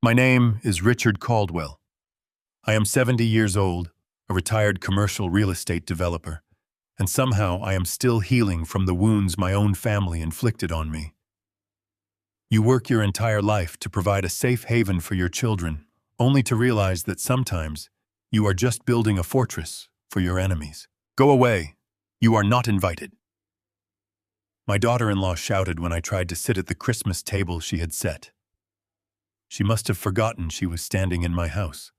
My name is Richard Caldwell. I am 70 years old, a retired commercial real estate developer, and somehow I am still healing from the wounds my own family inflicted on me. You work your entire life to provide a safe haven for your children, only to realize that sometimes you are just building a fortress for your enemies. Go away. You are not invited. My daughter-in-law shouted when I tried to sit at the Christmas table she had set. She must have forgotten she was standing in my house.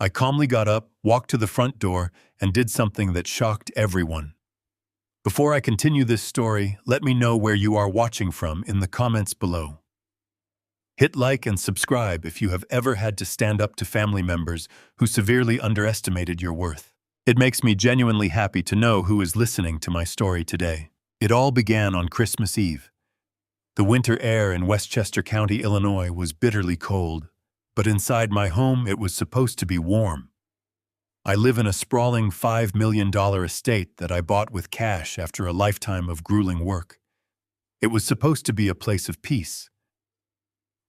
I calmly got up, walked to the front door, and did something that shocked everyone. Before I continue this story, let me know where you are watching from in the comments below. Hit like and subscribe if you have ever had to stand up to family members who severely underestimated your worth. It makes me genuinely happy to know who is listening to my story today. It all began on Christmas Eve. The winter air in Westchester County, Illinois was bitterly cold, but inside my home it was supposed to be warm. I live in a sprawling $5 million estate that I bought with cash after a lifetime of grueling work. It was supposed to be a place of peace.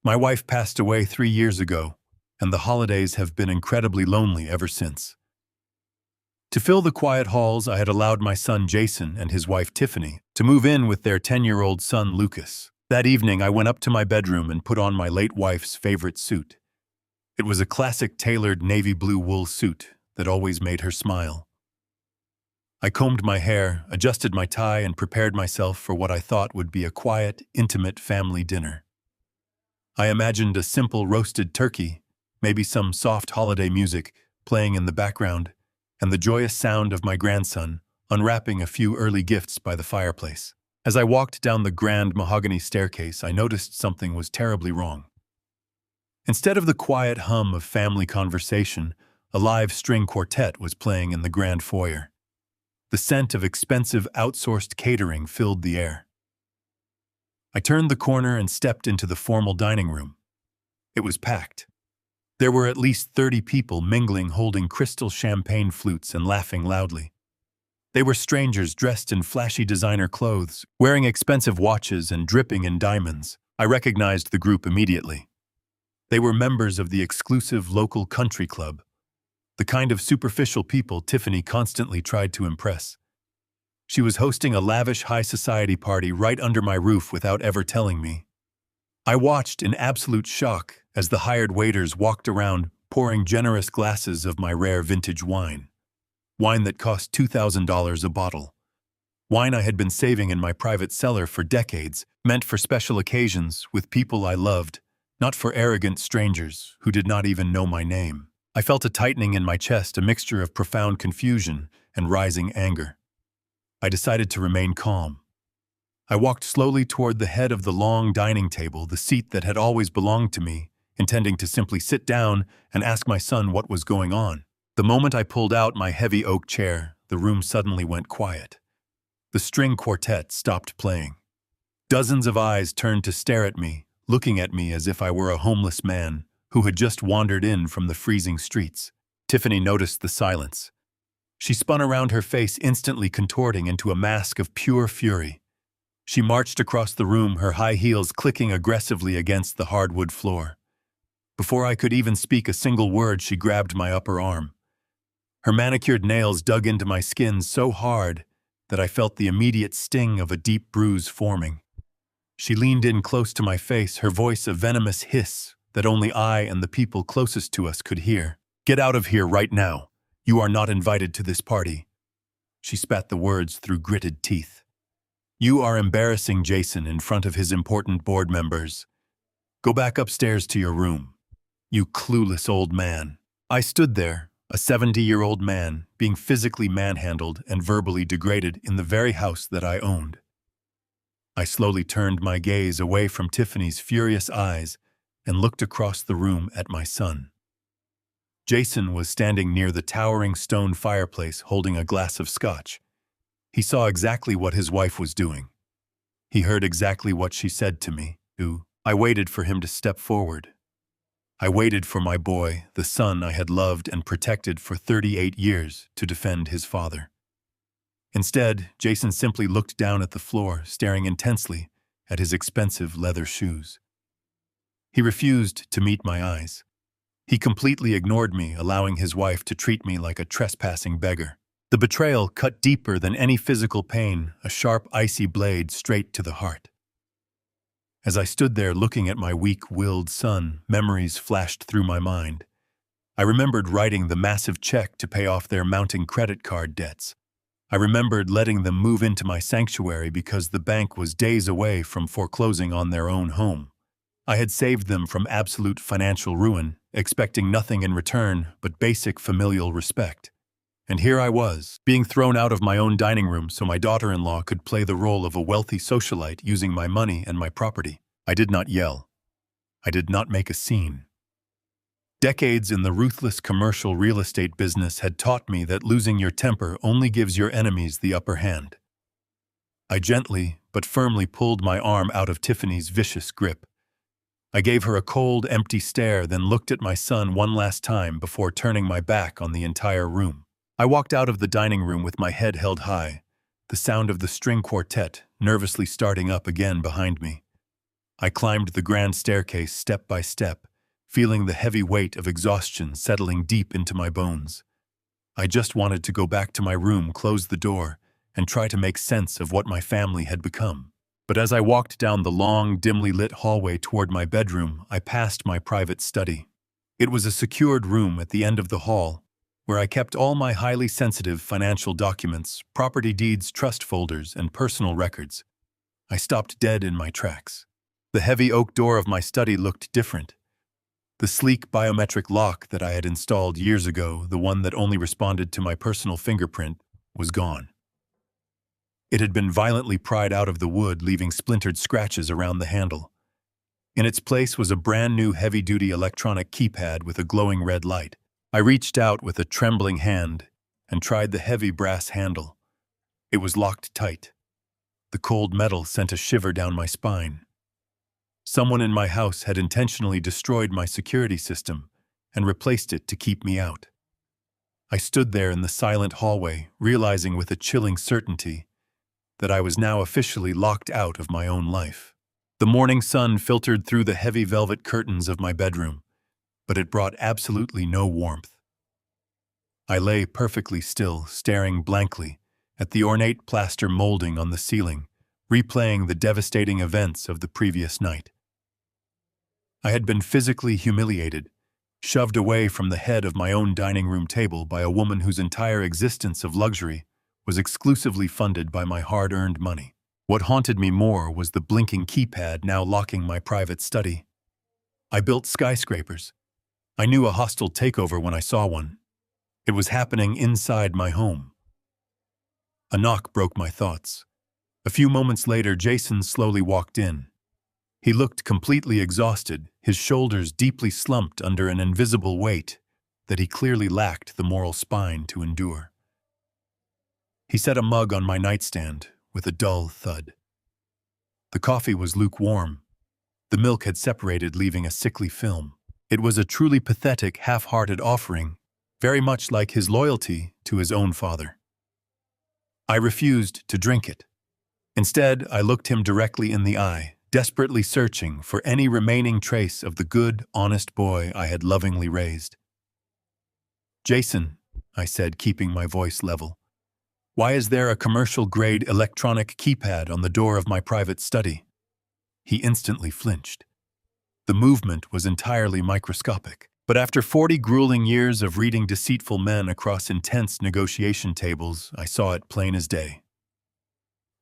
My wife passed away 3 years ago, and the holidays have been incredibly lonely ever since. To fill the quiet halls, I had allowed my son Jason and his wife Tiffany to move in with their 10-year-old son Lucas. That evening, I went up to my bedroom and put on my late wife's favorite suit. It was a classic tailored navy blue wool suit that always made her smile. I combed my hair, adjusted my tie, and prepared myself for what I thought would be a quiet, intimate family dinner. I imagined a simple roasted turkey, maybe some soft holiday music playing in the background, and the joyous sound of my grandson unwrapping a few early gifts by the fireplace. As I walked down the grand mahogany staircase, I noticed something was terribly wrong. Instead of the quiet hum of family conversation, a live string quartet was playing in the grand foyer. The scent of expensive outsourced catering filled the air. I turned the corner and stepped into the formal dining room. It was packed. There were at least 30 people mingling, holding crystal champagne flutes and laughing loudly. They were strangers dressed in flashy designer clothes, wearing expensive watches and dripping in diamonds. I recognized the group immediately. They were members of the exclusive local country club, the kind of superficial people Tiffany constantly tried to impress. She was hosting a lavish high society party right under my roof without ever telling me. I watched in absolute shock as the hired waiters walked around pouring generous glasses of my rare vintage wine. Wine that cost $2,000 a bottle. Wine I had been saving in my private cellar for decades, meant for special occasions with people I loved, not for arrogant strangers who did not even know my name. I felt a tightening in my chest, a mixture of profound confusion and rising anger. I decided to remain calm. I walked slowly toward the head of the long dining table, the seat that had always belonged to me, intending to simply sit down and ask my son what was going on. The moment I pulled out my heavy oak chair, the room suddenly went quiet. The string quartet stopped playing. Dozens of eyes turned to stare at me, looking at me as if I were a homeless man who had just wandered in from the freezing streets. Tiffany noticed the silence. She spun around, her face instantly contorting into a mask of pure fury. She marched across the room, her high heels clicking aggressively against the hardwood floor. Before I could even speak a single word, she grabbed my upper arm. Her manicured nails dug into my skin so hard that I felt the immediate sting of a deep bruise forming. She leaned in close to my face, her voice a venomous hiss that only I and the people closest to us could hear. "Get out of here right now. You are not invited to this party." She spat the words through gritted teeth. "You are embarrassing Jason in front of his important board members. Go back upstairs to your room. You clueless old man." I stood there, a 70-year-old man, being physically manhandled and verbally degraded in the very house that I owned. I slowly turned my gaze away from Tiffany's furious eyes and looked across the room at my son. Jason was standing near the towering stone fireplace holding a glass of scotch. He saw exactly what his wife was doing. He heard exactly what she said to me. I waited for him to step forward. I waited for my boy, the son I had loved and protected for 38 years, to defend his father. Instead, Jason simply looked down at the floor, staring intensely at his expensive leather shoes. He refused to meet my eyes. He completely ignored me, allowing his wife to treat me like a trespassing beggar. The betrayal cut deeper than any physical pain, a sharp, icy blade straight to the heart. As I stood there looking at my weak-willed son, memories flashed through my mind. I remembered writing the massive check to pay off their mounting credit card debts. I remembered letting them move into my sanctuary because the bank was days away from foreclosing on their own home. I had saved them from absolute financial ruin, expecting nothing in return but basic familial respect. And here I was, being thrown out of my own dining room so my daughter-in-law could play the role of a wealthy socialite using my money and my property. I did not yell. I did not make a scene. Decades in the ruthless commercial real estate business had taught me that losing your temper only gives your enemies the upper hand. I gently but firmly pulled my arm out of Tiffany's vicious grip. I gave her a cold, empty stare, then looked at my son one last time before turning my back on the entire room. I walked out of the dining room with my head held high, the sound of the string quartet nervously starting up again behind me. I climbed the grand staircase step by step, feeling the heavy weight of exhaustion settling deep into my bones. I just wanted to go back to my room, close the door, and try to make sense of what my family had become. But as I walked down the long, dimly lit hallway toward my bedroom, I passed my private study. It was a secured room at the end of the hall, where I kept all my highly sensitive financial documents, property deeds, trust folders, and personal records. I stopped dead in my tracks. The heavy oak door of my study looked different. The sleek biometric lock that I had installed years ago, the one that only responded to my personal fingerprint, was gone. It had been violently pried out of the wood, leaving splintered scratches around the handle. In its place was a brand new heavy-duty electronic keypad with a glowing red light. I reached out with a trembling hand and tried the heavy brass handle. It was locked tight. The cold metal sent a shiver down my spine. Someone in my house had intentionally destroyed my security system and replaced it to keep me out. I stood there in the silent hallway, realizing with a chilling certainty that I was now officially locked out of my own life. The morning sun filtered through the heavy velvet curtains of my bedroom, but it brought absolutely no warmth. I lay perfectly still, staring blankly at the ornate plaster molding on the ceiling, replaying the devastating events of the previous night. I had been physically humiliated, shoved away from the head of my own dining room table by a woman whose entire existence of luxury was exclusively funded by my hard-earned money. What haunted me more was the blinking keypad now locking my private study. I built skyscrapers. I knew a hostile takeover when I saw one. It was happening inside my home. A knock broke my thoughts. A few moments later, Jason slowly walked in. He looked completely exhausted, his shoulders deeply slumped under an invisible weight that he clearly lacked the moral spine to endure. He set a mug on my nightstand with a dull thud. The coffee was lukewarm. The milk had separated, leaving a sickly film. It was a truly pathetic, half-hearted offering, very much like his loyalty to his own father. I refused to drink it. Instead, I looked him directly in the eye, desperately searching for any remaining trace of the good, honest boy I had lovingly raised. "Jason," I said, keeping my voice level, "why is there a commercial-grade electronic keypad on the door of my private study?" He instantly flinched. The movement was entirely microscopic, but after 40 grueling years of reading deceitful men across intense negotiation tables, I saw it plain as day.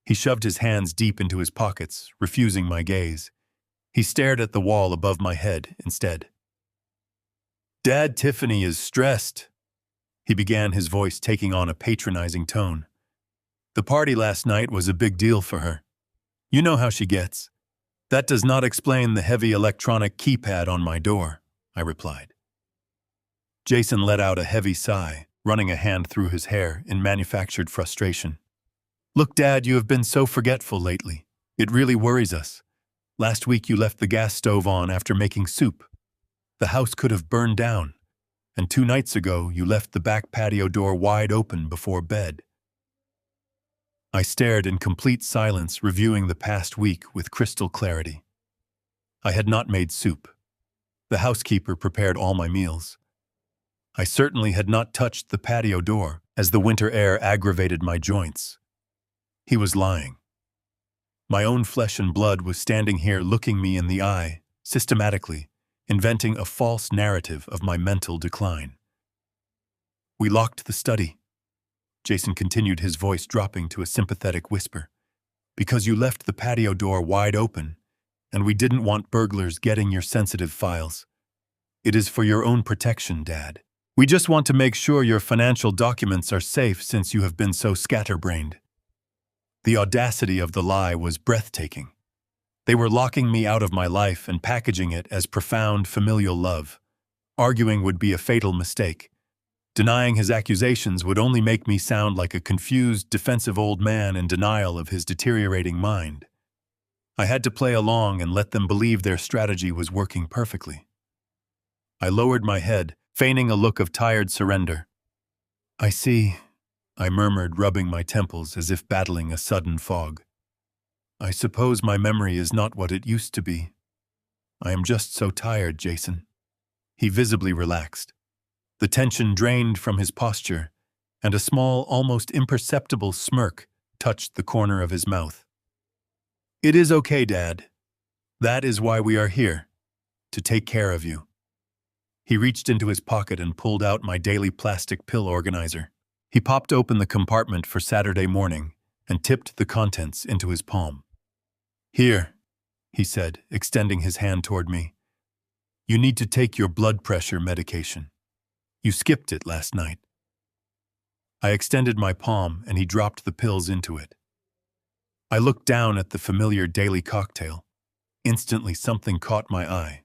He shoved his hands deep into his pockets, refusing my gaze. He stared at the wall above my head instead. "Dad, Tiffany is stressed," he began, his voice taking on a patronizing tone. "The party last night was a big deal for her. You know how she gets." "That does not explain the heavy electronic keypad on my door," I replied. Jason let out a heavy sigh, running a hand through his hair in manufactured frustration. "Look, Dad, you have been so forgetful lately. It really worries us. Last week you left the gas stove on after making soup. The house could have burned down. And 2 nights ago you left the back patio door wide open before bed." I stared in complete silence, reviewing the past week with crystal clarity. I had not made soup. The housekeeper prepared all my meals. I certainly had not touched the patio door, as the winter air aggravated my joints. He was lying. My own flesh and blood was standing here looking me in the eye, systematically, inventing a false narrative of my mental decline. We locked the study. Jason continued, his voice dropping to a sympathetic whisper. Because you left the patio door wide open, and we didn't want burglars getting your sensitive files. It is for your own protection, Dad. We just want to make sure your financial documents are safe since you have been so scatterbrained. The audacity of the lie was breathtaking. They were locking me out of my life and packaging it as profound familial love. Arguing would be a fatal mistake. Denying his accusations would only make me sound like a confused, defensive old man in denial of his deteriorating mind. I had to play along and let them believe their strategy was working perfectly. I lowered my head, feigning a look of tired surrender. I see, I murmured, rubbing my temples as if battling a sudden fog. I suppose my memory is not what it used to be. I am just so tired, Jason. He visibly relaxed. The tension drained from his posture, and a small, almost imperceptible smirk touched the corner of his mouth. It is okay, Dad. That is why we are here, to take care of you. He reached into his pocket and pulled out my daily plastic pill organizer. He popped open the compartment for Saturday morning and tipped the contents into his palm. Here, he said, extending his hand toward me. You need to take your blood pressure medication. You skipped it last night. I extended my palm and he dropped the pills into it. I looked down at the familiar daily cocktail. Instantly something caught my eye.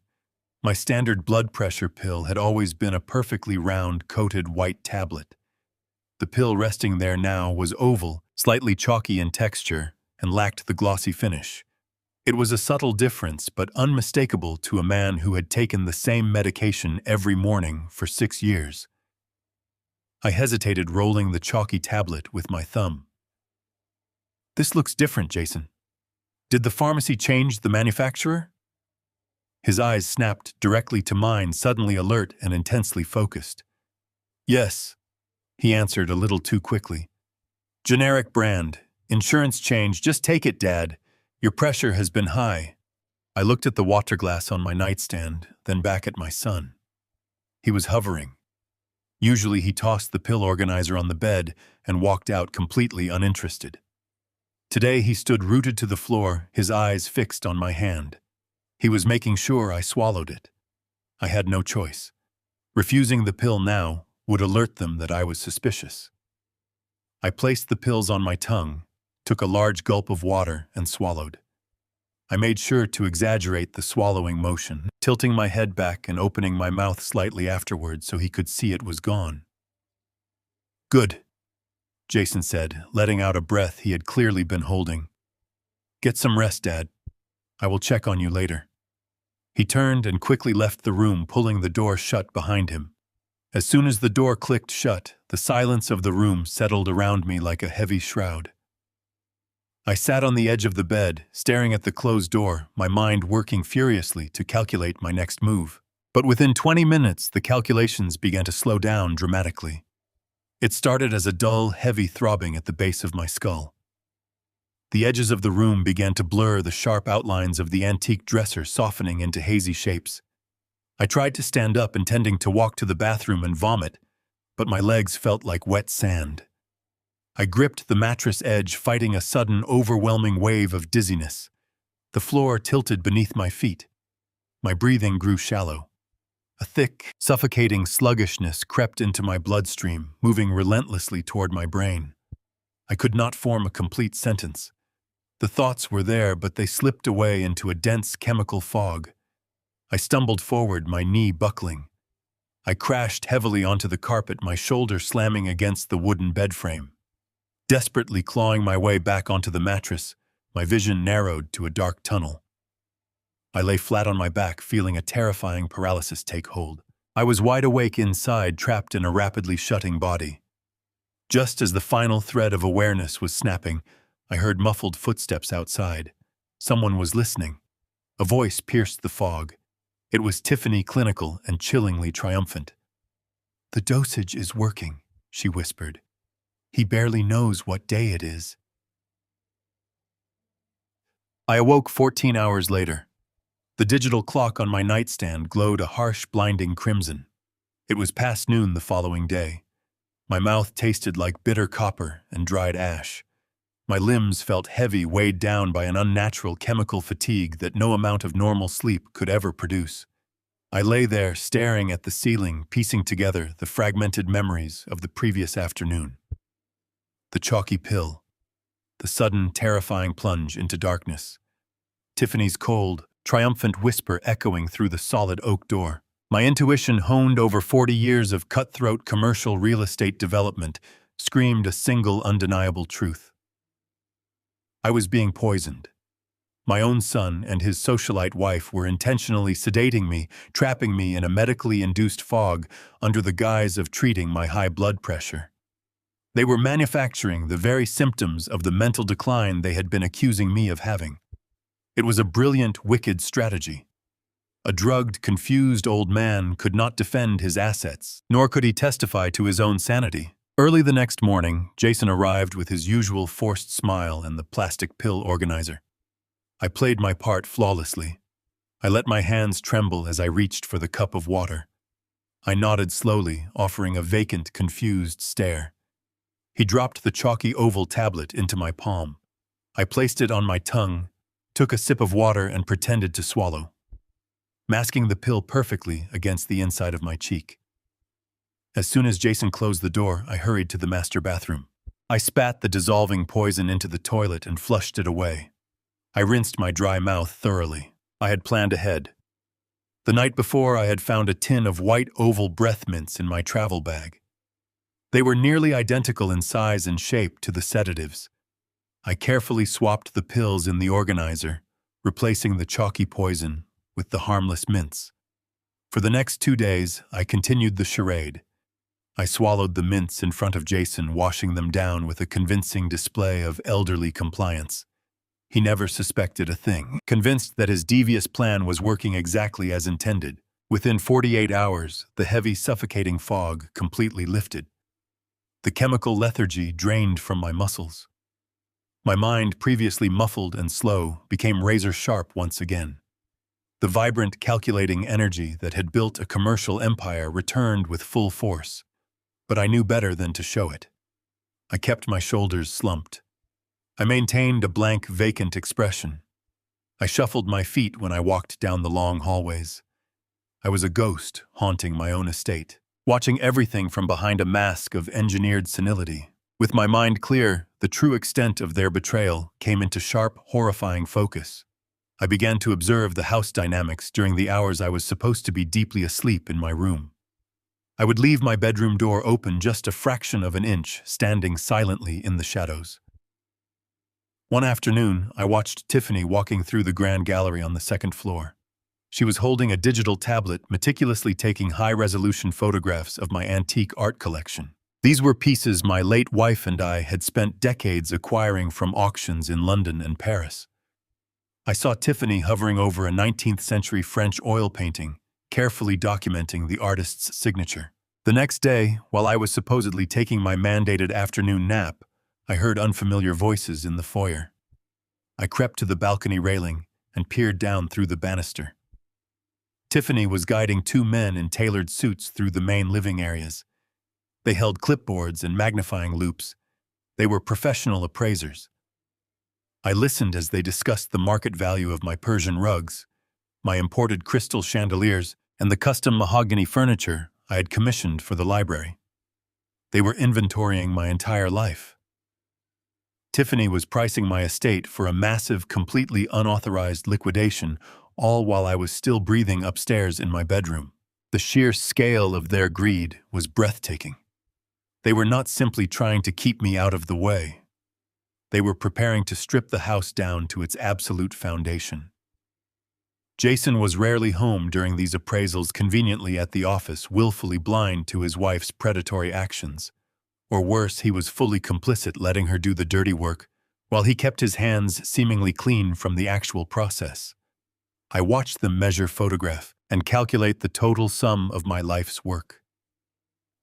My standard blood pressure pill had always been a perfectly round, coated white tablet. The pill resting there now was oval, slightly chalky in texture, and lacked the glossy finish. It was a subtle difference, but unmistakable to a man who had taken the same medication every morning for 6 years. I hesitated, rolling the chalky tablet with my thumb. This looks different, Jason. Did the pharmacy change the manufacturer? His eyes snapped directly to mine, suddenly alert and intensely focused. Yes, he answered a little too quickly. Generic brand. Insurance change. Just take it, Dad. Your pressure has been high. I looked at the water glass on my nightstand, then back at my son. He was hovering. Usually he tossed the pill organizer on the bed and walked out completely uninterested. Today he stood rooted to the floor, his eyes fixed on my hand. He was making sure I swallowed it. I had no choice. Refusing the pill now would alert them that I was suspicious. I placed the pills on my tongue, took a large gulp of water, and swallowed. I made sure to exaggerate the swallowing motion, tilting my head back and opening my mouth slightly afterward so he could see it was gone. Good, Jason said, letting out a breath he had clearly been holding. Get some rest, Dad. I will check on you later. He turned and quickly left the room, pulling the door shut behind him. As soon as the door clicked shut, the silence of the room settled around me like a heavy shroud. I sat on the edge of the bed, staring at the closed door, my mind working furiously to calculate my next move. But within 20 minutes, the calculations began to slow down dramatically. It started as a dull, heavy throbbing at the base of my skull. The edges of the room began to blur, the sharp outlines of the antique dresser softening into hazy shapes. I tried to stand up, intending to walk to the bathroom and vomit, but my legs felt like wet sand. I gripped the mattress edge, fighting a sudden, overwhelming wave of dizziness. The floor tilted beneath my feet. My breathing grew shallow. A thick, suffocating sluggishness crept into my bloodstream, moving relentlessly toward my brain. I could not form a complete sentence. The thoughts were there, but they slipped away into a dense chemical fog. I stumbled forward, my knee buckling. I crashed heavily onto the carpet, my shoulder slamming against the wooden bed frame. Desperately clawing my way back onto the mattress, my vision narrowed to a dark tunnel. I lay flat on my back, feeling a terrifying paralysis take hold. I was wide awake inside, trapped in a rapidly shutting body. Just as the final thread of awareness was snapping, I heard muffled footsteps outside. Someone was listening. A voice pierced the fog. It was Tiffany, clinical and chillingly triumphant. "The dosage is working," she whispered. "He barely knows what day it is." I awoke 14 hours later. The digital clock on my nightstand glowed a harsh, blinding crimson. It was past noon the following day. My mouth tasted like bitter copper and dried ash. My limbs felt heavy, weighed down by an unnatural chemical fatigue that no amount of normal sleep could ever produce. I lay there, staring at the ceiling, piecing together the fragmented memories of the previous afternoon. The chalky pill. The sudden, terrifying plunge into darkness. Tiffany's cold, triumphant whisper echoing through the solid oak door. My intuition, honed over 40 years of cutthroat commercial real estate development, screamed a single undeniable truth. I was being poisoned. My own son and his socialite wife were intentionally sedating me, trapping me in a medically induced fog under the guise of treating my high blood pressure. They were manufacturing the very symptoms of the mental decline they had been accusing me of having. It was a brilliant, wicked strategy. A drugged, confused old man could not defend his assets, nor could he testify to his own sanity. Early the next morning, Jason arrived with his usual forced smile and the plastic pill organizer. I played my part flawlessly. I let my hands tremble as I reached for the cup of water. I nodded slowly, offering a vacant, confused stare. He dropped the chalky oval tablet into my palm. I placed it on my tongue, took a sip of water, and pretended to swallow, masking the pill perfectly against the inside of my cheek. As soon as Jason closed the door, I hurried to the master bathroom. I spat the dissolving poison into the toilet and flushed it away. I rinsed my dry mouth thoroughly. I had planned ahead. The night before, I had found a tin of white oval breath mints in my travel bag. They were nearly identical in size and shape to the sedatives. I carefully swapped the pills in the organizer, replacing the chalky poison with the harmless mints. For the next 2 days, I continued the charade. I swallowed the mints in front of Jason, washing them down with a convincing display of elderly compliance. He never suspected a thing, convinced that his devious plan was working exactly as intended. Within 48 hours, the heavy, suffocating fog completely lifted. The chemical lethargy drained from my muscles. My mind, previously muffled and slow, became razor-sharp once again. The vibrant, calculating energy that had built a commercial empire returned with full force. But I knew better than to show it. I kept my shoulders slumped. I maintained a blank, vacant expression. I shuffled my feet when I walked down the long hallways. I was a ghost haunting my own estate, watching everything from behind a mask of engineered senility. With my mind clear, the true extent of their betrayal came into sharp, horrifying focus. I began to observe the house dynamics during the hours I was supposed to be deeply asleep in my room. I would leave my bedroom door open just a fraction of an inch, standing silently in the shadows. One afternoon, I watched Tiffany walking through the grand gallery on the second floor. She was holding a digital tablet, meticulously taking high-resolution photographs of my antique art collection. These were pieces my late wife and I had spent decades acquiring from auctions in London and Paris. I saw Tiffany hovering over a 19th-century French oil painting, carefully documenting the artist's signature. The next day, while I was supposedly taking my mandated afternoon nap, I heard unfamiliar voices in the foyer. I crept to the balcony railing and peered down through the banister. Tiffany was guiding 2 men in tailored suits through the main living areas. They held clipboards and magnifying loupes. They were professional appraisers. I listened as they discussed the market value of my Persian rugs, my imported crystal chandeliers, and the custom mahogany furniture I had commissioned for the library. They were inventorying my entire life. Tiffany was pricing my estate for a massive, completely unauthorized liquidation, all while I was still breathing upstairs in my bedroom. The sheer scale of their greed was breathtaking. They were not simply trying to keep me out of the way. They were preparing to strip the house down to its absolute foundation. Jason was rarely home during these appraisals, conveniently at the office, willfully blind to his wife's predatory actions. Or worse, he was fully complicit, letting her do the dirty work, while he kept his hands seemingly clean from the actual process. I watched them measure, photograph, and calculate the total sum of my life's work.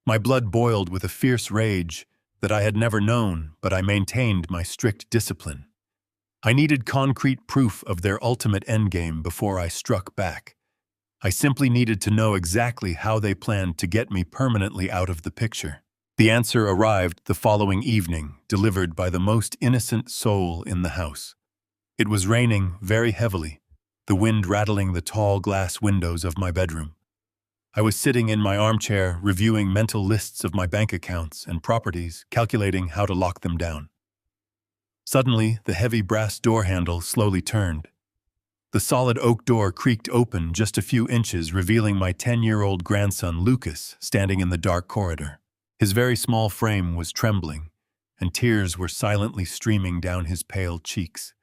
My blood boiled with a fierce rage that I had never known, but I maintained my strict discipline. I needed concrete proof of their ultimate endgame before I struck back. I simply needed to know exactly how they planned to get me permanently out of the picture. The answer arrived the following evening, delivered by the most innocent soul in the house. It was raining very heavily, the wind rattling the tall glass windows of my bedroom. I was sitting in my armchair reviewing mental lists of my bank accounts and properties, calculating how to lock them down. Suddenly, the heavy brass door handle slowly turned. The solid oak door creaked open just a few inches, revealing my 10-year-old grandson Lucas standing in the dark corridor. His very small frame was trembling, and tears were silently streaming down his pale cheeks.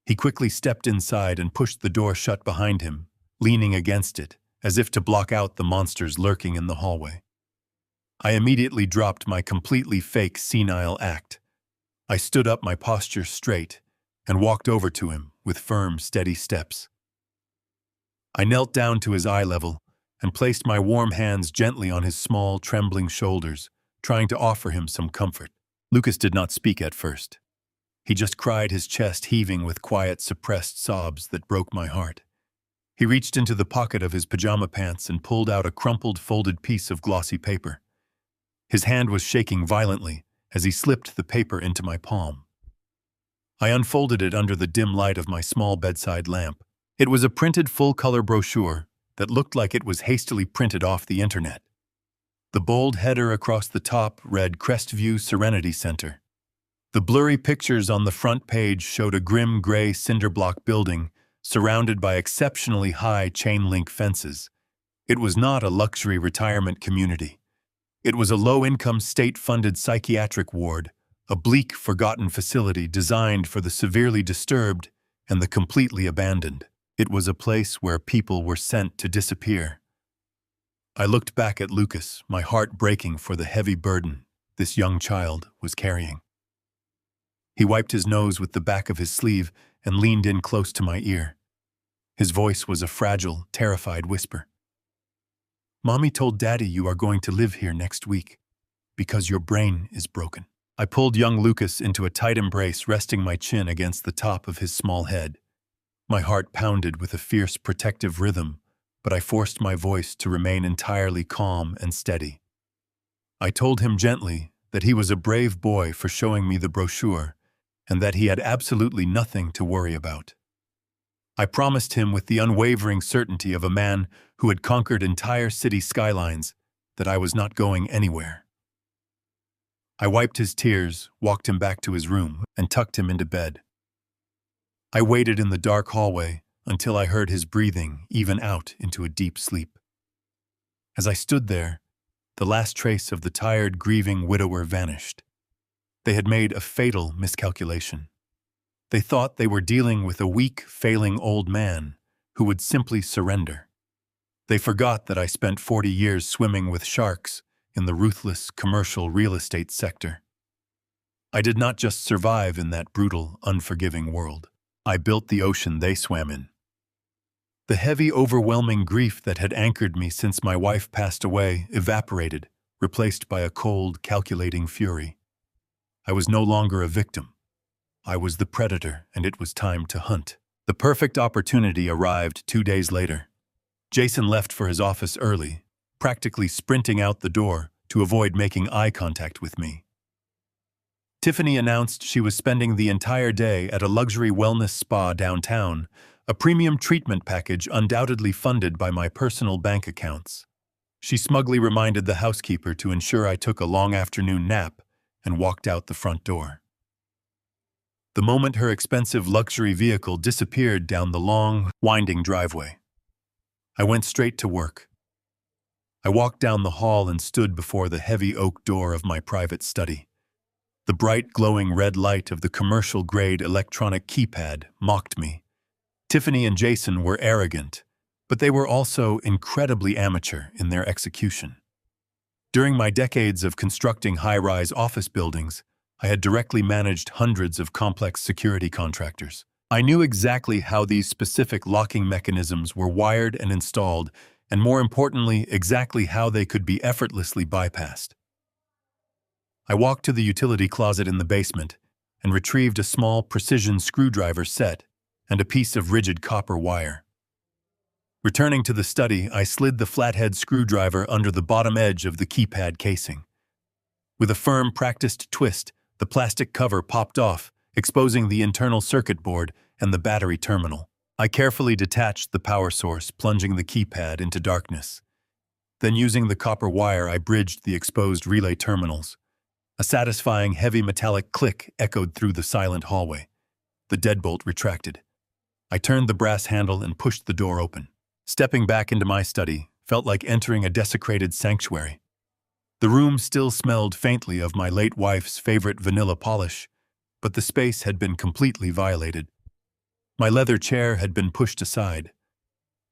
He quickly stepped inside and pushed the door shut behind him, leaning against it, as if to block out the monsters lurking in the hallway. I immediately dropped my completely fake senile act. I stood up, my posture straight, and walked over to him with firm, steady steps. I knelt down to his eye level and placed my warm hands gently on his small, trembling shoulders, trying to offer him some comfort. Lucas did not speak at first. He just cried, his chest heaving with quiet, suppressed sobs that broke my heart. He reached into the pocket of his pajama pants and pulled out a crumpled, folded piece of glossy paper. His hand was shaking violently as he slipped the paper into my palm. I unfolded it under the dim light of my small bedside lamp. It was a printed full-color brochure that looked like it was hastily printed off the internet. The bold header across the top read Crestview Serenity Center. The blurry pictures on the front page showed a grim gray cinder-block building surrounded by exceptionally high chain-link fences. It was not a luxury retirement community. It was a low-income state-funded psychiatric ward, a bleak, forgotten facility designed for the severely disturbed and the completely abandoned. It was a place where people were sent to disappear. I looked back at Lucas, my heart breaking for the heavy burden this young child was carrying. He wiped his nose with the back of his sleeve and leaned in close to my ear. His voice was a fragile, terrified whisper. "Mommy told Daddy you are going to live here next week because your brain is broken." I pulled young Lucas into a tight embrace, resting my chin against the top of his small head. My heart pounded with a fierce, protective rhythm, but I forced my voice to remain entirely calm and steady. I told him gently that he was a brave boy for showing me the brochure and that he had absolutely nothing to worry about. I promised him with the unwavering certainty of a man who had conquered entire city skylines that I was not going anywhere. I wiped his tears, walked him back to his room, and tucked him into bed. I waited in the dark hallway until I heard his breathing even out into a deep sleep. As I stood there, the last trace of the tired, grieving widower vanished. They had made a fatal miscalculation. They thought they were dealing with a weak, failing old man who would simply surrender. They forgot that I spent 40 years swimming with sharks in the ruthless commercial real estate sector. I did not just survive in that brutal, unforgiving world. I built the ocean they swam in. The heavy, overwhelming grief that had anchored me since my wife passed away evaporated, replaced by a cold, calculating fury. I was no longer a victim. I was the predator, and it was time to hunt. The perfect opportunity arrived 2 days later. Jason left for his office early, practically sprinting out the door to avoid making eye contact with me. Tiffany announced she was spending the entire day at a luxury wellness spa downtown, a premium treatment package undoubtedly funded by my personal bank accounts. She smugly reminded the housekeeper to ensure I took a long afternoon nap and walked out the front door. The moment her expensive luxury vehicle disappeared down the long, winding driveway, I went straight to work. I walked down the hall and stood before the heavy oak door of my private study. The bright, glowing red light of the commercial-grade electronic keypad mocked me. Tiffany and Jason were arrogant, but they were also incredibly amateur in their execution. During my decades of constructing high-rise office buildings, I had directly managed hundreds of complex security contractors. I knew exactly how these specific locking mechanisms were wired and installed, and more importantly, exactly how they could be effortlessly bypassed. I walked to the utility closet in the basement and retrieved a small precision screwdriver set and a piece of rigid copper wire. Returning to the study, I slid the flathead screwdriver under the bottom edge of the keypad casing. With a firm, practiced twist, the plastic cover popped off, exposing the internal circuit board and the battery terminal. I carefully detached the power source, plunging the keypad into darkness. Then, using the copper wire, I bridged the exposed relay terminals. A satisfying heavy metallic click echoed through the silent hallway. The deadbolt retracted. I turned the brass handle and pushed the door open. Stepping back into my study felt like entering a desecrated sanctuary. The room still smelled faintly of my late wife's favorite vanilla polish, but the space had been completely violated. My leather chair had been pushed aside.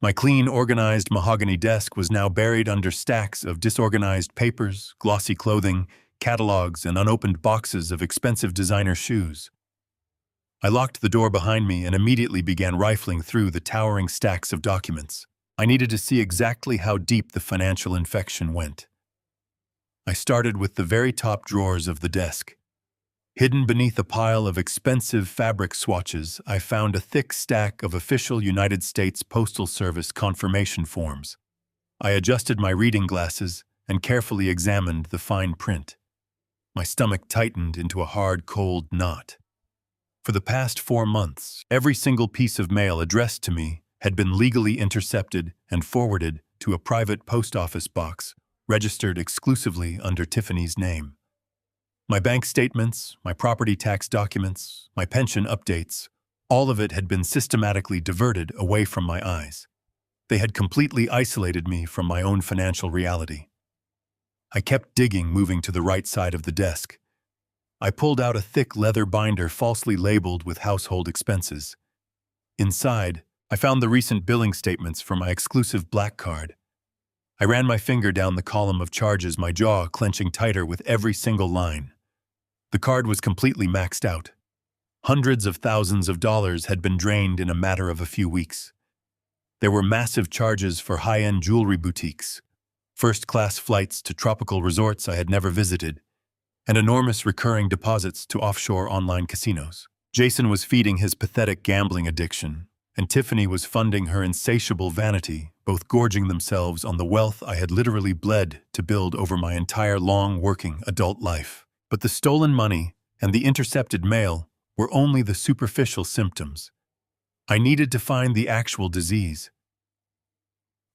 My clean, organized mahogany desk was now buried under stacks of disorganized papers, glossy clothing, catalogs, and unopened boxes of expensive designer shoes. I locked the door behind me and immediately began rifling through the towering stacks of documents. I needed to see exactly how deep the financial infection went. I started with the very top drawers of the desk. Hidden beneath a pile of expensive fabric swatches, I found a thick stack of official United States Postal Service confirmation forms. I adjusted my reading glasses and carefully examined the fine print. My stomach tightened into a hard, cold knot. For the past 4 months, every single piece of mail addressed to me had been legally intercepted and forwarded to a private post office box registered exclusively under Tiffany's name. My bank statements, my property tax documents, my pension updates, all of it had been systematically diverted away from my eyes. They had completely isolated me from my own financial reality. I kept digging, moving to the right side of the desk. I pulled out a thick leather binder falsely labeled with household expenses. Inside, I found the recent billing statements for my exclusive black card. I ran my finger down the column of charges, my jaw clenching tighter with every single line. The card was completely maxed out. Hundreds of thousands of dollars had been drained in a matter of a few weeks. There were massive charges for high-end jewelry boutiques, first-class flights to tropical resorts I had never visited, and enormous recurring deposits to offshore online casinos. Jason was feeding his pathetic gambling addiction, and Tiffany was funding her insatiable vanity, both gorging themselves on the wealth I had literally bled to build over my entire long working adult life. But the stolen money and the intercepted mail were only the superficial symptoms. I needed to find the actual disease.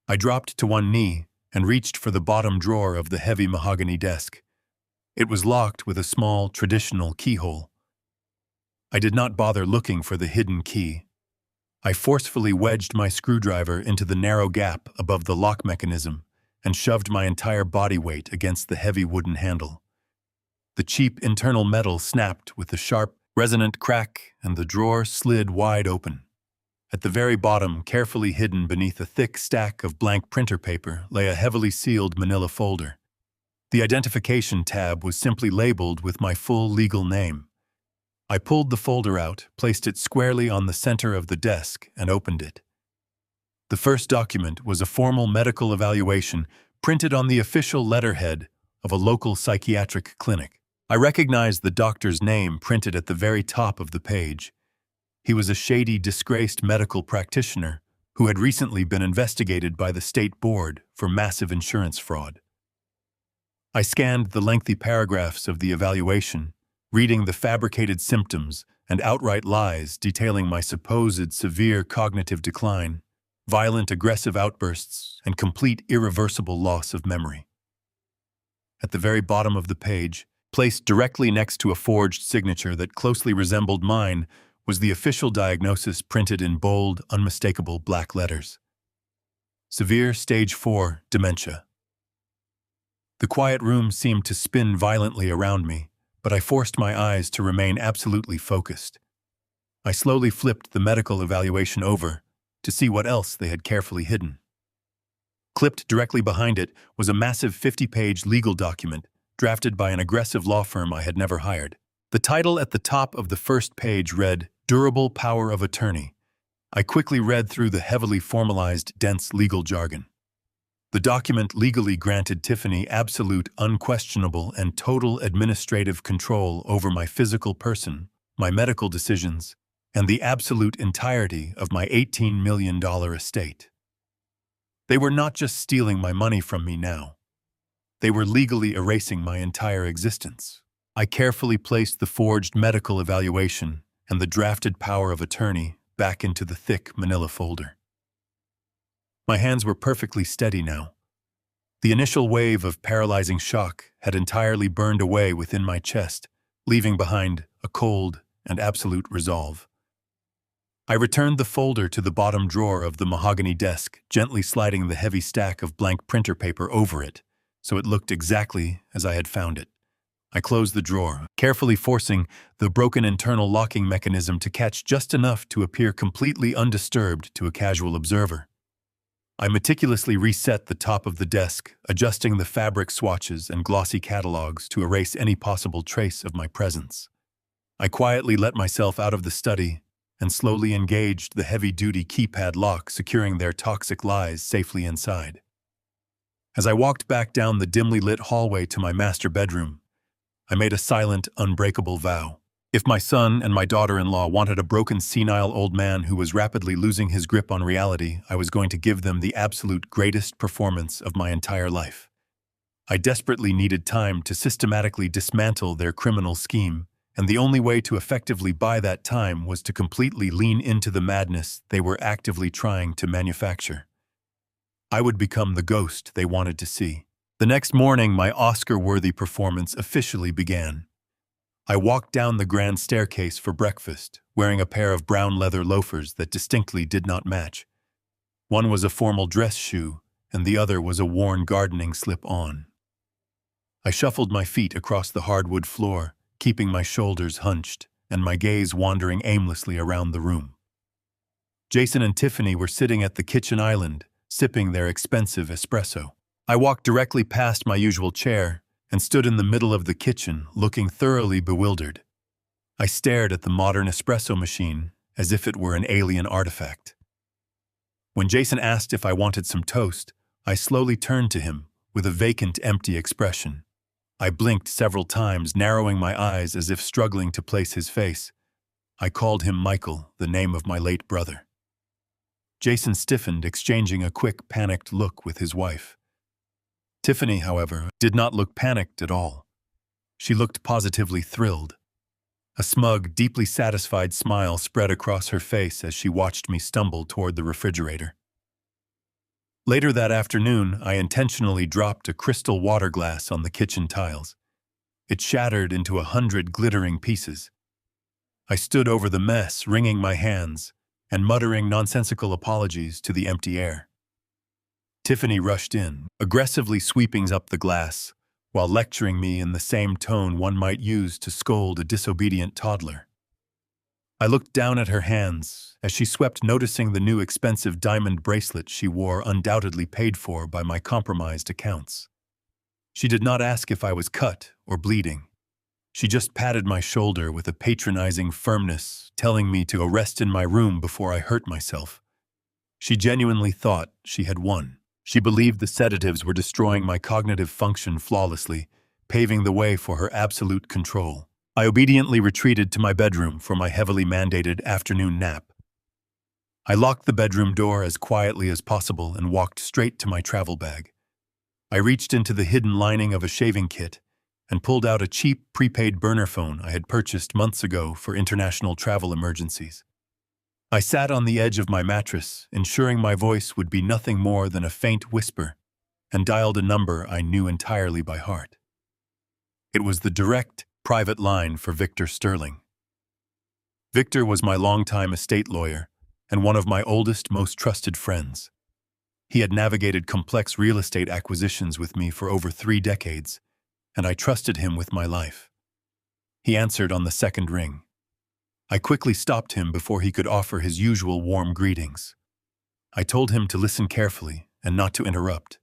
I dropped to one knee and reached for the bottom drawer of the heavy mahogany desk. It was locked with a small, traditional keyhole. I did not bother looking for the hidden key. I forcefully wedged my screwdriver into the narrow gap above the lock mechanism and shoved my entire body weight against the heavy wooden handle. The cheap internal metal snapped with a sharp, resonant crack, and the drawer slid wide open. At the very bottom, carefully hidden beneath a thick stack of blank printer paper, lay a heavily sealed manila folder. The identification tab was simply labeled with my full legal name. I pulled the folder out, placed it squarely on the center of the desk, and opened it. The first document was a formal medical evaluation printed on the official letterhead of a local psychiatric clinic. I recognized the doctor's name printed at the very top of the page. He was a shady, disgraced medical practitioner who had recently been investigated by the state board for massive insurance fraud. I scanned the lengthy paragraphs of the evaluation, reading the fabricated symptoms and outright lies detailing my supposed severe cognitive decline, violent aggressive outbursts, and complete irreversible loss of memory. At the very bottom of the page, placed directly next to a forged signature that closely resembled mine, was the official diagnosis printed in bold, unmistakable black letters. Severe Stage 4 Dementia. The quiet room seemed to spin violently around me, but I forced my eyes to remain absolutely focused. I slowly flipped the medical evaluation over to see what else they had carefully hidden. Clipped directly behind it was a massive 50-page legal document drafted by an aggressive law firm I had never hired. The title at the top of the first page read, Durable power of attorney. I quickly read through the heavily formalized, dense legal jargon. The document legally granted Tiffany absolute, unquestionable, and total administrative control over my physical person, my medical decisions, and the absolute entirety of my $18 million estate. They were not just stealing my money from me now. They were legally erasing my entire existence. I carefully placed the forged medical evaluation and the drafted power of attorney back into the thick manila folder. My hands were perfectly steady now. The initial wave of paralyzing shock had entirely burned away within my chest, leaving behind a cold and absolute resolve. I returned the folder to the bottom drawer of the mahogany desk, gently sliding the heavy stack of blank printer paper over it, so it looked exactly as I had found it. I closed the drawer, carefully forcing the broken internal locking mechanism to catch just enough to appear completely undisturbed to a casual observer. I meticulously reset the top of the desk, adjusting the fabric swatches and glossy catalogs to erase any possible trace of my presence. I quietly let myself out of the study and slowly engaged the heavy-duty keypad lock securing their toxic lies safely inside. As I walked back down the dimly lit hallway to my master bedroom, I made a silent, unbreakable vow. If my son and my daughter-in-law wanted a broken, senile old man who was rapidly losing his grip on reality, I was going to give them the absolute greatest performance of my entire life. I desperately needed time to systematically dismantle their criminal scheme, and the only way to effectively buy that time was to completely lean into the madness they were actively trying to manufacture. I would become the ghost they wanted to see. The next morning, my Oscar-worthy performance officially began. I walked down the grand staircase for breakfast, wearing a pair of brown leather loafers that distinctly did not match. One was a formal dress shoe, and the other was a worn gardening slip-on. I shuffled my feet across the hardwood floor, keeping my shoulders hunched and my gaze wandering aimlessly around the room. Jason and Tiffany were sitting at the kitchen island, sipping their expensive espresso. I walked directly past my usual chair and stood in the middle of the kitchen, looking thoroughly bewildered. I stared at the modern espresso machine as if it were an alien artifact. When Jason asked if I wanted some toast, I slowly turned to him with a vacant, empty expression. I blinked several times, narrowing my eyes as if struggling to place his face. I called him Michael, the name of my late brother. Jason stiffened, exchanging a quick, panicked look with his wife. Tiffany, however, did not look panicked at all. She looked positively thrilled. A smug, deeply satisfied smile spread across her face as she watched me stumble toward the refrigerator. Later that afternoon, I intentionally dropped a crystal water glass on the kitchen tiles. It shattered into 100 glittering pieces. I stood over the mess, wringing my hands and muttering nonsensical apologies to the empty air. Tiffany rushed in, aggressively sweeping up the glass, while lecturing me in the same tone one might use to scold a disobedient toddler. I looked down at her hands as she swept, noticing the new expensive diamond bracelet she wore, undoubtedly paid for by my compromised accounts. She did not ask if I was cut or bleeding. She just patted my shoulder with a patronizing firmness, telling me to go rest in my room before I hurt myself. She genuinely thought she had won. She believed the sedatives were destroying my cognitive function flawlessly, paving the way for her absolute control. I obediently retreated to my bedroom for my heavily mandated afternoon nap. I locked the bedroom door as quietly as possible and walked straight to my travel bag. I reached into the hidden lining of a shaving kit and pulled out a cheap prepaid burner phone I had purchased months ago for international travel emergencies. I sat on the edge of my mattress, ensuring my voice would be nothing more than a faint whisper, and dialed a number I knew entirely by heart. It was the direct, private line for Victor Sterling. Victor was my longtime estate lawyer and one of my oldest, most trusted friends. He had navigated complex real estate acquisitions with me for over 3 decades, and I trusted him with my life. He answered on the second ring. I quickly stopped him before he could offer his usual warm greetings. I told him to listen carefully and not to interrupt.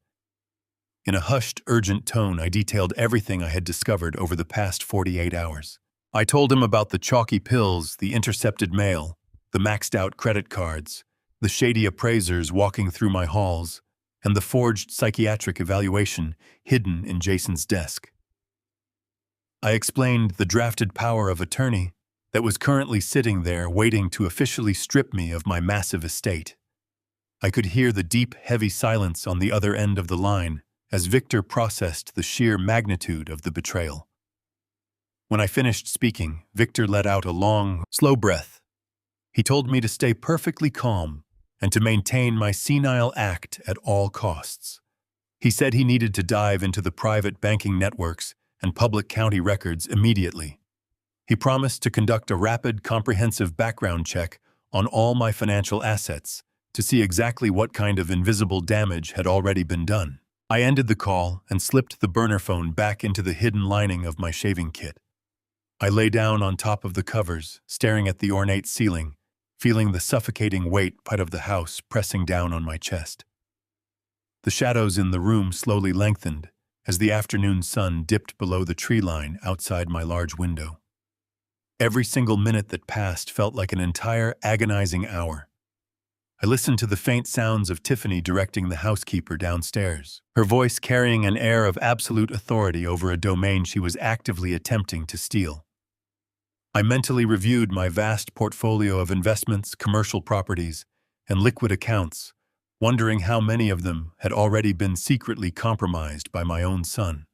In a hushed, urgent tone, I detailed everything I had discovered over the past 48 hours. I told him about the chalky pills, the intercepted mail, the maxed-out credit cards, the shady appraisers walking through my halls, and the forged psychiatric evaluation hidden in Jason's desk. I explained the drafted power of attorney that was currently sitting there waiting to officially strip me of my massive estate. I could hear the deep, heavy silence on the other end of the line as Victor processed the sheer magnitude of the betrayal. When I finished speaking, Victor let out a long, slow breath. He told me to stay perfectly calm and to maintain my senile act at all costs. He said he needed to dive into the private banking networks and public county records immediately. He promised to conduct a rapid, comprehensive background check on all my financial assets to see exactly what kind of invisible damage had already been done. I ended the call and slipped the burner phone back into the hidden lining of my shaving kit. I lay down on top of the covers, staring at the ornate ceiling, feeling the suffocating weight of the house pressing down on my chest. The shadows in the room slowly lengthened as the afternoon sun dipped below the tree line outside my large window. Every single minute that passed felt like an entire agonizing hour. I listened to the faint sounds of Tiffany directing the housekeeper downstairs, her voice carrying an air of absolute authority over a domain she was actively attempting to steal. I mentally reviewed my vast portfolio of investments, commercial properties, and liquid accounts, wondering how many of them had already been secretly compromised by my own son.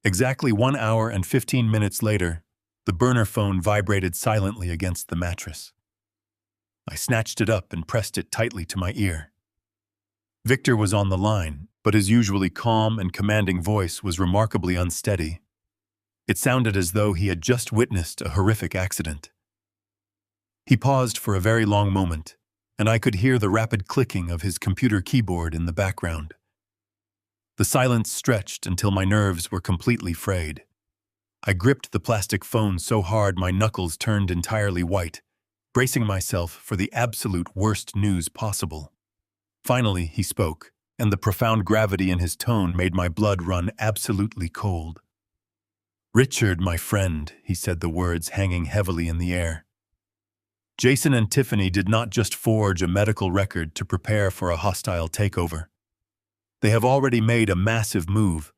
Exactly 1 hour and 15 minutes later, the burner phone vibrated silently against the mattress. I snatched it up and pressed it tightly to my ear. Victor was on the line, but his usually calm and commanding voice was remarkably unsteady. It sounded as though he had just witnessed a horrific accident. He paused for a very long moment, and I could hear the rapid clicking of his computer keyboard in the background. The silence stretched until my nerves were completely frayed. I gripped the plastic phone so hard my knuckles turned entirely white, bracing myself for the absolute worst news possible. Finally, he spoke, and the profound gravity in his tone made my blood run absolutely cold. "Richard, my friend," he said, the words hanging heavily in the air. "Jason and Tiffany did not just forge a medical record to prepare for a hostile takeover. They have already made a massive move.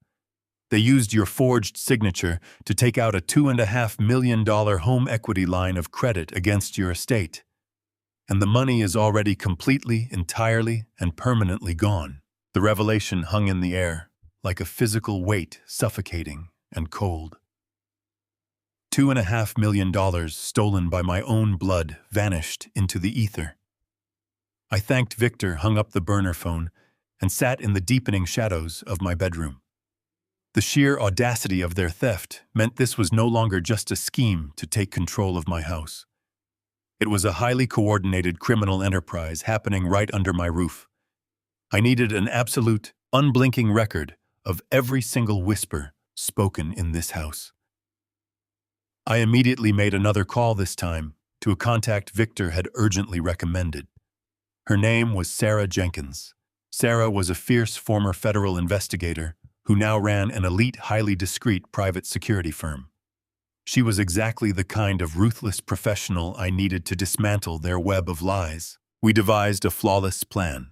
They used your forged signature to take out a $2.5 million home equity line of credit against your estate. And the money is already completely, entirely, and permanently gone." The revelation hung in the air, like a physical weight, suffocating and cold. $2.5 million stolen by my own blood vanished into the ether. I thanked Victor, hung up the burner phone, and sat in the deepening shadows of my bedroom. The sheer audacity of their theft meant this was no longer just a scheme to take control of my house. It was a highly coordinated criminal enterprise happening right under my roof. I needed an absolute, unblinking record of every single whisper spoken in this house. I immediately made another call this time to a contact Victor had urgently recommended. Her name was Sarah Jenkins. Sarah was a fierce former federal investigator who now ran an elite, highly discreet private security firm. She was exactly the kind of ruthless professional I needed to dismantle their web of lies. We devised a flawless plan.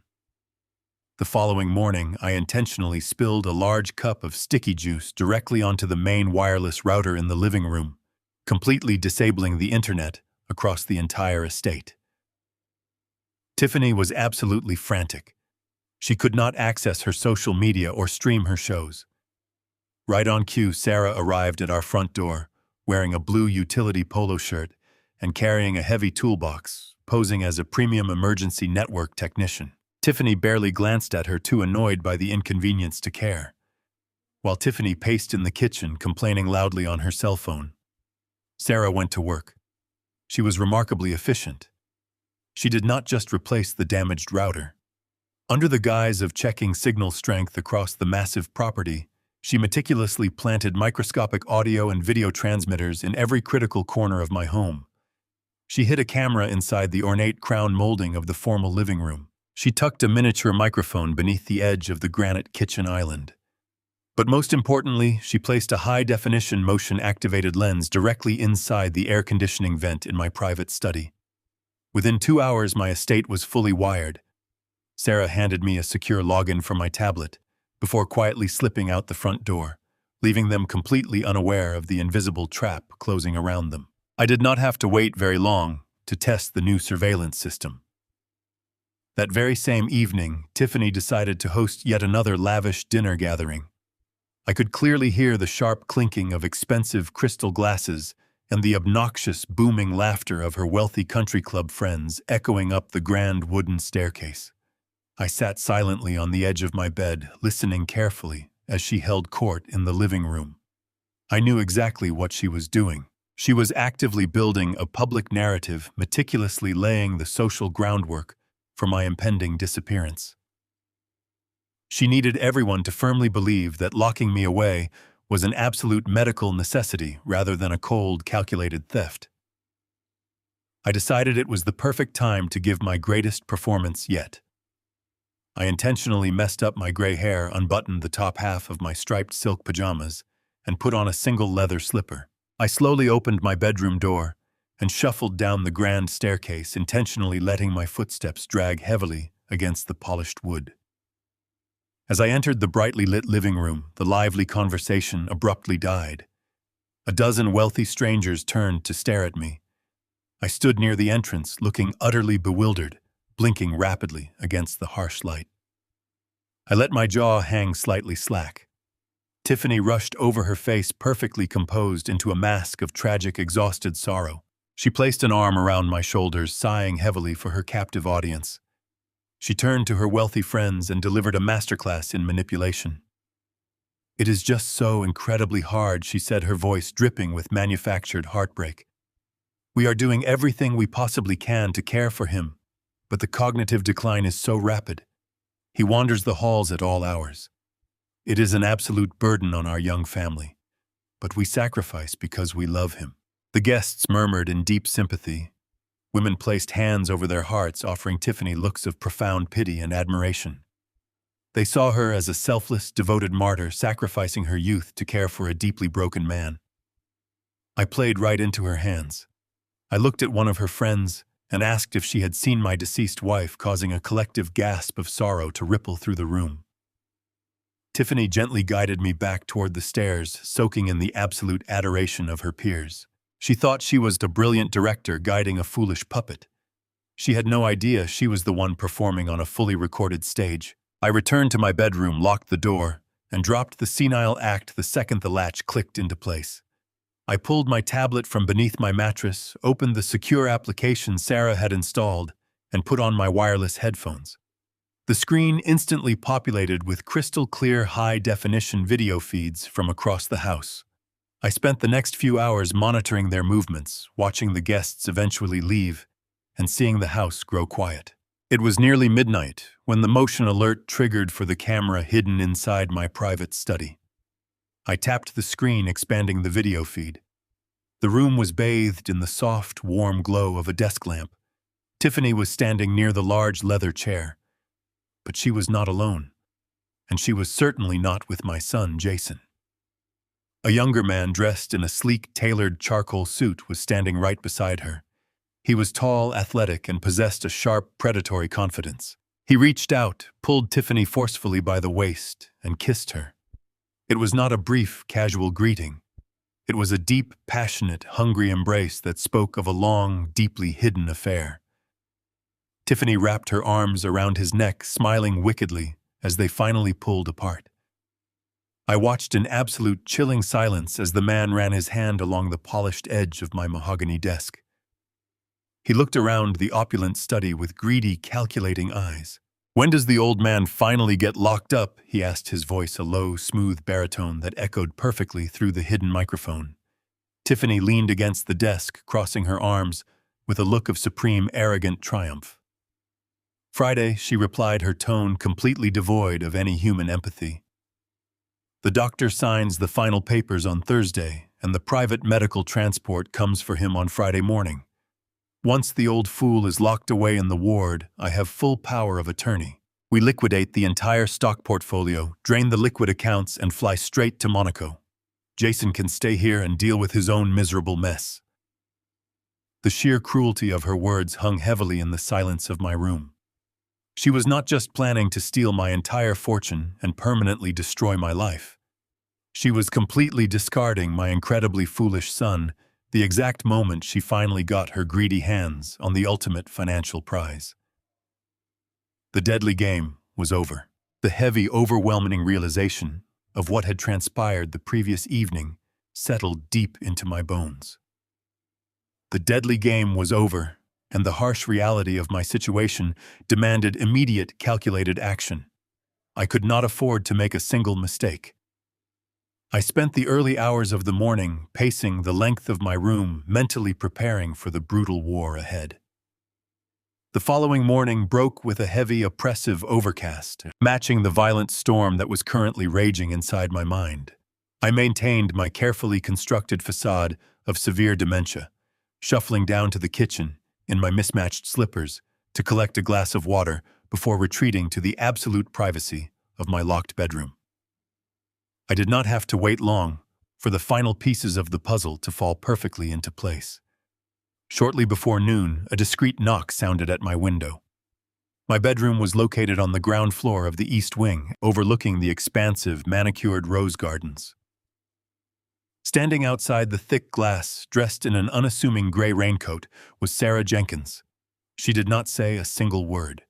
The following morning, I intentionally spilled a large cup of sticky juice directly onto the main wireless router in the living room, completely disabling the internet across the entire estate. Tiffany was absolutely frantic. She could not access her social media or stream her shows. Right on cue, Sarah arrived at our front door, wearing a blue utility polo shirt and carrying a heavy toolbox, posing as a premium emergency network technician. Tiffany barely glanced at her, too annoyed by the inconvenience to care. While Tiffany paced in the kitchen, complaining loudly on her cell phone, Sarah went to work. She was remarkably efficient. She did not just replace the damaged router. Under the guise of checking signal strength across the massive property, she meticulously planted microscopic audio and video transmitters in every critical corner of my home. She hid a camera inside the ornate crown molding of the formal living room. She tucked a miniature microphone beneath the edge of the granite kitchen island. But most importantly, she placed a high-definition motion-activated lens directly inside the air conditioning vent in my private study. Within 2 hours, my estate was fully wired. Sarah handed me a secure login from my tablet before quietly slipping out the front door, leaving them completely unaware of the invisible trap closing around them. I did not have to wait very long to test the new surveillance system. That very same evening, Tiffany decided to host yet another lavish dinner gathering. I could clearly hear the sharp clinking of expensive crystal glasses and the obnoxious, booming laughter of her wealthy country club friends echoing up the grand wooden staircase. I sat silently on the edge of my bed, listening carefully as she held court in the living room. I knew exactly what she was doing. She was actively building a public narrative, meticulously laying the social groundwork for my impending disappearance. She needed everyone to firmly believe that locking me away was an absolute medical necessity rather than a cold, calculated theft. I decided it was the perfect time to give my greatest performance yet. I intentionally messed up my gray hair, unbuttoned the top half of my striped silk pajamas, and put on a single leather slipper. I slowly opened my bedroom door and shuffled down the grand staircase, intentionally letting my footsteps drag heavily against the polished wood. As I entered the brightly lit living room, the lively conversation abruptly died. A dozen wealthy strangers turned to stare at me. I stood near the entrance, looking utterly bewildered, blinking rapidly against the harsh light. I let my jaw hang slightly slack. Tiffany rushed over, her face perfectly composed into a mask of tragic, exhausted sorrow. She placed an arm around my shoulders, sighing heavily for her captive audience. She turned to her wealthy friends and delivered a masterclass in manipulation. "It is just so incredibly hard," she said, her voice dripping with manufactured heartbreak. "We are doing everything we possibly can to care for him, but the cognitive decline is so rapid. He wanders the halls at all hours. It is an absolute burden on our young family, but we sacrifice because we love him." The guests murmured in deep sympathy. Women placed hands over their hearts, offering Tiffany looks of profound pity and admiration. They saw her as a selfless, devoted martyr, sacrificing her youth to care for a deeply broken man. I played right into her hands. I looked at one of her friends and asked if she had seen my deceased wife, causing a collective gasp of sorrow to ripple through the room. Tiffany gently guided me back toward the stairs, soaking in the absolute adoration of her peers. She thought she was a brilliant director guiding a foolish puppet. She had no idea she was the one performing on a fully recorded stage. I returned to my bedroom, locked the door, and dropped the senile act the second the latch clicked into place. I pulled my tablet from beneath my mattress, opened the secure application Sarah had installed, and put on my wireless headphones. The screen instantly populated with crystal-clear, high-definition video feeds from across the house. I spent the next few hours monitoring their movements, watching the guests eventually leave, and seeing the house grow quiet. It was nearly midnight when the motion alert triggered for the camera hidden inside my private study. I tapped the screen, expanding the video feed. The room was bathed in the soft, warm glow of a desk lamp. Tiffany was standing near the large leather chair. But she was not alone, and she was certainly not with my son, Jason. A younger man dressed in a sleek, tailored charcoal suit was standing right beside her. He was tall, athletic, and possessed a sharp, predatory confidence. He reached out, pulled Tiffany forcefully by the waist, and kissed her. It was not a brief, casual greeting. It was a deep, passionate, hungry embrace that spoke of a long, deeply hidden affair. Tiffany wrapped her arms around his neck, smiling wickedly as they finally pulled apart. I watched in absolute chilling silence as the man ran his hand along the polished edge of my mahogany desk. He looked around the opulent study with greedy, calculating eyes. "When does the old man finally get locked up?" he asked, his voice a low, smooth baritone that echoed perfectly through the hidden microphone. Tiffany leaned against the desk, crossing her arms with a look of supreme, arrogant triumph. "Friday," she replied, her tone completely devoid of any human empathy. "The doctor signs the final papers on Thursday, and the private medical transport comes for him on Friday morning. Once the old fool is locked away in the ward, I have full power of attorney. We liquidate the entire stock portfolio, drain the liquid accounts, and fly straight to Monaco. Jason can stay here and deal with his own miserable mess." The sheer cruelty of her words hung heavily in the silence of my room. She was not just planning to steal my entire fortune and permanently destroy my life. She was completely discarding my incredibly foolish son the exact moment she finally got her greedy hands on the ultimate financial prize. The deadly game was over. The heavy, overwhelming realization of what had transpired the previous evening settled deep into my bones. The deadly game was over, and the harsh reality of my situation demanded immediate, calculated action. I could not afford to make a single mistake. I spent the early hours of the morning pacing the length of my room, mentally preparing for the brutal war ahead. The following morning broke with a heavy, oppressive overcast, matching the violent storm that was currently raging inside my mind. I maintained my carefully constructed facade of severe dementia, shuffling down to the kitchen in my mismatched slippers to collect a glass of water before retreating to the absolute privacy of my locked bedroom. I did not have to wait long for the final pieces of the puzzle to fall perfectly into place. Shortly before noon, a discreet knock sounded at my window. My bedroom was located on the ground floor of the east wing, overlooking the expansive, manicured rose gardens. Standing outside the thick glass, dressed in an unassuming gray raincoat, was Sarah Jenkins. She did not say a single word.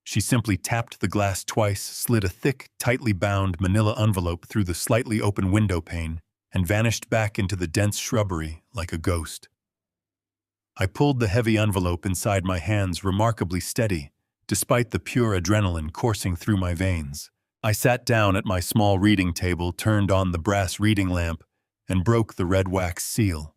She simply tapped the glass twice, slid a thick, tightly bound manila envelope through the slightly open window pane, and vanished back into the dense shrubbery like a ghost. I pulled the heavy envelope inside my hands, remarkably steady, despite the pure adrenaline coursing through my veins. I sat down at my small reading table, turned on the brass reading lamp, and broke the red wax seal.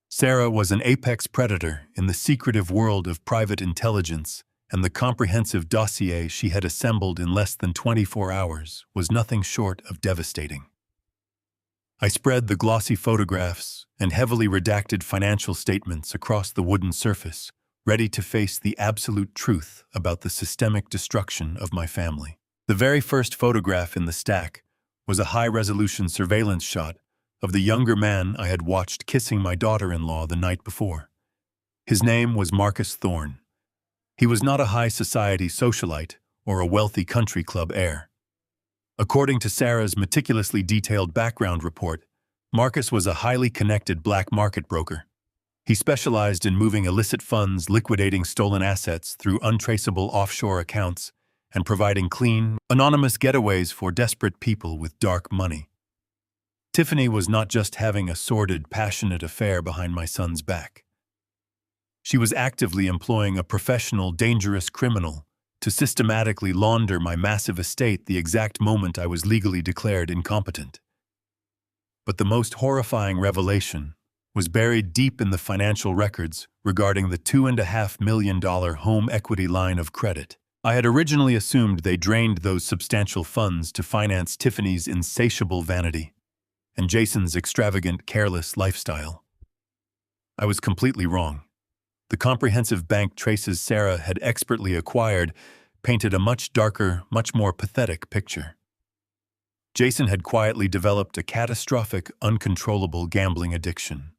Sarah was an apex predator in the secretive world of private intelligence, and the comprehensive dossier she had assembled in less than 24 hours was nothing short of devastating. I spread the glossy photographs and heavily redacted financial statements across the wooden surface, ready to face the absolute truth about the systemic destruction of my family. The very first photograph in the stack was a high-resolution surveillance shot of the younger man I had watched kissing my daughter-in-law the night before. His name was Marcus Thorne. He was not a high-society socialite or a wealthy country club heir. According to Sarah's meticulously detailed background report, Marcus was a highly connected black market broker. He specialized in moving illicit funds, liquidating stolen assets through untraceable offshore accounts, and providing clean, anonymous getaways for desperate people with dark money. Tiffany was not just having a sordid, passionate affair behind my son's back. She was actively employing a professional, dangerous criminal to systematically launder my massive estate the exact moment I was legally declared incompetent. But the most horrifying revelation was buried deep in the financial records regarding the $2.5 million home equity line of credit. I had originally assumed they drained those substantial funds to finance Tiffany's insatiable vanity and Jason's extravagant, careless lifestyle. I was completely wrong. The comprehensive bank traces Sarah had expertly acquired painted a much darker, much more pathetic picture. Jason had quietly developed a catastrophic, uncontrollable gambling addiction.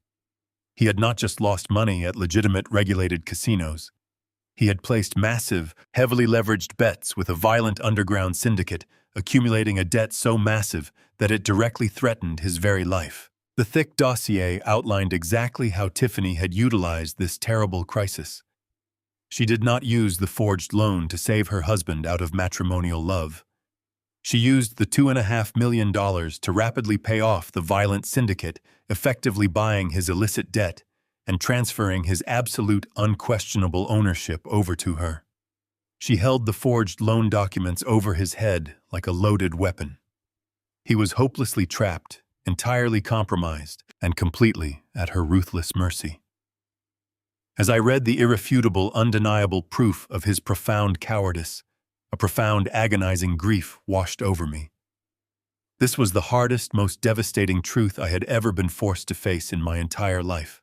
He had not just lost money at legitimate regulated casinos. He had placed massive, heavily leveraged bets with a violent underground syndicate, accumulating a debt so massive that it directly threatened his very life. The thick dossier outlined exactly how Tiffany had utilized this terrible crisis. She did not use the forged loan to save her husband out of matrimonial love. She used the $2.5 million to rapidly pay off the violent syndicate, effectively buying his illicit debt and transferring his absolute, unquestionable ownership over to her. She held the forged loan documents over his head like a loaded weapon. He was hopelessly trapped, entirely compromised, and completely at her ruthless mercy. As I read the irrefutable, undeniable proof of his profound cowardice, a profound, agonizing grief washed over me. This was the hardest, most devastating truth I had ever been forced to face in my entire life.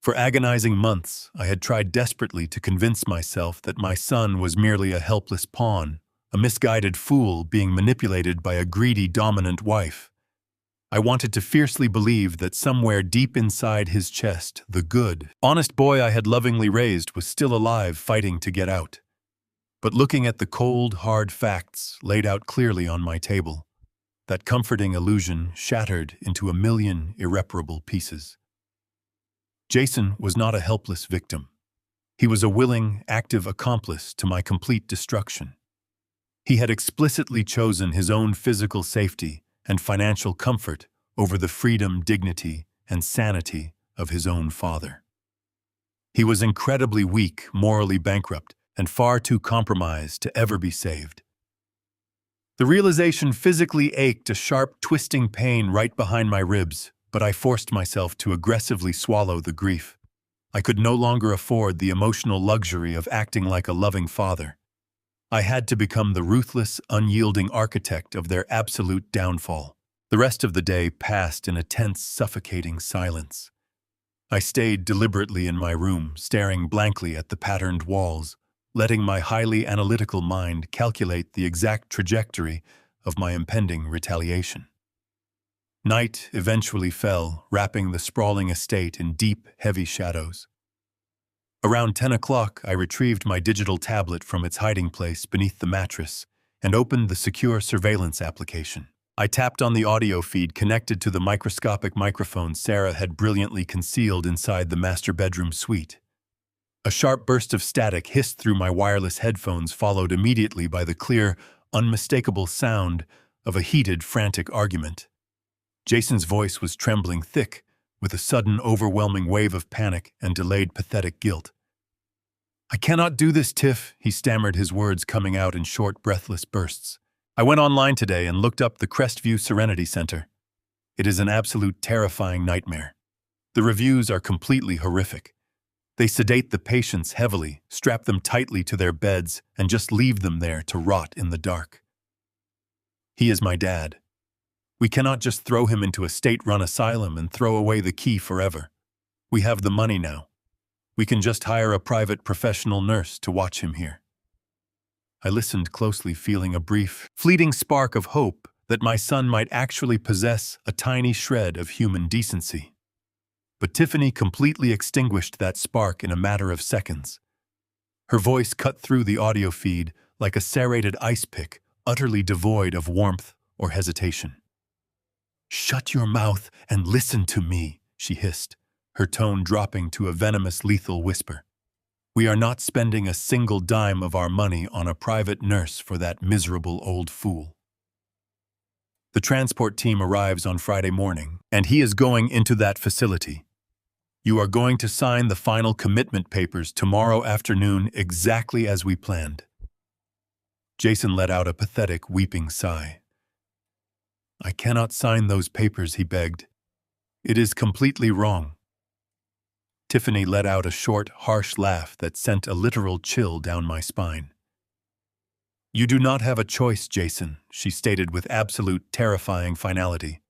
For agonizing months, I had tried desperately to convince myself that my son was merely a helpless pawn a misguided fool being manipulated by a greedy, dominant wife. I wanted to fiercely believe that somewhere deep inside his chest, the good, honest boy I had lovingly raised was still alive, fighting to get out. But looking at the cold, hard facts laid out clearly on my table, that comforting illusion shattered into a million irreparable pieces. Jason was not a helpless victim. He was a willing, active accomplice to my complete destruction. He had explicitly chosen his own physical safety and financial comfort over the freedom, dignity, and sanity of his own father. He was incredibly weak, morally bankrupt, and far too compromised to ever be saved. The realization physically ached a sharp, twisting pain right behind my ribs, but I forced myself to aggressively swallow the grief. I could no longer afford the emotional luxury of acting like a loving father. I had to become the ruthless, unyielding architect of their absolute downfall. The rest of the day passed in a tense, suffocating silence. I stayed deliberately in my room, staring blankly at the patterned walls, letting my highly analytical mind calculate the exact trajectory of my impending retaliation. Night eventually fell, wrapping the sprawling estate in deep, heavy shadows. Around 10 o'clock, I retrieved my digital tablet from its hiding place beneath the mattress and opened the secure surveillance application. I tapped on the audio feed connected to the microscopic microphone Sarah had brilliantly concealed inside the master bedroom suite. A sharp burst of static hissed through my wireless headphones, followed immediately by the clear, unmistakable sound of a heated, frantic argument. Jason's voice was trembling thick, with a sudden, overwhelming wave of panic and delayed, pathetic guilt. "I cannot do this, Tiff," he stammered, his words coming out in short, breathless bursts. "I went online today and looked up the Crestview Serenity Center. It is an absolute terrifying nightmare. The reviews are completely horrific. They sedate the patients heavily, strap them tightly to their beds, and just leave them there to rot in the dark. He is my dad. We cannot just throw him into a state-run asylum and throw away the key forever. We have the money now. We can just hire a private professional nurse to watch him here." I listened closely, feeling a brief, fleeting spark of hope that my son might actually possess a tiny shred of human decency. But Tiffany completely extinguished that spark in a matter of seconds. Her voice cut through the audio feed like a serrated ice pick, utterly devoid of warmth or hesitation. "Shut your mouth and listen to me," she hissed, her tone dropping to a venomous, lethal whisper. "We are not spending a single dime of our money on a private nurse for that miserable old fool. The transport team arrives on Friday morning, and he is going into that facility. You are going to sign the final commitment papers tomorrow afternoon exactly as we planned." Jason let out a pathetic, weeping sigh. "I cannot sign those papers," he begged. "It is completely wrong." Tiffany let out a short, harsh laugh that sent a literal chill down my spine. "You do not have a choice, Jason," she stated with absolute, terrifying finality.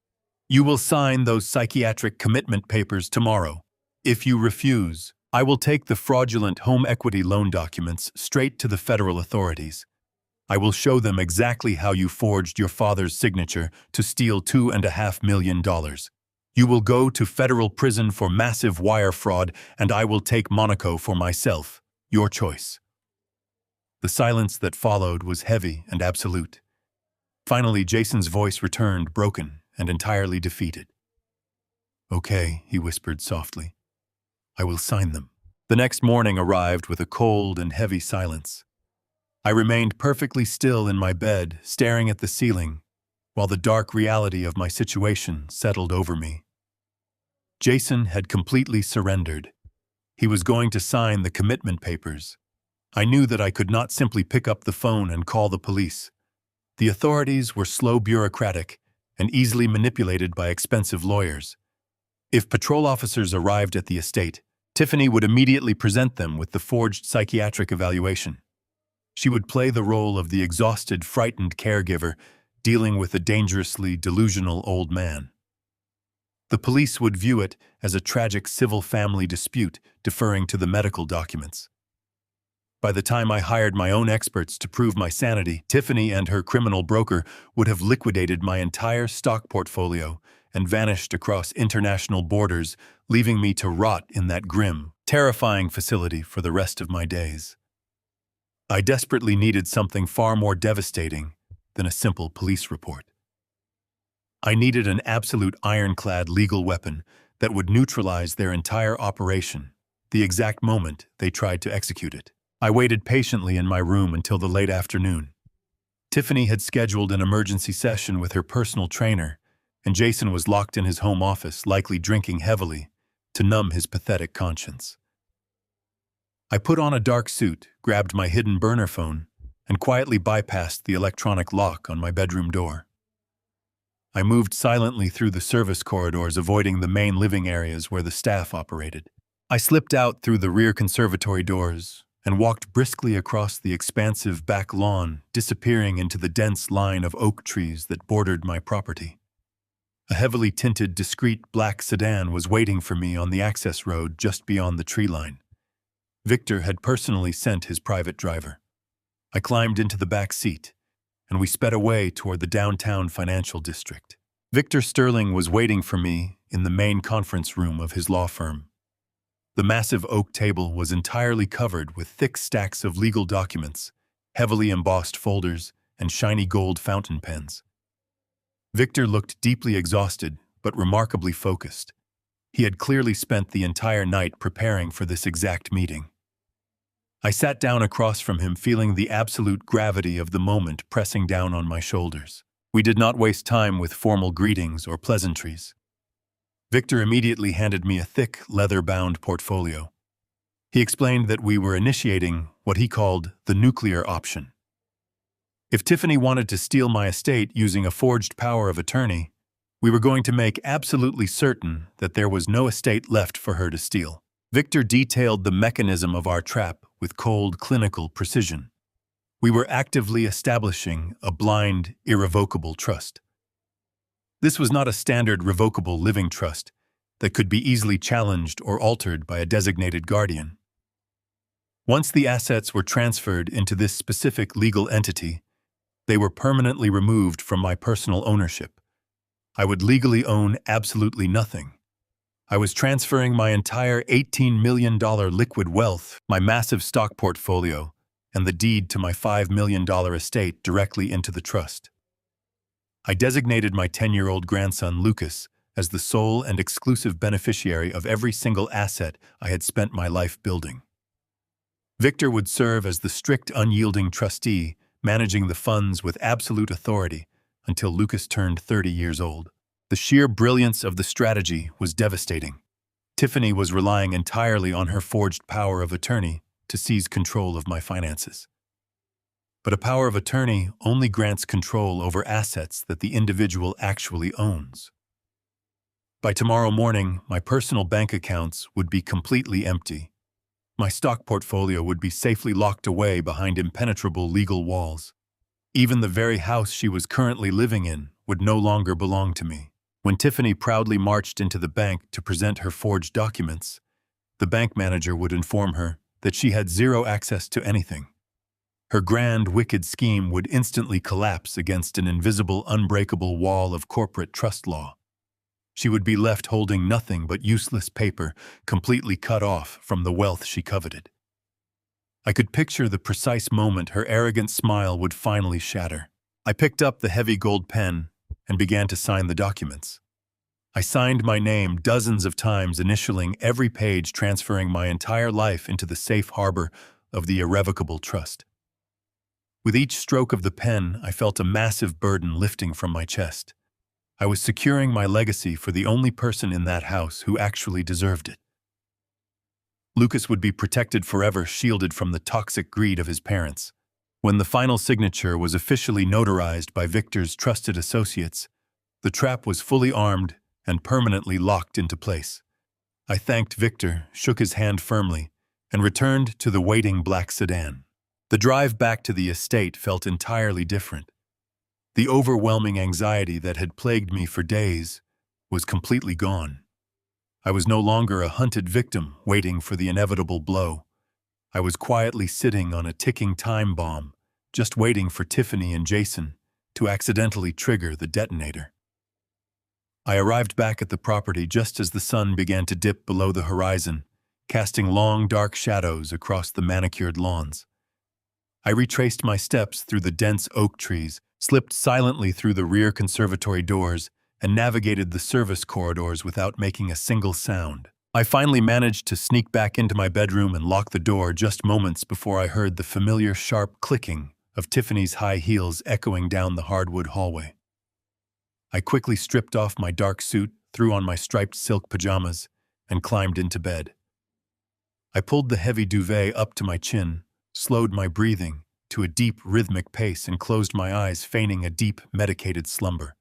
"You will sign those psychiatric commitment papers tomorrow. If you refuse, I will take the fraudulent home equity loan documents straight to the federal authorities. I will show them exactly how you forged your father's signature to steal $2.5 million. You will go to federal prison for massive wire fraud, and I will take Monaco for myself. Your choice." The silence that followed was heavy and absolute. Finally, Jason's voice returned, broken and entirely defeated. "Okay," he whispered softly. "I will sign them." The next morning arrived with a cold and heavy silence. I remained perfectly still in my bed, staring at the ceiling, while the dark reality of my situation settled over me. Jason had completely surrendered. He was going to sign the commitment papers. I knew that I could not simply pick up the phone and call the police. The authorities were slow, bureaucratic, and easily manipulated by expensive lawyers. If patrol officers arrived at the estate, Tiffany would immediately present them with the forged psychiatric evaluation. She would play the role of the exhausted, frightened caregiver dealing with a dangerously delusional old man. The police would view it as a tragic civil family dispute, deferring to the medical documents. By the time I hired my own experts to prove my sanity, Tiffany and her criminal broker would have liquidated my entire stock portfolio and vanished across international borders, leaving me to rot in that grim, terrifying facility for the rest of my days. I desperately needed something far more devastating than a simple police report. I needed an absolute ironclad legal weapon that would neutralize their entire operation the exact moment they tried to execute it. I waited patiently in my room until the late afternoon. Tiffany had scheduled an emergency session with her personal trainer, and Jason was locked in his home office, likely drinking heavily, to numb his pathetic conscience. I put on a dark suit, grabbed my hidden burner phone, and quietly bypassed the electronic lock on my bedroom door. I moved silently through the service corridors, avoiding the main living areas where the staff operated. I slipped out through the rear conservatory doors and walked briskly across the expansive back lawn, disappearing into the dense line of oak trees that bordered my property. A heavily tinted, discreet black sedan was waiting for me on the access road just beyond the tree line. Victor had personally sent his private driver. I climbed into the back seat, and we sped away toward the downtown financial district. Victor Sterling was waiting for me in the main conference room of his law firm. The massive oak table was entirely covered with thick stacks of legal documents, heavily embossed folders, and shiny gold fountain pens. Victor looked deeply exhausted, but remarkably focused. He had clearly spent the entire night preparing for this exact meeting. I sat down across from him, feeling the absolute gravity of the moment pressing down on my shoulders. We did not waste time with formal greetings or pleasantries. Victor immediately handed me a thick, leather-bound portfolio. He explained that we were initiating what he called the nuclear option. If Tiffany wanted to steal my estate using a forged power of attorney, we were going to make absolutely certain that there was no estate left for her to steal. Victor detailed the mechanism of our trap with cold, clinical precision. We were actively establishing a blind, irrevocable trust. This was not a standard revocable living trust that could be easily challenged or altered by a designated guardian. Once the assets were transferred into this specific legal entity, they were permanently removed from my personal ownership. I would legally own absolutely nothing. I was transferring my entire $18 million liquid wealth, my massive stock portfolio, and the deed to my $5 million estate directly into the trust. I designated my 10-year-old grandson, Lucas, as the sole and exclusive beneficiary of every single asset I had spent my life building. Victor would serve as the strict, unyielding trustee, managing the funds with absolute authority until Lucas turned 30 years old. The sheer brilliance of the strategy was devastating. Tiffany was relying entirely on her forged power of attorney to seize control of my finances. But a power of attorney only grants control over assets that the individual actually owns. By tomorrow morning, my personal bank accounts would be completely empty. My stock portfolio would be safely locked away behind impenetrable legal walls. Even the very house she was currently living in would no longer belong to me. When Tiffany proudly marched into the bank to present her forged documents, the bank manager would inform her that she had zero access to anything. Her grand, wicked scheme would instantly collapse against an invisible, unbreakable wall of corporate trust law. She would be left holding nothing but useless paper, completely cut off from the wealth she coveted. I could picture the precise moment her arrogant smile would finally shatter. I picked up the heavy gold pen and began to sign the documents. I signed my name dozens of times, initialing every page, transferring my entire life into the safe harbor of the irrevocable trust. With each stroke of the pen, I felt a massive burden lifting from my chest. I was securing my legacy for the only person in that house who actually deserved it. Lucas would be protected forever, shielded from the toxic greed of his parents. When the final signature was officially notarized by Victor's trusted associates, the trap was fully armed and permanently locked into place. I thanked Victor, shook his hand firmly, and returned to the waiting black sedan. The drive back to the estate felt entirely different. The overwhelming anxiety that had plagued me for days was completely gone. I was no longer a hunted victim waiting for the inevitable blow. I was quietly sitting on a ticking time bomb, just waiting for Tiffany and Jason to accidentally trigger the detonator. I arrived back at the property just as the sun began to dip below the horizon, casting long, dark shadows across the manicured lawns. I retraced my steps through the dense oak trees, slipped silently through the rear conservatory doors, and navigated the service corridors without making a single sound. I finally managed to sneak back into my bedroom and lock the door just moments before I heard the familiar sharp clicking of Tiffany's high heels echoing down the hardwood hallway. I quickly stripped off my dark suit, threw on my striped silk pajamas, and climbed into bed. I pulled the heavy duvet up to my chin, slowed my breathing to a deep rhythmic pace, and closed my eyes, feigning a deep, medicated slumber.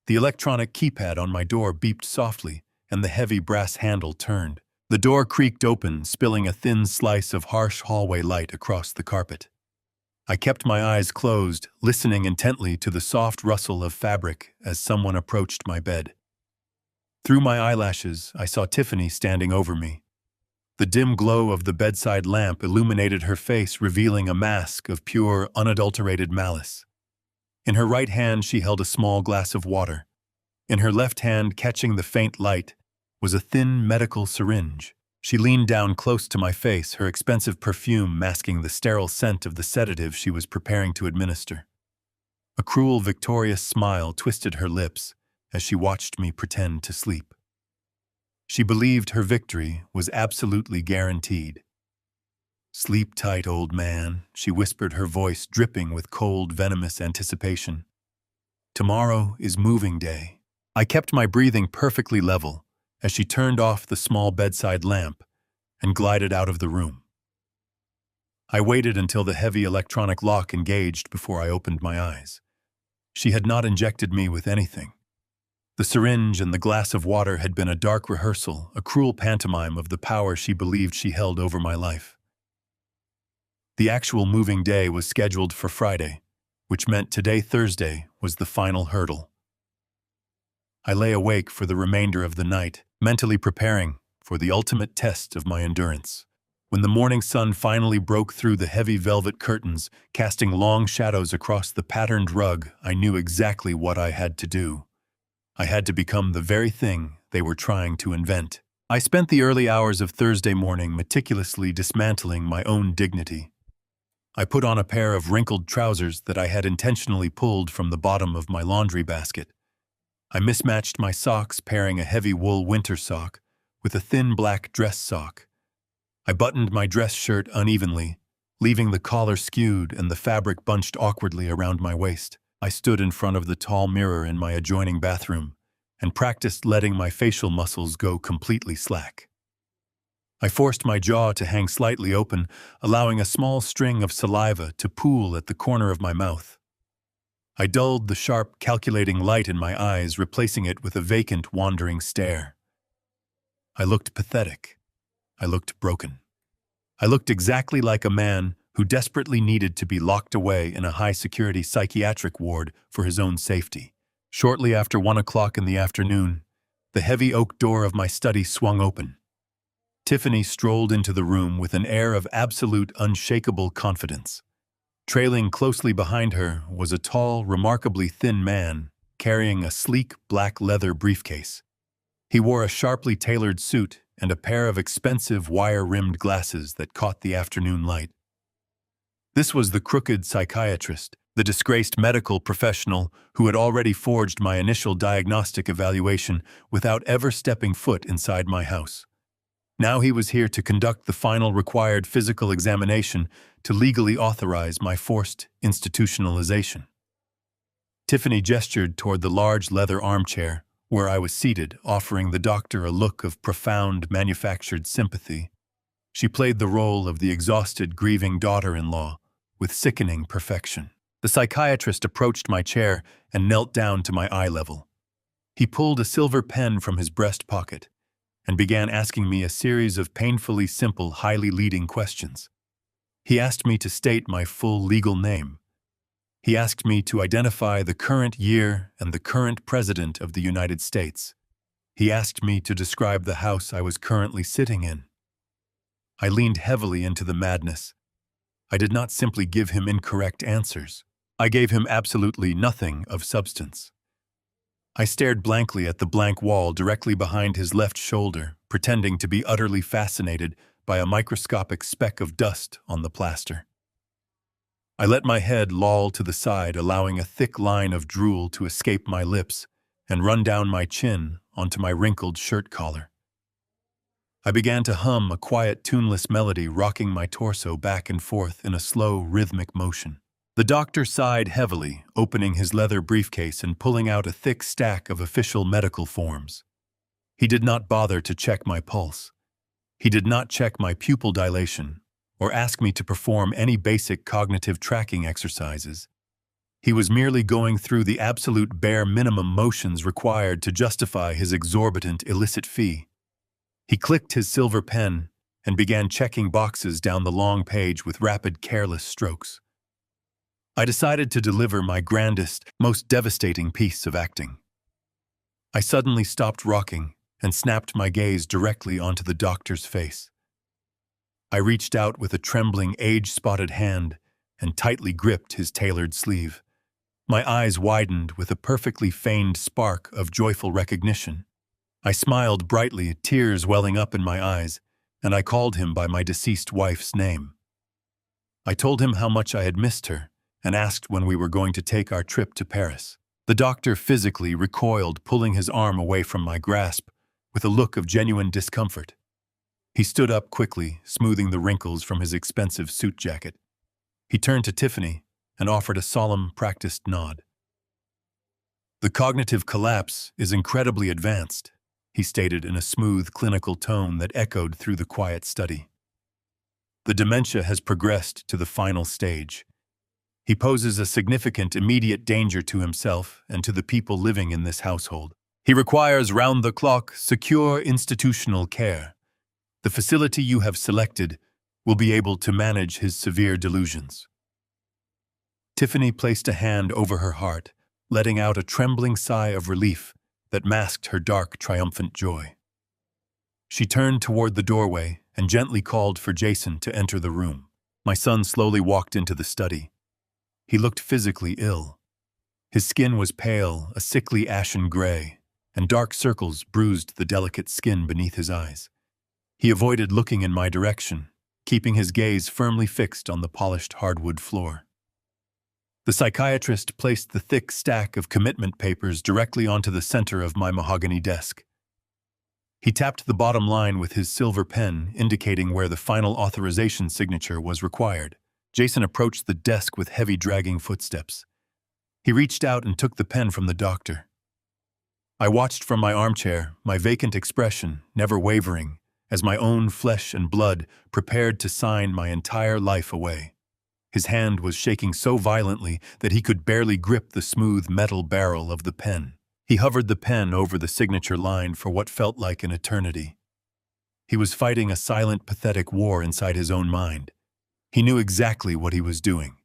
The electronic keypad on my door beeped softly, and the heavy brass handle turned. The door creaked open, spilling a thin slice of harsh hallway light across the carpet. I kept my eyes closed, listening intently to the soft rustle of fabric as someone approached my bed. Through my eyelashes, I saw Tiffany standing over me. The dim glow of the bedside lamp illuminated her face, revealing a mask of pure, unadulterated malice. In her right hand, she held a small glass of water. In her left hand, catching the faint light, was a thin medical syringe. She leaned down close to my face, her expensive perfume masking the sterile scent of the sedative she was preparing to administer. A cruel, victorious smile twisted her lips as she watched me pretend to sleep. She believed her victory was absolutely guaranteed. "Sleep tight, old man," she whispered, her voice dripping with cold, venomous anticipation. "Tomorrow is moving day." I kept my breathing perfectly level as she turned off the small bedside lamp and glided out of the room. I waited until the heavy electronic lock engaged before I opened my eyes. She had not injected me with anything. The syringe and the glass of water had been a dark rehearsal, a cruel pantomime of the power she believed she held over my life. The actual moving day was scheduled for Friday, which meant today, Thursday, was the final hurdle. I lay awake for the remainder of the night, mentally preparing for the ultimate test of my endurance. When the morning sun finally broke through the heavy velvet curtains, casting long shadows across the patterned rug, I knew exactly what I had to do. I had to become the very thing they were trying to invent. I spent the early hours of Thursday morning meticulously dismantling my own dignity. I put on a pair of wrinkled trousers that I had intentionally pulled from the bottom of my laundry basket. I mismatched my socks, pairing a heavy wool winter sock with a thin black dress sock. I buttoned my dress shirt unevenly, leaving the collar skewed and the fabric bunched awkwardly around my waist. I stood in front of the tall mirror in my adjoining bathroom and practiced letting my facial muscles go completely slack. I forced my jaw to hang slightly open, allowing a small string of saliva to pool at the corner of my mouth. I dulled the sharp, calculating light in my eyes, replacing it with a vacant, wandering stare. I looked pathetic. I looked broken. I looked exactly like a man who desperately needed to be locked away in a high-security psychiatric ward for his own safety. Shortly after 1 o'clock in the afternoon, the heavy oak door of my study swung open. Tiffany strolled into the room with an air of absolute, unshakable confidence. Trailing closely behind her was a tall, remarkably thin man carrying a sleek black leather briefcase. He wore a sharply tailored suit and a pair of expensive wire-rimmed glasses that caught the afternoon light. This was the crooked psychiatrist, the disgraced medical professional who had already forged my initial diagnostic evaluation without ever stepping foot inside my house. Now he was here to conduct the final required physical examination to legally authorize my forced institutionalization. Tiffany gestured toward the large leather armchair where I was seated, offering the doctor a look of profound manufactured sympathy. She played the role of the exhausted, grieving daughter-in-law with sickening perfection. The psychiatrist approached my chair and knelt down to my eye level. He pulled a silver pen from his breast pocket and began asking me a series of painfully simple, highly leading questions. He asked me to state my full legal name. He asked me to identify the current year and the current president of the United States. He asked me to describe the house I was currently sitting in. I leaned heavily into the madness. I did not simply give him incorrect answers. I gave him absolutely nothing of substance. I stared blankly at the blank wall directly behind his left shoulder, pretending to be utterly fascinated by a microscopic speck of dust on the plaster. I let my head loll to the side, allowing a thick line of drool to escape my lips and run down my chin onto my wrinkled shirt collar. I began to hum a quiet, tuneless melody, rocking my torso back and forth in a slow, rhythmic motion. The doctor sighed heavily, opening his leather briefcase and pulling out a thick stack of official medical forms. He did not bother to check my pulse. He did not check my pupil dilation or ask me to perform any basic cognitive tracking exercises. He was merely going through the absolute bare minimum motions required to justify his exorbitant illicit fee. He clicked his silver pen and began checking boxes down the long page with rapid, careless strokes. I decided to deliver my grandest, most devastating piece of acting. I suddenly stopped rocking and snapped my gaze directly onto the doctor's face. I reached out with a trembling, age-spotted hand and tightly gripped his tailored sleeve. My eyes widened with a perfectly feigned spark of joyful recognition. I smiled brightly, tears welling up in my eyes, and I called him by my deceased wife's name. I told him how much I had missed her and asked when we were going to take our trip to Paris. The doctor physically recoiled, pulling his arm away from my grasp with a look of genuine discomfort. He stood up quickly, smoothing the wrinkles from his expensive suit jacket. He turned to Tiffany and offered a solemn, practiced nod. "The cognitive collapse is incredibly advanced," he stated in a smooth, clinical tone that echoed through the quiet study. "The dementia has progressed to the final stage. He poses a significant immediate danger to himself and to the people living in this household. He requires round-the-clock, secure institutional care. The facility you have selected will be able to manage his severe delusions." Tiffany placed a hand over her heart, letting out a trembling sigh of relief that masked her dark, triumphant joy. She turned toward the doorway and gently called for Jason to enter the room. My son slowly walked into the study. He looked physically ill. His skin was pale, a sickly ashen gray, and dark circles bruised the delicate skin beneath his eyes. He avoided looking in my direction, keeping his gaze firmly fixed on the polished hardwood floor. The psychiatrist placed the thick stack of commitment papers directly onto the center of my mahogany desk. He tapped the bottom line with his silver pen, indicating where the final authorization signature was required. Jason approached the desk with heavy, dragging footsteps. He reached out and took the pen from the doctor. I watched from my armchair, my vacant expression never wavering, as my own flesh and blood prepared to sign my entire life away. His hand was shaking so violently that he could barely grip the smooth metal barrel of the pen. He hovered the pen over the signature line for what felt like an eternity. He was fighting a silent, pathetic war inside his own mind. He knew exactly what he was doing.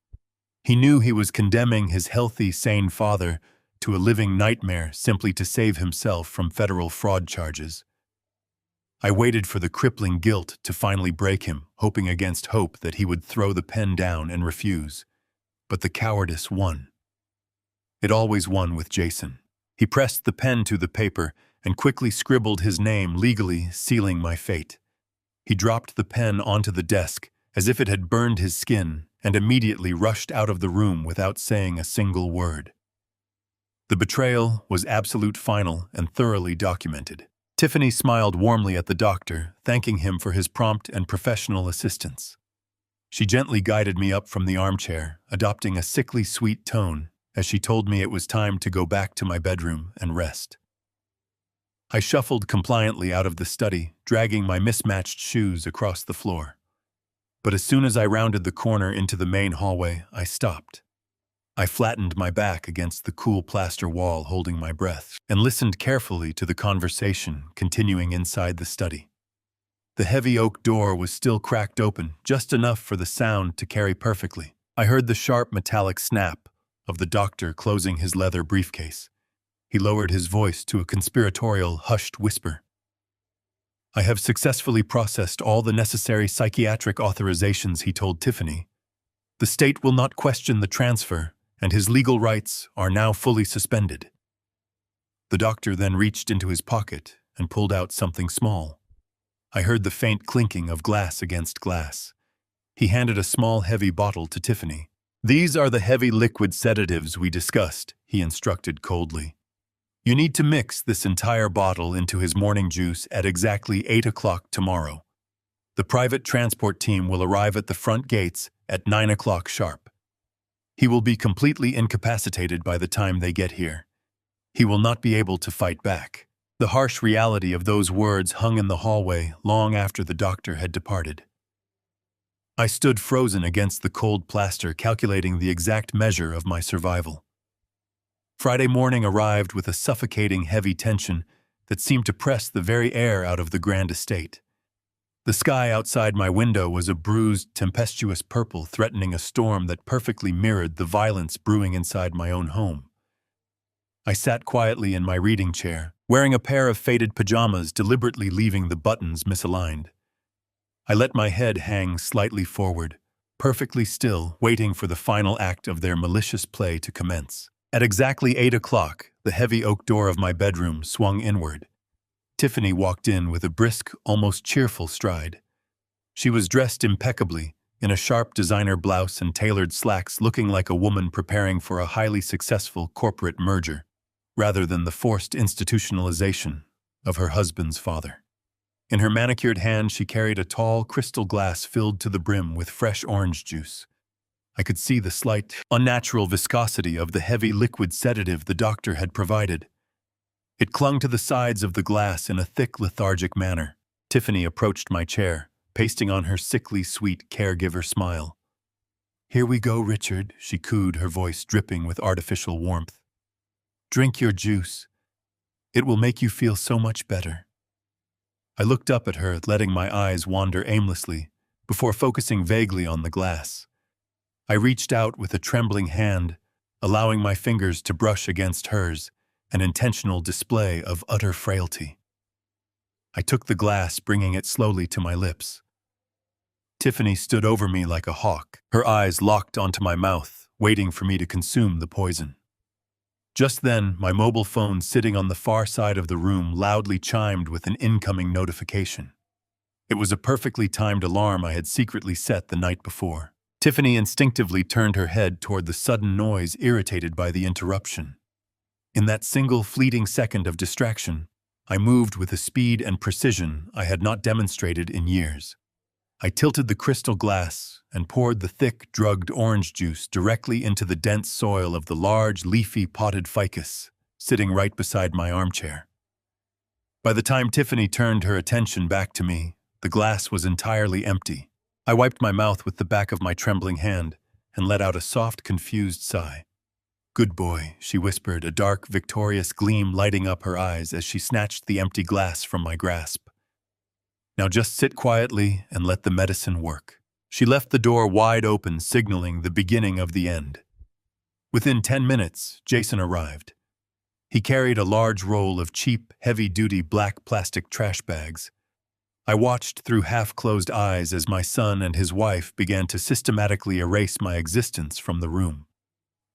He knew he was condemning his healthy, sane father to a living nightmare simply to save himself from federal fraud charges. I waited for the crippling guilt to finally break him, hoping against hope that he would throw the pen down and refuse. But the cowardice won. It always won with Jason. He pressed the pen to the paper and quickly scribbled his name, legally sealing my fate. He dropped the pen onto the desk as if it had burned his skin and immediately rushed out of the room without saying a single word. The betrayal was absolute, final, and thoroughly documented. Tiffany smiled warmly at the doctor, thanking him for his prompt and professional assistance. She gently guided me up from the armchair, adopting a sickly sweet tone as she told me it was time to go back to my bedroom and rest. I shuffled compliantly out of the study, dragging my mismatched shoes across the floor. But as soon as I rounded the corner into the main hallway, I stopped. I flattened my back against the cool plaster wall, holding my breath, and listened carefully to the conversation continuing inside the study. The heavy oak door was still cracked open, just enough for the sound to carry perfectly. I heard the sharp metallic snap of the doctor closing his leather briefcase. He lowered his voice to a conspiratorial, hushed whisper. I have successfully processed all the necessary psychiatric authorizations, he told Tiffany. The state will not question the transfer, and his legal rights are now fully suspended. The doctor then reached into his pocket and pulled out something small. I heard the faint clinking of glass against glass. He handed a small, heavy bottle to Tiffany. These are the heavy liquid sedatives we discussed, he instructed coldly. You need to mix this entire bottle into his morning juice at exactly 8 o'clock tomorrow. The private transport team will arrive at the front gates at 9 o'clock sharp. He will be completely incapacitated by the time they get here. He will not be able to fight back. The harsh reality of those words hung in the hallway long after the doctor had departed. I stood frozen against the cold plaster, calculating the exact measure of my survival. Friday morning arrived with a suffocating heavy tension that seemed to press the very air out of the grand estate. The sky outside my window was a bruised, tempestuous purple, threatening a storm that perfectly mirrored the violence brewing inside my own home. I sat quietly in my reading chair, wearing a pair of faded pajamas, deliberately leaving the buttons misaligned. I let my head hang slightly forward, perfectly still, waiting for the final act of their malicious play to commence. At exactly 8 o'clock, the heavy oak door of my bedroom swung inward. Tiffany walked in with a brisk, almost cheerful stride. She was dressed impeccably, in a sharp designer blouse and tailored slacks, looking like a woman preparing for a highly successful corporate merger, rather than the forced institutionalization of her husband's father. In her manicured hand, she carried a tall crystal glass filled to the brim with fresh orange juice. I could see the slight, unnatural viscosity of the heavy liquid sedative the doctor had provided. It clung to the sides of the glass in a thick, lethargic manner. Tiffany approached my chair, pasting on her sickly sweet caregiver smile. "Here we go, Richard," she cooed, her voice dripping with artificial warmth. "Drink your juice. It will make you feel so much better." I looked up at her, letting my eyes wander aimlessly, before focusing vaguely on the glass. I reached out with a trembling hand, allowing my fingers to brush against hers, an intentional display of utter frailty. I took the glass, bringing it slowly to my lips. Tiffany stood over me like a hawk, her eyes locked onto my mouth, waiting for me to consume the poison. Just then, my mobile phone sitting on the far side of the room loudly chimed with an incoming notification. It was a perfectly timed alarm I had secretly set the night before. Tiffany instinctively turned her head toward the sudden noise, irritated by the interruption. In that single fleeting second of distraction, I moved with a speed and precision I had not demonstrated in years. I tilted the crystal glass and poured the thick, drugged orange juice directly into the dense soil of the large, leafy, potted ficus sitting right beside my armchair. By the time Tiffany turned her attention back to me, the glass was entirely empty. I wiped my mouth with the back of my trembling hand and let out a soft, confused sigh. "Good boy," she whispered, a dark, victorious gleam lighting up her eyes as she snatched the empty glass from my grasp. "Now just sit quietly and let the medicine work." She left the door wide open, signaling the beginning of the end. Within 10 minutes, Jason arrived. He carried a large roll of cheap, heavy-duty black plastic trash bags. I watched through half-closed eyes as my son and his wife began to systematically erase my existence from the room.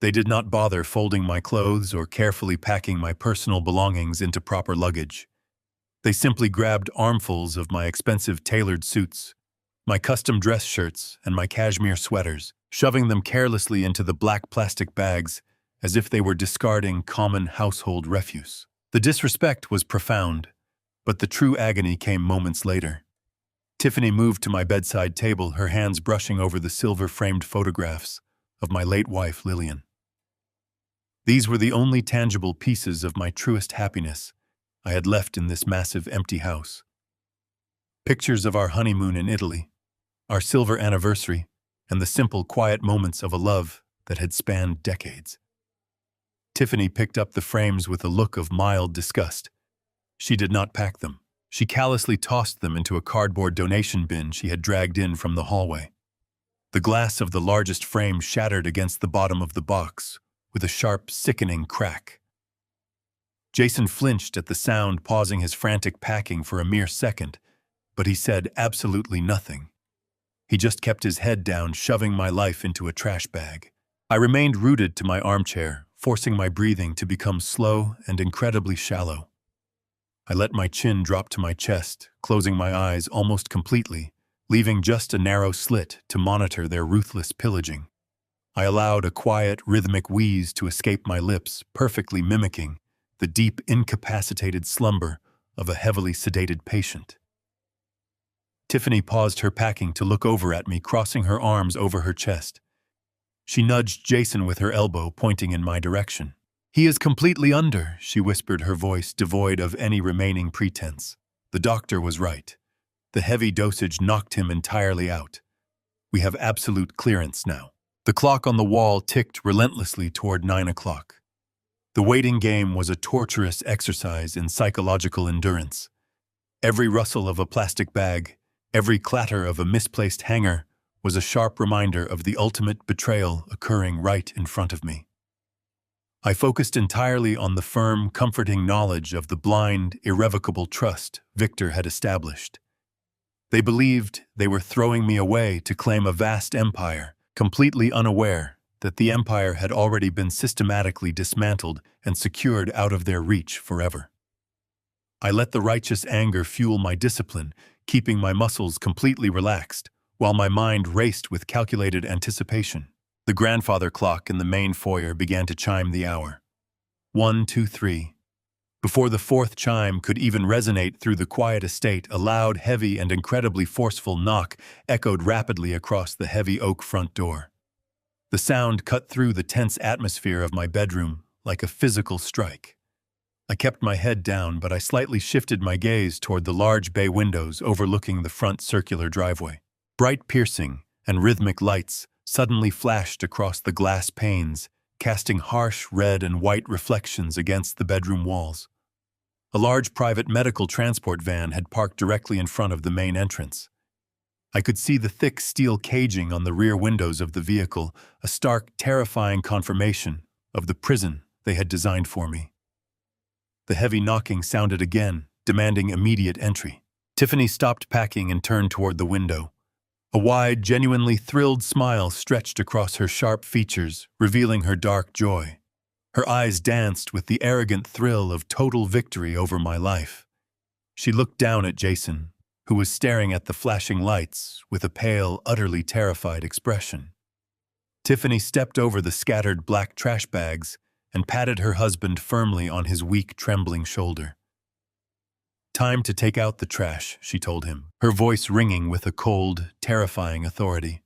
They did not bother folding my clothes or carefully packing my personal belongings into proper luggage. They simply grabbed armfuls of my expensive tailored suits, my custom dress shirts, and my cashmere sweaters, shoving them carelessly into the black plastic bags as if they were discarding common household refuse. The disrespect was profound, but the true agony came moments later. Tiffany moved to my bedside table, her hands brushing over the silver-framed photographs of my late wife, Lillian. These were the only tangible pieces of my truest happiness I had left in this massive empty house. Pictures of our honeymoon in Italy, our silver anniversary, and the simple, quiet moments of a love that had spanned decades. Tiffany picked up the frames with a look of mild disgust. She did not pack them. She callously tossed them into a cardboard donation bin she had dragged in from the hallway. The glass of the largest frame shattered against the bottom of the box, with a sharp, sickening crack. Jason flinched at the sound, pausing his frantic packing for a mere second but he said absolutely nothing. He just kept his head down, shoving my life into a trash bag. I remained rooted to my armchair, forcing my breathing to become slow and incredibly shallow. I let my chin drop to my chest, closing my eyes almost completely, leaving just a narrow slit to monitor their ruthless pillaging. I allowed a quiet, rhythmic wheeze to escape my lips, perfectly mimicking the deep, incapacitated slumber of a heavily sedated patient. Tiffany paused her packing to look over at me, crossing her arms over her chest. She nudged Jason with her elbow, pointing in my direction. "He is completely under," she whispered, her voice devoid of any remaining pretense. The doctor was right. The heavy dosage knocked him entirely out. We have absolute clearance now. The clock on the wall ticked relentlessly toward 9 o'clock. The waiting game was a torturous exercise in psychological endurance. Every rustle of a plastic bag, every clatter of a misplaced hanger was a sharp reminder of the ultimate betrayal occurring right in front of me. I focused entirely on the firm, comforting knowledge of the blind, irrevocable trust Victor had established. They believed they were throwing me away to claim a vast empire, completely unaware that the empire had already been systematically dismantled and secured out of their reach forever. I let the righteous anger fuel my discipline, keeping my muscles completely relaxed, while my mind raced with calculated anticipation. The grandfather clock in the main foyer began to chime the hour. 1, 2, 3. Before the fourth chime could even resonate through the quiet estate, a loud, heavy, and incredibly forceful knock echoed rapidly across the heavy oak front door. The sound cut through the tense atmosphere of my bedroom like a physical strike. I kept my head down, but I slightly shifted my gaze toward the large bay windows overlooking the front circular driveway. Bright, piercing, and rhythmic lights suddenly flashed across the glass panes, casting harsh red and white reflections against the bedroom walls. A large private medical transport van had parked directly in front of the main entrance. I could see the thick steel caging on the rear windows of the vehicle, a stark, terrifying confirmation of the prison they had designed for me. The heavy knocking sounded again, demanding immediate entry. Tiffany stopped packing and turned toward the window. A wide, genuinely thrilled smile stretched across her sharp features, revealing her dark joy. Her eyes danced with the arrogant thrill of total victory over my life. She looked down at Jason, who was staring at the flashing lights with a pale, utterly terrified expression. Tiffany stepped over the scattered black trash bags and patted her husband firmly on his weak, trembling shoulder. "Time to take out the trash," she told him, her voice ringing with a cold, terrifying authority.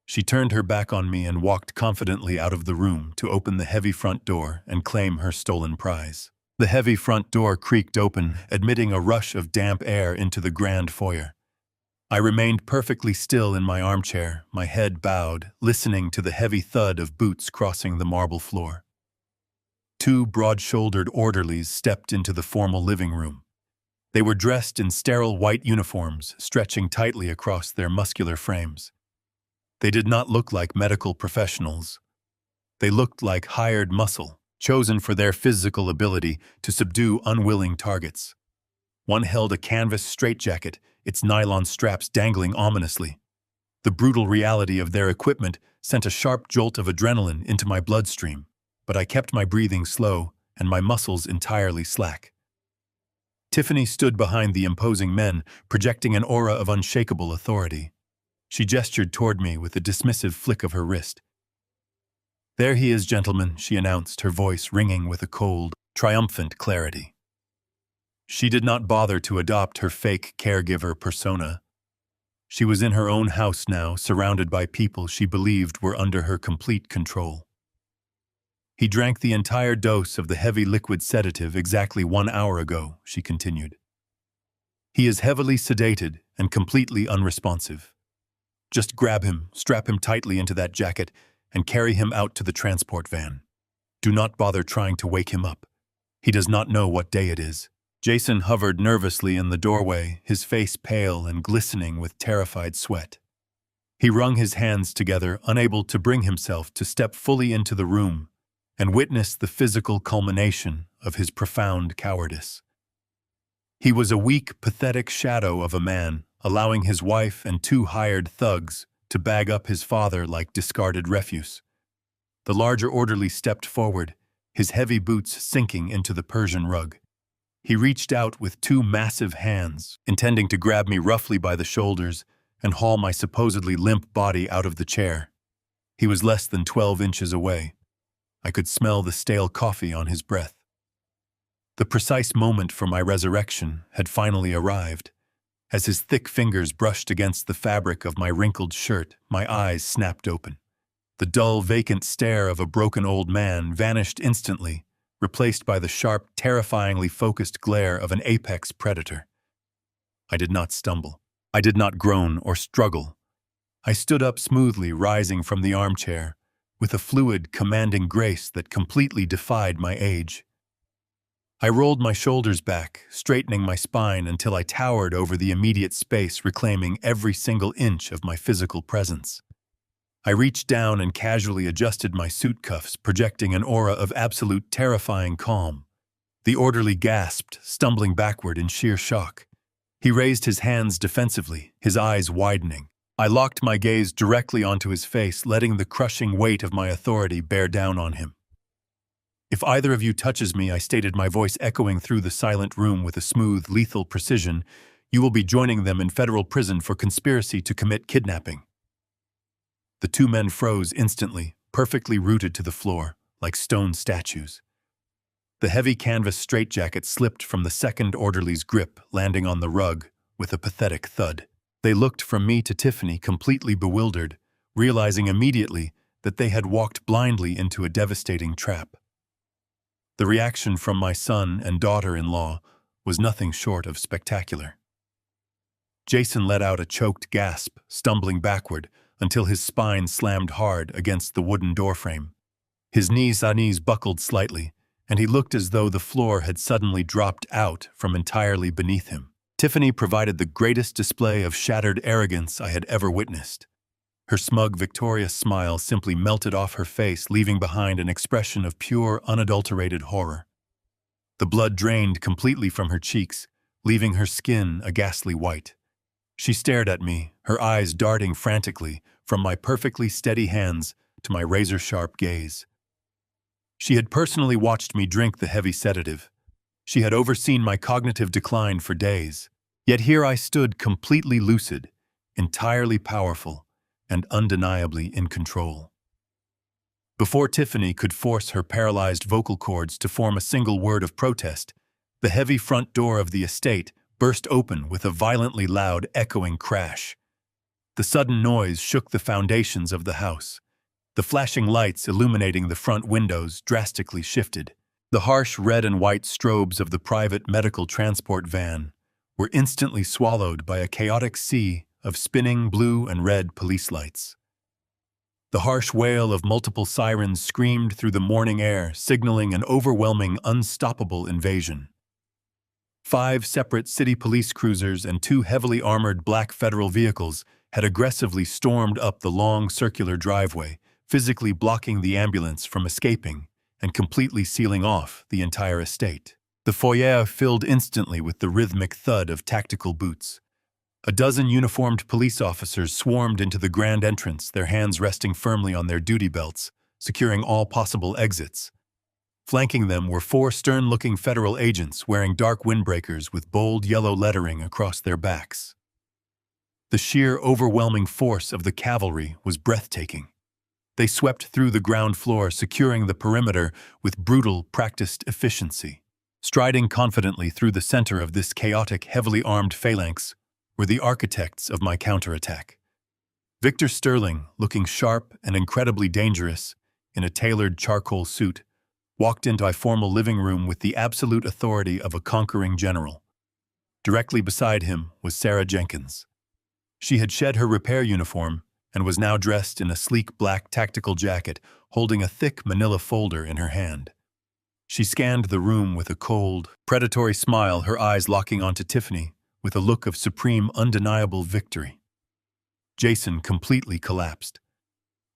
She turned her back on me and walked confidently out of the room to open the heavy front door and claim her stolen prize. The heavy front door creaked open, admitting a rush of damp air into the grand foyer. I remained perfectly still in my armchair, my head bowed, listening to the heavy thud of boots crossing the marble floor. 2 broad-shouldered orderlies stepped into the formal living room. They were dressed in sterile white uniforms, stretching tightly across their muscular frames. They did not look like medical professionals. They looked like hired muscle, chosen for their physical ability to subdue unwilling targets. One held a canvas straitjacket, its nylon straps dangling ominously. The brutal reality of their equipment sent a sharp jolt of adrenaline into my bloodstream, but I kept my breathing slow and my muscles entirely slack. Tiffany stood behind the imposing men, projecting an aura of unshakable authority. She gestured toward me with a dismissive flick of her wrist. "There he is, gentlemen," she announced, her voice ringing with a cold, triumphant clarity. She did not bother to adopt her fake caregiver persona. She was in her own house now, surrounded by people she believed were under her complete control. "He drank the entire dose of the heavy liquid sedative exactly 1 hour ago," she continued. "He is heavily sedated and completely unresponsive. Just grab him, strap him tightly into that jacket, and carry him out to the transport van. Do not bother trying to wake him up. He does not know what day it is." Jason hovered nervously in the doorway, his face pale and glistening with terrified sweat. He wrung his hands together, unable to bring himself to step fully into the room and witness the physical culmination of his profound cowardice. He was a weak, pathetic shadow of a man, allowing his wife and two hired thugs to bag up his father like discarded refuse. The larger orderly stepped forward, his heavy boots sinking into the Persian rug. He reached out with two massive hands, intending to grab me roughly by the shoulders and haul my supposedly limp body out of the chair. He was less than 12 inches away. I could smell the stale coffee on his breath. The precise moment for my resurrection had finally arrived. As his thick fingers brushed against the fabric of my wrinkled shirt, my eyes snapped open. The dull, vacant stare of a broken old man vanished instantly, replaced by the sharp, terrifyingly focused glare of an apex predator. I did not stumble. I did not groan or struggle. I stood up smoothly, rising from the armchair, with a fluid, commanding grace that completely defied my age. I rolled my shoulders back, straightening my spine until I towered over the immediate space, reclaiming every single inch of my physical presence. I reached down and casually adjusted my suit cuffs, projecting an aura of absolute terrifying calm. The orderly gasped, stumbling backward in sheer shock. He raised his hands defensively, his eyes widening. I locked my gaze directly onto his face, letting the crushing weight of my authority bear down on him. "If either of you touches me," I stated, my voice echoing through the silent room with a smooth, lethal precision, "you will be joining them in federal prison for conspiracy to commit kidnapping." The two men froze instantly, perfectly rooted to the floor, like stone statues. The heavy canvas straitjacket slipped from the second orderly's grip, landing on the rug with a pathetic thud. They looked from me to Tiffany, completely bewildered, realizing immediately that they had walked blindly into a devastating trap. The reaction from my son and daughter-in-law was nothing short of spectacular. Jason let out a choked gasp, stumbling backward until his spine slammed hard against the wooden doorframe. His knees buckled slightly, and he looked as though the floor had suddenly dropped out from entirely beneath him. Tiffany provided the greatest display of shattered arrogance I had ever witnessed. Her smug, victorious smile simply melted off her face, leaving behind an expression of pure, unadulterated horror. The blood drained completely from her cheeks, leaving her skin a ghastly white. She stared at me, her eyes darting frantically from my perfectly steady hands to my razor-sharp gaze. She had personally watched me drink the heavy sedative. She had overseen my cognitive decline for days. Yet here I stood, completely lucid, entirely powerful, and undeniably in control. Before Tiffany could force her paralyzed vocal cords to form a single word of protest, the heavy front door of the estate burst open with a violently loud, echoing crash. The sudden noise shook the foundations of the house. The flashing lights illuminating the front windows drastically shifted. The harsh red and white strobes of the private medical transport van were instantly swallowed by a chaotic sea of spinning blue and red police lights. The harsh wail of multiple sirens screamed through the morning air, signaling an overwhelming, unstoppable invasion. 5 separate city police cruisers and 2 heavily armored black federal vehicles had aggressively stormed up the long circular driveway, physically blocking the ambulance from escaping and completely sealing off the entire estate. The foyer filled instantly with the rhythmic thud of tactical boots. A dozen uniformed police officers swarmed into the grand entrance, their hands resting firmly on their duty belts, securing all possible exits. Flanking them were 4 stern-looking federal agents wearing dark windbreakers with bold yellow lettering across their backs. The sheer, overwhelming force of the cavalry was breathtaking. They swept through the ground floor, securing the perimeter with brutal, practiced efficiency. Striding confidently through the center of this chaotic, heavily armed phalanx were the architects of my counterattack. Victor Sterling, looking sharp and incredibly dangerous in a tailored charcoal suit, walked into my formal living room with the absolute authority of a conquering general. Directly beside him was Sarah Jenkins. She had shed her repair uniform and was now dressed in a sleek black tactical jacket, holding a thick manila folder in her hand. She scanned the room with a cold, predatory smile, her eyes locking onto Tiffany with a look of supreme, undeniable victory. Jason completely collapsed.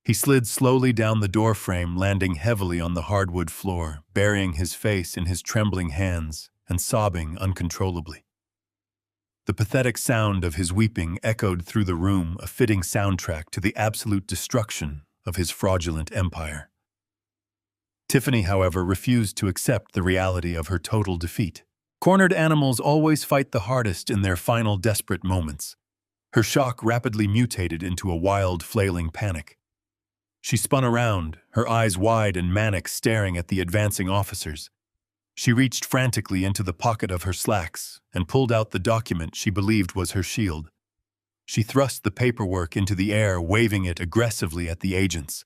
He slid slowly down the door frame, landing heavily on the hardwood floor, burying his face in his trembling hands and sobbing uncontrollably. The pathetic sound of his weeping echoed through the room, a fitting soundtrack to the absolute destruction of his fraudulent empire. Tiffany, however, refused to accept the reality of her total defeat. Cornered animals always fight the hardest in their final desperate moments. Her shock rapidly mutated into a wild, flailing panic. She spun around, her eyes wide and manic, staring at the advancing officers. She reached frantically into the pocket of her slacks and pulled out the document she believed was her shield. She thrust the paperwork into the air, waving it aggressively at the agents.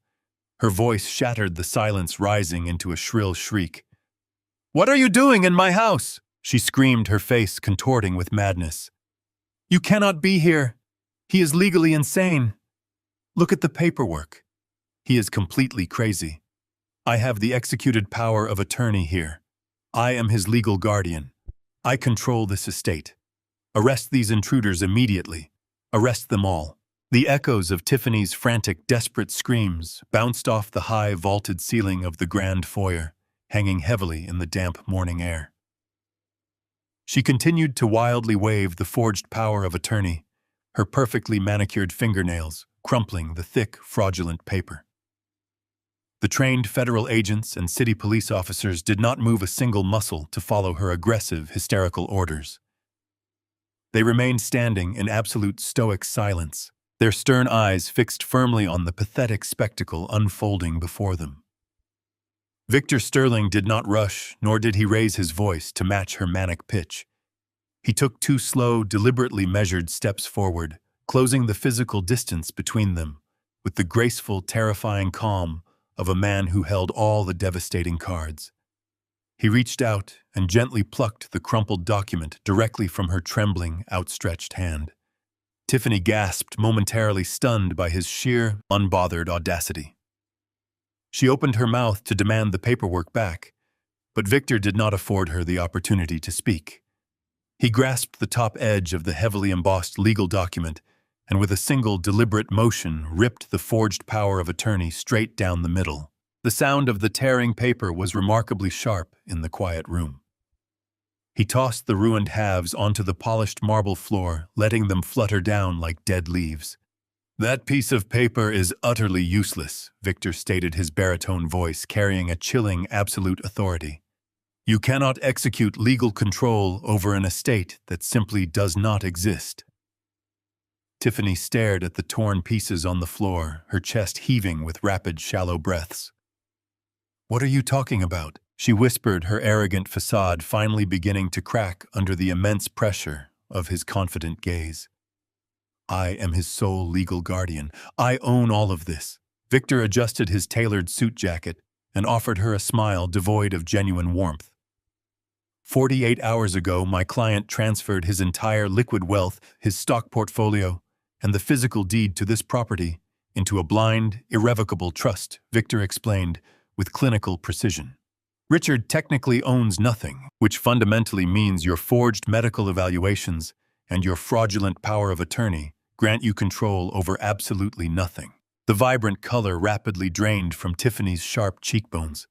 Her voice shattered the silence, rising into a shrill shriek. "What are you doing in my house?" she screamed, her face contorting with madness. "You cannot be here. He is legally insane. Look at the paperwork. He is completely crazy. I have the executed power of attorney here. I am his legal guardian. I control this estate. Arrest these intruders immediately. Arrest them all." The echoes of Tiffany's frantic, desperate screams bounced off the high, vaulted ceiling of the grand foyer, hanging heavily in the damp morning air. She continued to wildly wave the forged power of attorney, her perfectly manicured fingernails crumpling the thick, fraudulent paper. The trained federal agents and city police officers did not move a single muscle to follow her aggressive, hysterical orders. They remained standing in absolute stoic silence, their stern eyes fixed firmly on the pathetic spectacle unfolding before them. Victor Sterling did not rush, nor did he raise his voice to match her manic pitch. He took 2 slow, deliberately measured steps forward, closing the physical distance between them, with the graceful, terrifying calm of a man who held all the devastating cards. He reached out and gently plucked the crumpled document directly from her trembling, outstretched hand. Tiffany gasped, momentarily stunned by his sheer, unbothered audacity. She opened her mouth to demand the paperwork back, but Victor did not afford her the opportunity to speak. He grasped the top edge of the heavily embossed legal document and with a single deliberate motion ripped the forged power of attorney straight down the middle. The sound of the tearing paper was remarkably sharp in the quiet room. He tossed the ruined halves onto the polished marble floor, letting them flutter down like dead leaves. "That piece of paper is utterly useless," Victor stated, his baritone voice carrying a chilling, absolute authority. "You cannot execute legal control over an estate that simply does not exist." Tiffany stared at the torn pieces on the floor, her chest heaving with rapid, shallow breaths. "What are you talking about?" she whispered, her arrogant facade finally beginning to crack under the immense pressure of his confident gaze. "I am his sole legal guardian. I own all of this." Victor adjusted his tailored suit jacket and offered her a smile devoid of genuine warmth. 48 hours ago, my client transferred his entire liquid wealth, his stock portfolio, and the physical deed to this property into a blind, irrevocable trust, Victor explained with clinical precision. "Richard technically owns nothing, which fundamentally means your forged medical evaluations and your fraudulent power of attorney grant you control over absolutely nothing." The vibrant color rapidly drained from Tiffany's sharp cheekbones.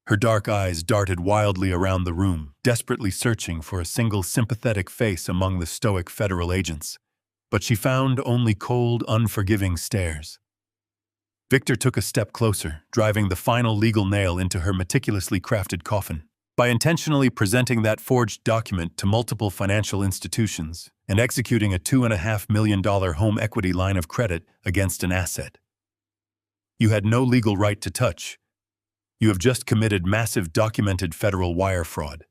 Her dark eyes darted wildly around the room, desperately searching for a single sympathetic face among the stoic federal agents. But she found only cold, unforgiving stares. Victor took a step closer, driving the final legal nail into her meticulously crafted coffin. By intentionally presenting that forged document to multiple financial institutions and executing a $2.5 million home equity line of credit against an asset, you had no legal right to touch. You have just committed massive documented federal wire fraud.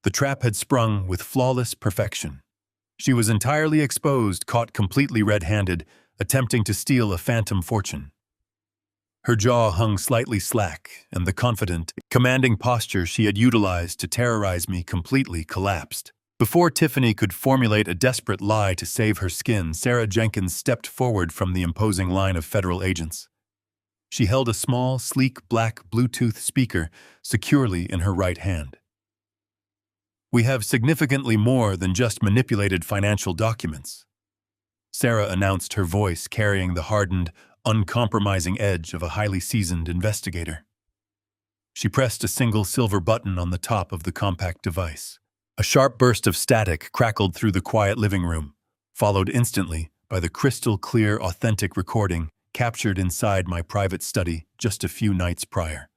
The trap had sprung with flawless perfection. She was entirely exposed, caught completely red-handed, attempting to steal a phantom fortune. Her jaw hung slightly slack, and the confident, commanding posture she had utilized to terrorize me completely collapsed. Before Tiffany could formulate a desperate lie to save her skin, Sarah Jenkins stepped forward from the imposing line of federal agents. She held a small, sleek, black Bluetooth speaker securely in her right hand. "We have significantly more than just manipulated financial documents," Sarah announced, her voice carrying the hardened, uncompromising edge of a highly seasoned investigator. She pressed a single silver button on the top of the compact device. A sharp burst of static crackled through the quiet living room, followed instantly by the crystal-clear, authentic recording captured inside my private study just a few nights prior.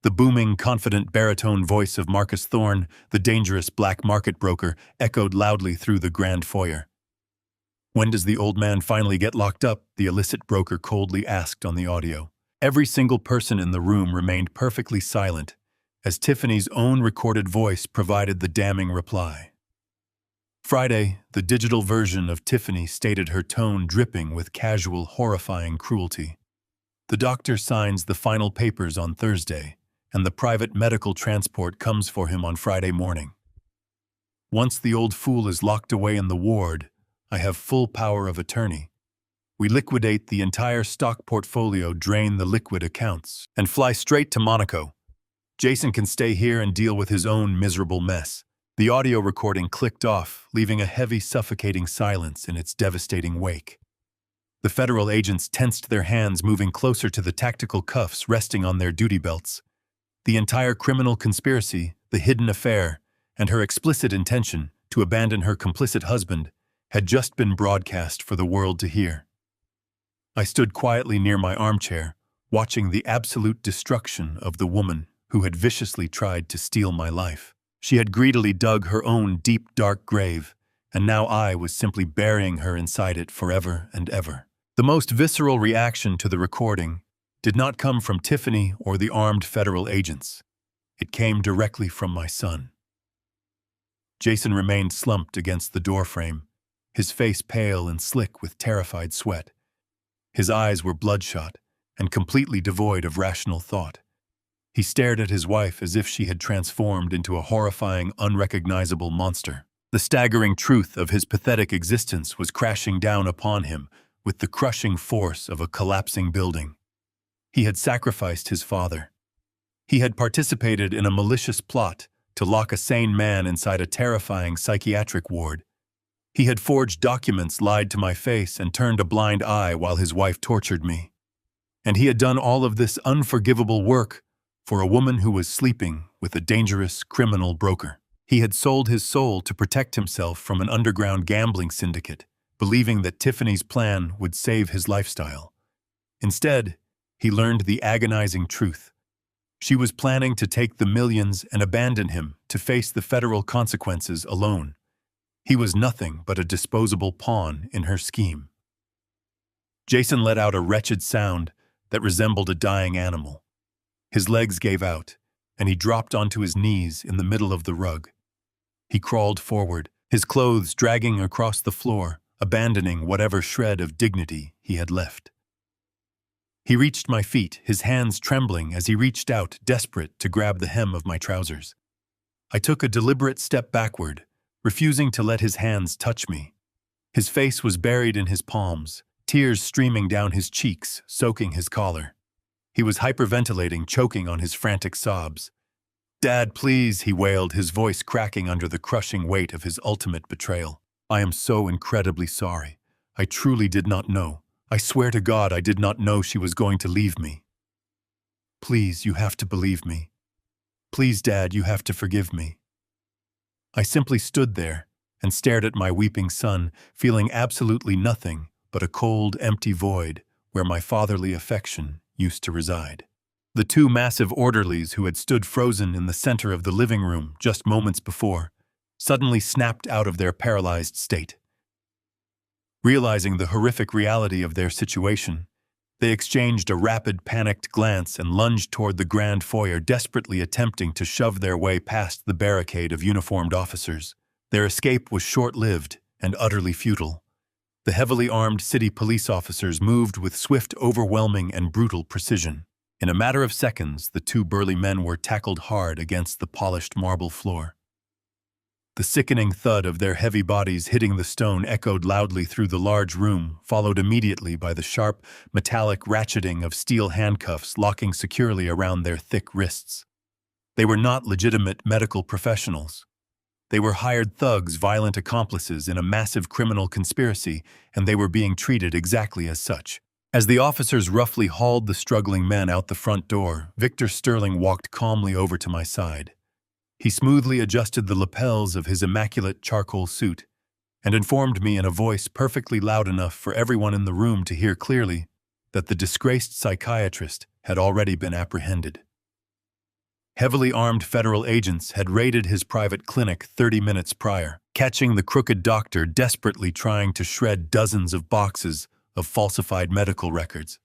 The booming, confident baritone voice of Marcus Thorne, the dangerous black market broker, echoed loudly through the grand foyer. "When does the old man finally get locked up?" the illicit broker coldly asked on the audio. Every single person in the room remained perfectly silent, as Tiffany's own recorded voice provided the damning reply. Friday, the digital version of Tiffany stated, her tone dripping with casual, horrifying cruelty. "The doctor signs the final papers on Thursday, and the private medical transport comes for him on Friday morning. Once the old fool is locked away in the ward, I have full power of attorney. We liquidate the entire stock portfolio, drain the liquid accounts, and fly straight to Monaco. Jason can stay here and deal with his own miserable mess." The audio recording clicked off, leaving a heavy, suffocating silence in its devastating wake. The federal agents tensed their hands, moving closer to the tactical cuffs resting on their duty belts. The entire criminal conspiracy, the hidden affair, and her explicit intention to abandon her complicit husband had just been broadcast for the world to hear. I stood quietly near my armchair, watching the absolute destruction of the woman who had viciously tried to steal my life. She had greedily dug her own deep, dark grave, and now I was simply burying her inside it forever and ever. The most visceral reaction to the recording did not come from Tiffany or the armed federal agents. It came directly from my son. Jason remained slumped against the doorframe, his face pale and slick with terrified sweat. His eyes were bloodshot and completely devoid of rational thought. He stared at his wife as if she had transformed into a horrifying, unrecognizable monster. The staggering truth of his pathetic existence was crashing down upon him with the crushing force of a collapsing building. He had sacrificed his father. He had participated in a malicious plot to lock a sane man inside a terrifying psychiatric ward. He had forged documents, lied to my face, and turned a blind eye while his wife tortured me. And he had done all of this unforgivable work for a woman who was sleeping with a dangerous criminal broker. He had sold his soul to protect himself from an underground gambling syndicate, believing that Tiffany's plan would save his lifestyle. Instead, he learned the agonizing truth. She was planning to take the millions and abandon him to face the federal consequences alone. He was nothing but a disposable pawn in her scheme. Jason let out a wretched sound that resembled a dying animal. His legs gave out, and he dropped onto his knees in the middle of the rug. He crawled forward, his clothes dragging across the floor, abandoning whatever shred of dignity he had left. He reached my feet, his hands trembling as he reached out, desperate to grab the hem of my trousers. I took a deliberate step backward, refusing to let his hands touch me. His face was buried in his palms, tears streaming down his cheeks, soaking his collar. He was hyperventilating, choking on his frantic sobs. "Dad, please," he wailed, his voice cracking under the crushing weight of his ultimate betrayal. "I am so incredibly sorry. I truly did not know. I swear to God I did not know she was going to leave me. Please, you have to believe me. Please, Dad, you have to forgive me." I simply stood there and stared at my weeping son, feeling absolutely nothing but a cold, empty void where my fatherly affection used to reside. The two massive orderlies who had stood frozen in the center of the living room just moments before suddenly snapped out of their paralyzed state. Realizing the horrific reality of their situation, they exchanged a rapid, panicked glance and lunged toward the grand foyer, desperately attempting to shove their way past the barricade of uniformed officers. Their escape was short-lived and utterly futile. The heavily armed city police officers moved with swift, overwhelming, and brutal precision. In a matter of seconds, the two burly men were tackled hard against the polished marble floor. The sickening thud of their heavy bodies hitting the stone echoed loudly through the large room, followed immediately by the sharp, metallic ratcheting of steel handcuffs locking securely around their thick wrists. They were not legitimate medical professionals. They were hired thugs, violent accomplices in a massive criminal conspiracy, and they were being treated exactly as such. As the officers roughly hauled the struggling men out the front door, Victor Sterling walked calmly over to my side. He smoothly adjusted the lapels of his immaculate charcoal suit and informed me in a voice perfectly loud enough for everyone in the room to hear clearly that the disgraced psychiatrist had already been apprehended. Heavily armed federal agents had raided his private clinic 30 minutes prior, catching the crooked doctor desperately trying to shred dozens of boxes of falsified medical records.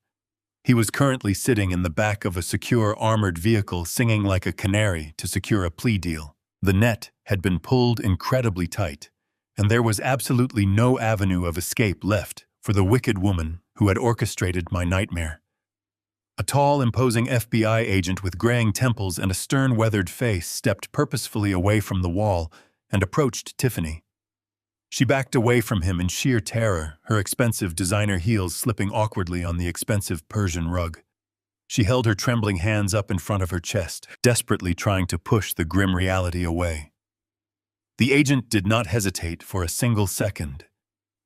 He was currently sitting in the back of a secure armored vehicle singing like a canary to secure a plea deal. The net had been pulled incredibly tight, and there was absolutely no avenue of escape left for the wicked woman who had orchestrated my nightmare. A tall, imposing FBI agent with graying temples and a stern, weathered face stepped purposefully away from the wall and approached Tiffany. She backed away from him in sheer terror, her expensive designer heels slipping awkwardly on the expensive Persian rug. She held her trembling hands up in front of her chest, desperately trying to push the grim reality away. The agent did not hesitate for a single second.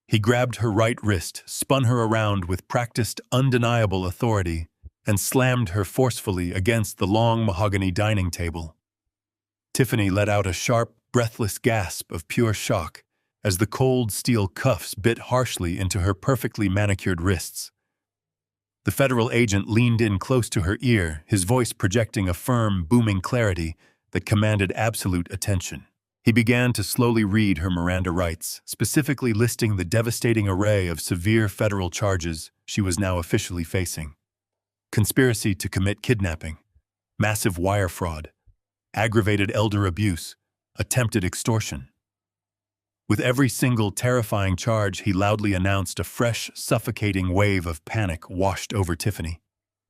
He grabbed her right wrist, spun her around with practiced, undeniable authority, and slammed her forcefully against the long mahogany dining table. Tiffany let out a sharp, breathless gasp of pure shock as the cold steel cuffs bit harshly into her perfectly manicured wrists. The federal agent leaned in close to her ear, his voice projecting a firm, booming clarity that commanded absolute attention. He began to slowly read her Miranda rights, specifically listing the devastating array of severe federal charges she was now officially facing. Conspiracy to commit kidnapping, massive wire fraud, aggravated elder abuse, attempted extortion. With every single terrifying charge, he loudly announced, a fresh, suffocating wave of panic washed over Tiffany.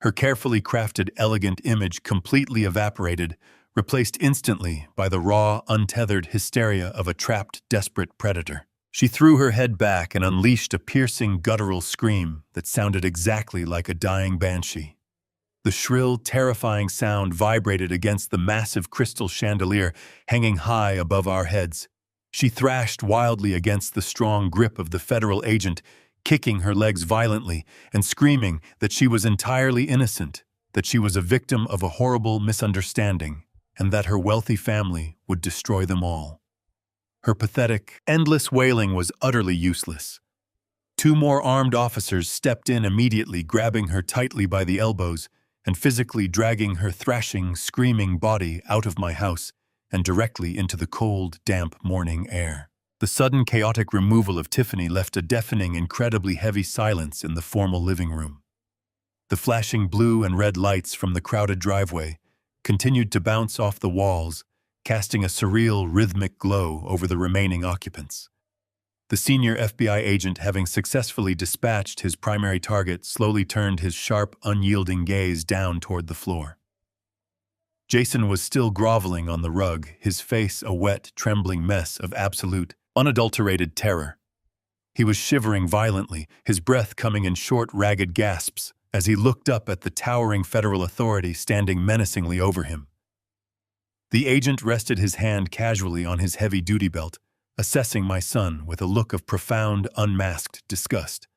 Her carefully crafted, elegant image completely evaporated, replaced instantly by the raw, untethered hysteria of a trapped, desperate predator. She threw her head back and unleashed a piercing, guttural scream that sounded exactly like a dying banshee. The shrill, terrifying sound vibrated against the massive crystal chandelier hanging high above our heads. She thrashed wildly against the strong grip of the federal agent, kicking her legs violently and screaming that she was entirely innocent, that she was a victim of a horrible misunderstanding, and that her wealthy family would destroy them all. Her pathetic, endless wailing was utterly useless. Two more armed officers stepped in immediately, grabbing her tightly by the elbows and physically dragging her thrashing, screaming body out of my house and directly into the cold, damp morning air. The sudden, chaotic removal of Tiffany left a deafening, incredibly heavy silence in the formal living room. The flashing blue and red lights from the crowded driveway continued to bounce off the walls, casting a surreal, rhythmic glow over the remaining occupants. The senior FBI agent, having successfully dispatched his primary target, slowly turned his sharp, unyielding gaze down toward the floor. Jason was still groveling on the rug, his face a wet, trembling mess of absolute, unadulterated terror. He was shivering violently, his breath coming in short, ragged gasps as he looked up at the towering federal authority standing menacingly over him. The agent rested his hand casually on his heavy duty belt, assessing my son with a look of profound, unmasked disgust.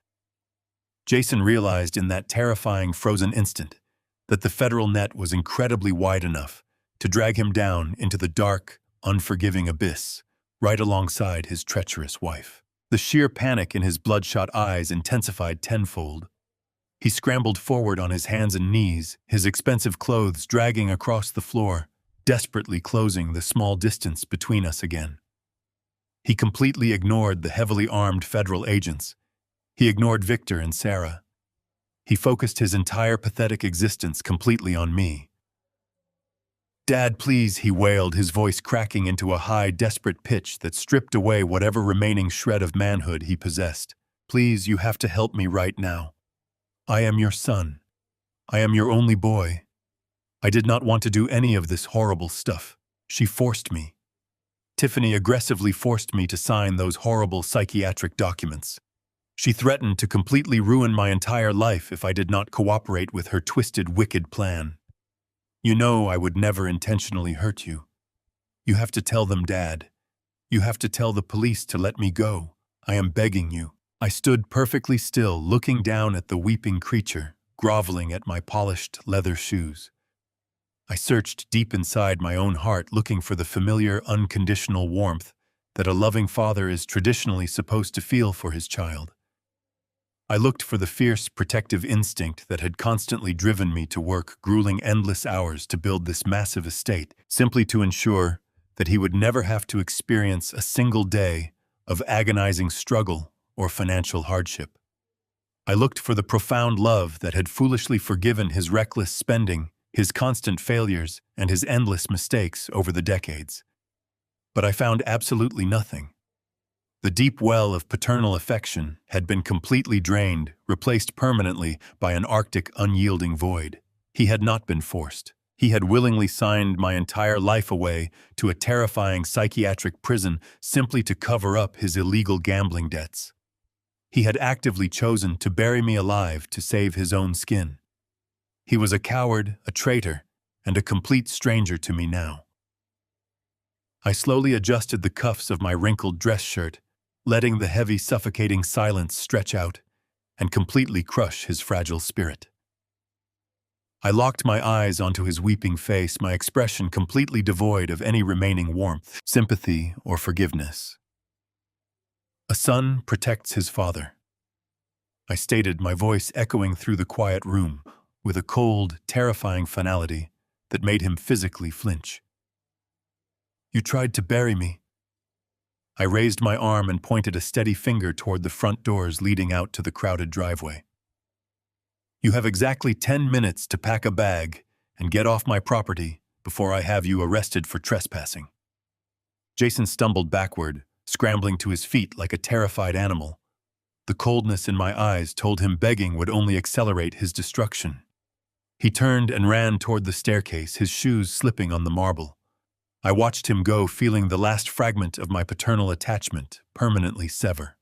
Jason realized in that terrifying, frozen instant that the federal net was incredibly wide enough to drag him down into the dark, unforgiving abyss, right alongside his treacherous wife. The sheer panic in his bloodshot eyes intensified tenfold. He scrambled forward on his hands and knees, his expensive clothes dragging across the floor, desperately closing the small distance between us again. He completely ignored the heavily armed federal agents. He ignored Victor and Sarah. He focused his entire pathetic existence completely on me. "Dad, please," he wailed, his voice cracking into a high, desperate pitch that stripped away whatever remaining shred of manhood he possessed. "Please, you have to help me right now. I am your son. I am your only boy. I did not want to do any of this horrible stuff. She forced me. Tiffany aggressively forced me to sign those horrible psychiatric documents. She threatened to completely ruin my entire life if I did not cooperate with her twisted, wicked plan. You know I would never intentionally hurt you. You have to tell them, Dad. You have to tell the police to let me go. I am begging you." I stood perfectly still, looking down at the weeping creature, groveling at my polished leather shoes. I searched deep inside my own heart looking for the familiar, unconditional warmth that a loving father is traditionally supposed to feel for his child. I looked for the fierce, protective instinct that had constantly driven me to work grueling endless hours to build this massive estate, simply to ensure that he would never have to experience a single day of agonizing struggle or financial hardship. I looked for the profound love that had foolishly forgiven his reckless spending, his constant failures, and his endless mistakes over the decades. But I found absolutely nothing. The deep well of paternal affection had been completely drained, replaced permanently by an Arctic, unyielding void. He had not been forced. He had willingly signed my entire life away to a terrifying psychiatric prison simply to cover up his illegal gambling debts. He had actively chosen to bury me alive to save his own skin. He was a coward, a traitor, and a complete stranger to me now. I slowly adjusted the cuffs of my wrinkled dress shirt, letting the heavy, suffocating silence stretch out and completely crush his fragile spirit. I locked my eyes onto his weeping face, my expression completely devoid of any remaining warmth, sympathy, or forgiveness. A son protects his father, I stated, my voice echoing through the quiet room with a cold, terrifying finality that made him physically flinch. You tried to bury me. I raised my arm and pointed a steady finger toward the front doors leading out to the crowded driveway. You have exactly 10 minutes to pack a bag and get off my property before I have you arrested for trespassing. Jason stumbled backward, scrambling to his feet like a terrified animal. The coldness in my eyes told him begging would only accelerate his destruction. He turned and ran toward the staircase, his shoes slipping on the marble. I watched him go, feeling the last fragment of my paternal attachment permanently sever.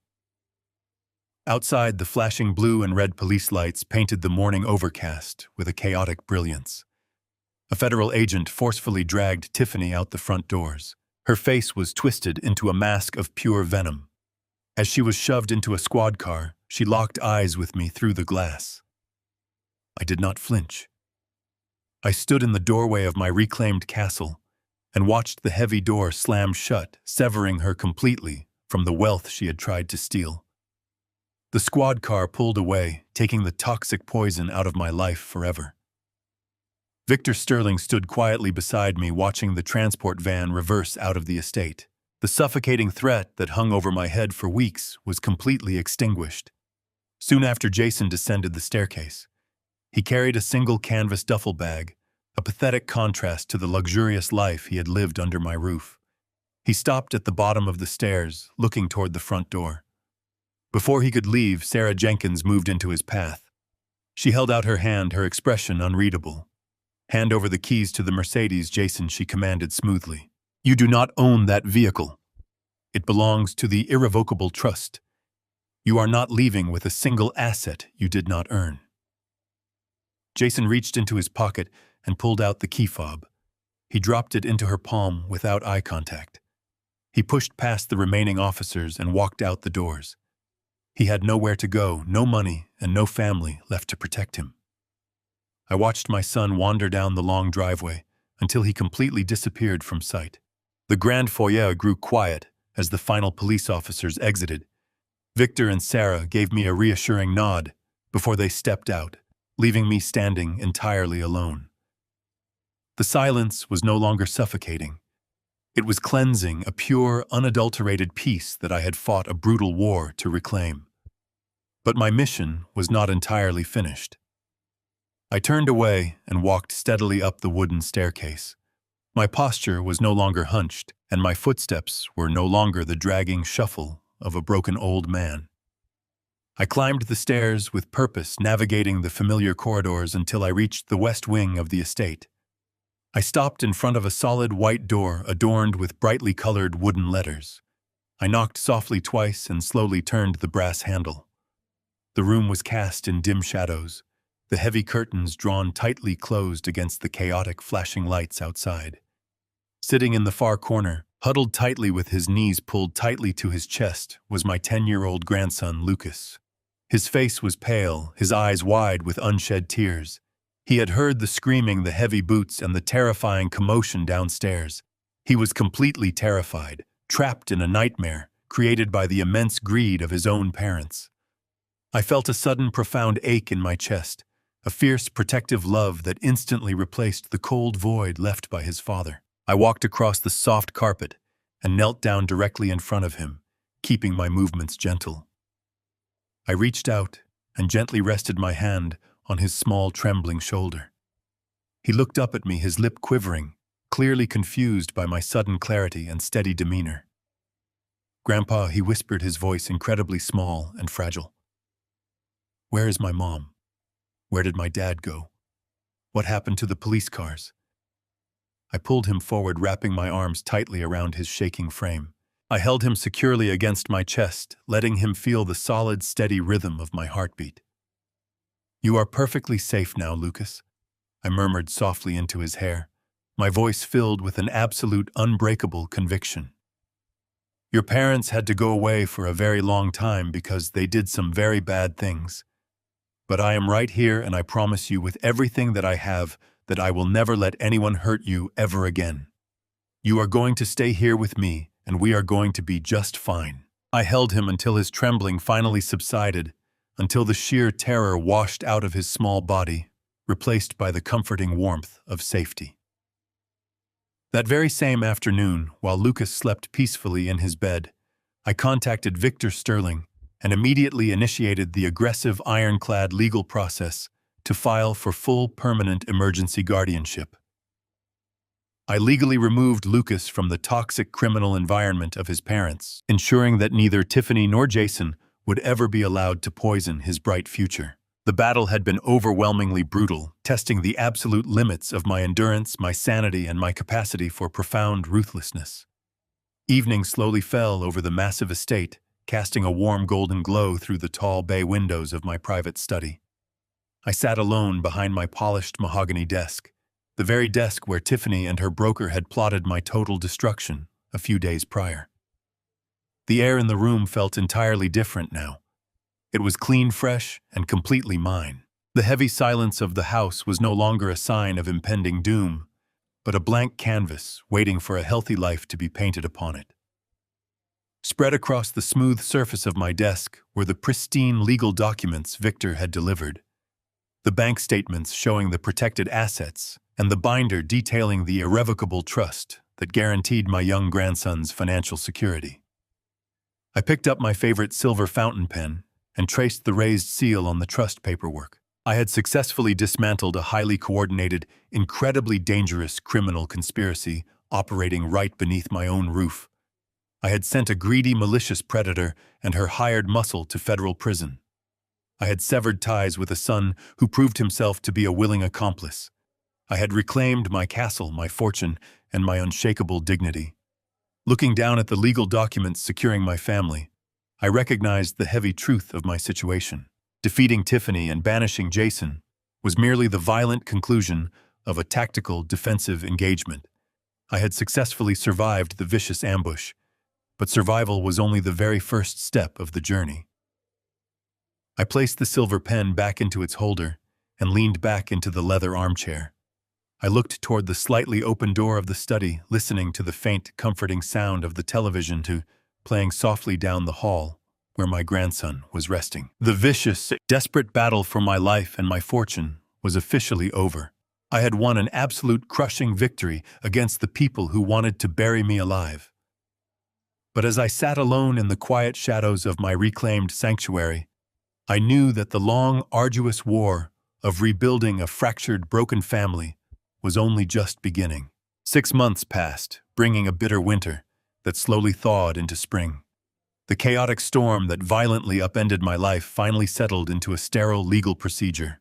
Outside, the flashing blue and red police lights painted the morning overcast with a chaotic brilliance. A federal agent forcefully dragged Tiffany out the front doors. Her face was twisted into a mask of pure venom. As she was shoved into a squad car, she locked eyes with me through the glass. I did not flinch. I stood in the doorway of my reclaimed castle and watched the heavy door slam shut, severing her completely from the wealth she had tried to steal. The squad car pulled away, taking the toxic poison out of my life forever. Victor Sterling stood quietly beside me, watching the transport van reverse out of the estate. The suffocating threat that hung over my head for weeks was completely extinguished. Soon after Jason descended the staircase, he carried a single canvas duffel bag, a pathetic contrast to the luxurious life he had lived under my roof. He stopped at the bottom of the stairs, looking toward the front door. Before he could leave, Sarah Jenkins moved into his path. She held out her hand, her expression unreadable. Hand over the keys to the Mercedes, Jason, she commanded smoothly. You do not own that vehicle. It belongs to the irrevocable trust. You are not leaving with a single asset you did not earn. Jason reached into his pocket and pulled out the key fob. He dropped it into her palm without eye contact. He pushed past the remaining officers and walked out the doors. He had nowhere to go, no money, and no family left to protect him. I watched my son wander down the long driveway until he completely disappeared from sight. The grand foyer grew quiet as the final police officers exited. Victor and Sarah gave me a reassuring nod before they stepped out, leaving me standing entirely alone. The silence was no longer suffocating. It was cleansing, a pure, unadulterated peace that I had fought a brutal war to reclaim. But my mission was not entirely finished. I turned away and walked steadily up the wooden staircase. My posture was no longer hunched, and my footsteps were no longer the dragging shuffle of a broken old man. I climbed the stairs with purpose, navigating the familiar corridors until I reached the west wing of the estate. I stopped in front of a solid white door adorned with brightly colored wooden letters. I knocked softly twice and slowly turned the brass handle. The room was cast in dim shadows, the heavy curtains drawn tightly closed against the chaotic flashing lights outside. Sitting in the far corner, huddled tightly with his knees pulled tightly to his chest, was my 10-year-old grandson, Lucas. His face was pale, his eyes wide with unshed tears, He had heard the screaming, the heavy boots, and the terrifying commotion downstairs. He was completely terrified, trapped in a nightmare created by the immense greed of his own parents. I felt a sudden profound ache in my chest, a fierce protective love that instantly replaced the cold void left by his father. I walked across the soft carpet and knelt down directly in front of him, keeping my movements gentle. I reached out and gently rested my hand on his small, trembling shoulder. He looked up at me, his lip quivering, clearly confused by my sudden clarity and steady demeanor. "Grandpa," he whispered, his voice incredibly small and fragile. "Where is my mom? Where did my dad go? What happened to the police cars?" I pulled him forward, wrapping my arms tightly around his shaking frame. I held him securely against my chest, letting him feel the solid, steady rhythm of my heartbeat. "You are perfectly safe now, Lucas," I murmured softly into his hair, my voice filled with an absolute, unbreakable conviction. "Your parents had to go away for a very long time because they did some very bad things. But I am right here, and I promise you with everything that I have that I will never let anyone hurt you ever again. You are going to stay here with me, and we are going to be just fine." I held him until his trembling finally subsided, until the sheer terror washed out of his small body, replaced by the comforting warmth of safety. That very same afternoon, while Lucas slept peacefully in his bed, I contacted Victor Sterling and immediately initiated the aggressive, ironclad legal process to file for full permanent emergency guardianship. I legally removed Lucas from the toxic criminal environment of his parents, ensuring that neither Tiffany nor Jason would ever be allowed to poison his bright future. The battle had been overwhelmingly brutal, testing the absolute limits of my endurance, my sanity, and my capacity for profound ruthlessness. Evening slowly fell over the massive estate, casting a warm golden glow through the tall bay windows of my private study. I sat alone behind my polished mahogany desk, the very desk where Tiffany and her broker had plotted my total destruction a few days prior. The air in the room felt entirely different now. It was clean, fresh, and completely mine. The heavy silence of the house was no longer a sign of impending doom, but a blank canvas waiting for a healthy life to be painted upon it. Spread across the smooth surface of my desk were the pristine legal documents Victor had delivered, the bank statements showing the protected assets, and the binder detailing the irrevocable trust that guaranteed my young grandson's financial security. I picked up my favorite silver fountain pen and traced the raised seal on the trust paperwork. I had successfully dismantled a highly coordinated, incredibly dangerous criminal conspiracy operating right beneath my own roof. I had sent a greedy, malicious predator and her hired muscle to federal prison. I had severed ties with a son who proved himself to be a willing accomplice. I had reclaimed my castle, my fortune, and my unshakable dignity. Looking down at the legal documents securing my family, I recognized the heavy truth of my situation. Defeating Tiffany and banishing Jason was merely the violent conclusion of a tactical, defensive engagement. I had successfully survived the vicious ambush, but survival was only the very first step of the journey. I placed the silver pen back into its holder and leaned back into the leather armchair. I looked toward the slightly open door of the study, listening to the faint, comforting sound of the television playing softly down the hall where my grandson was resting. The vicious, desperate battle for my life and my fortune was officially over. I had won an absolute crushing victory against the people who wanted to bury me alive. But as I sat alone in the quiet shadows of my reclaimed sanctuary, I knew that the long, arduous war of rebuilding a fractured, broken family was only just beginning. 6 months passed, bringing a bitter winter that slowly thawed into spring. The chaotic storm that violently upended my life finally settled into a sterile legal procedure.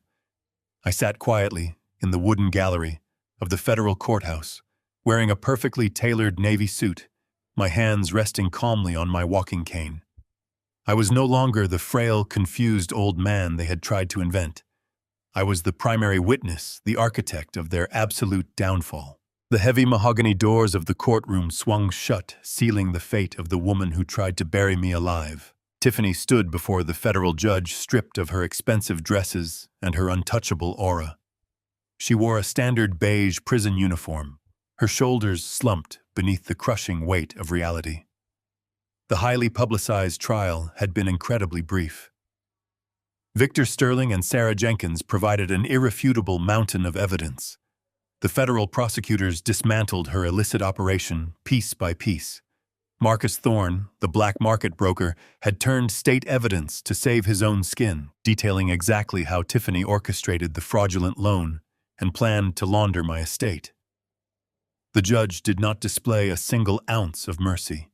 I sat quietly in the wooden gallery of the federal courthouse, wearing a perfectly tailored navy suit, my hands resting calmly on my walking cane. I was no longer the frail, confused old man they had tried to invent. I was the primary witness, the architect of their absolute downfall. The heavy mahogany doors of the courtroom swung shut, sealing the fate of the woman who tried to bury me alive. Tiffany stood before the federal judge, stripped of her expensive dresses and her untouchable aura. She wore a standard beige prison uniform, her shoulders slumped beneath the crushing weight of reality. The highly publicized trial had been incredibly brief. Victor Sterling and Sarah Jenkins provided an irrefutable mountain of evidence. The federal prosecutors dismantled her illicit operation piece by piece. Marcus Thorne, the black market broker, had turned state evidence to save his own skin, detailing exactly how Tiffany orchestrated the fraudulent loan and planned to launder my estate. The judge did not display a single ounce of mercy.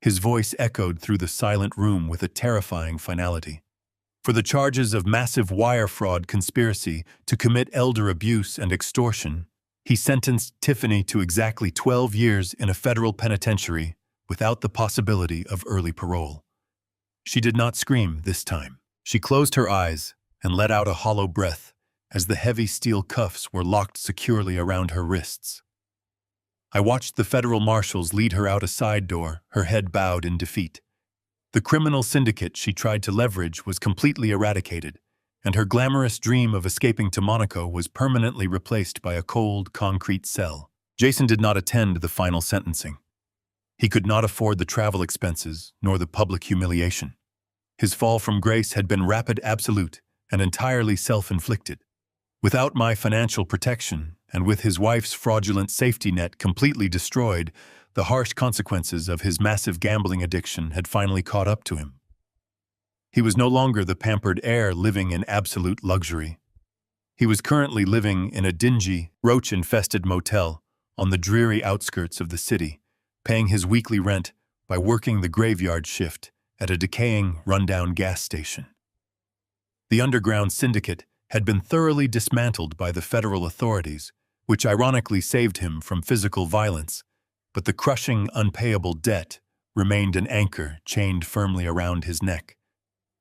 His voice echoed through the silent room with a terrifying finality. For the charges of massive wire fraud conspiracy to commit elder abuse and extortion, he sentenced Tiffany to exactly 12 years in a federal penitentiary without the possibility of early parole. She did not scream this time. She closed her eyes and let out a hollow breath as the heavy steel cuffs were locked securely around her wrists. I watched the federal marshals lead her out a side door, her head bowed in defeat. The criminal syndicate she tried to leverage was completely eradicated, and her glamorous dream of escaping to Monaco was permanently replaced by a cold, concrete cell. Jason did not attend the final sentencing. He could not afford the travel expenses nor the public humiliation. His fall from grace had been rapid, absolute, and entirely self-inflicted. Without my financial protection, and with his wife's fraudulent safety net completely destroyed, the harsh consequences of his massive gambling addiction had finally caught up to him. He was no longer the pampered heir living in absolute luxury. He was currently living in a dingy, roach-infested motel on the dreary outskirts of the city, paying his weekly rent by working the graveyard shift at a decaying, rundown gas station. The underground syndicate had been thoroughly dismantled by the federal authorities, which ironically saved him from physical violence, but the crushing, unpayable debt remained an anchor chained firmly around his neck.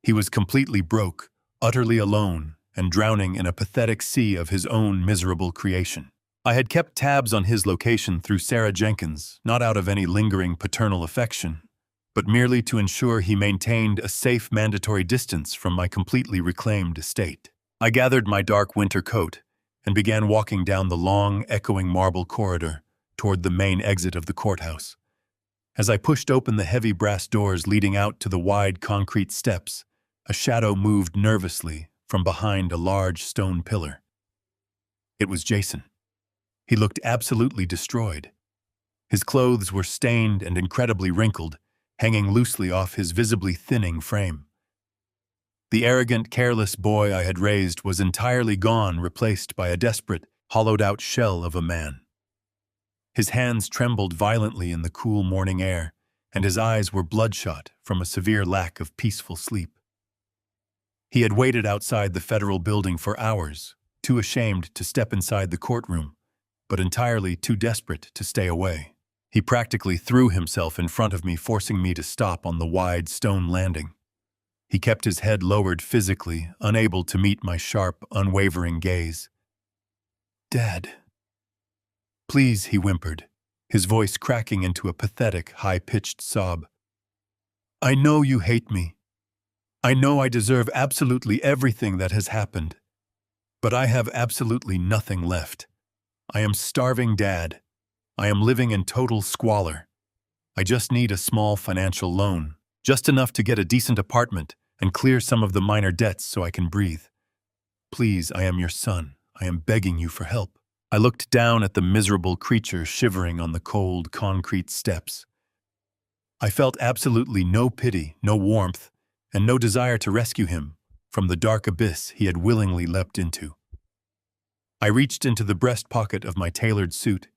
He was completely broke, utterly alone, and drowning in a pathetic sea of his own miserable creation. I had kept tabs on his location through Sarah Jenkins, not out of any lingering paternal affection, but merely to ensure he maintained a safe mandatory distance from my completely reclaimed estate. I gathered my dark winter coat and began walking down the long, echoing marble corridor toward the main exit of the courthouse. As I pushed open the heavy brass doors leading out to the wide concrete steps, a shadow moved nervously from behind a large stone pillar. It was Jason. He looked absolutely destroyed. His clothes were stained and incredibly wrinkled, hanging loosely off his visibly thinning frame. The arrogant, careless boy I had raised was entirely gone, replaced by a desperate, hollowed-out shell of a man. His hands trembled violently in the cool morning air, and his eyes were bloodshot from a severe lack of peaceful sleep. He had waited outside the federal building for hours, too ashamed to step inside the courtroom, but entirely too desperate to stay away. He practically threw himself in front of me, forcing me to stop on the wide stone landing. He kept his head lowered physically, unable to meet my sharp, unwavering gaze. "Dad." "Please," he whimpered, his voice cracking into a pathetic, high-pitched sob. "I know you hate me. I know I deserve absolutely everything that has happened. But I have absolutely nothing left. I am starving, Dad. I am living in total squalor. I just need a small financial loan, just enough to get a decent apartment and clear some of the minor debts so I can breathe. Please, I am your son. I am begging you for help." I looked down at the miserable creature shivering on the cold concrete steps. I felt absolutely no pity, no warmth, and no desire to rescue him from the dark abyss he had willingly leapt into. I reached into the breast pocket of my tailored suit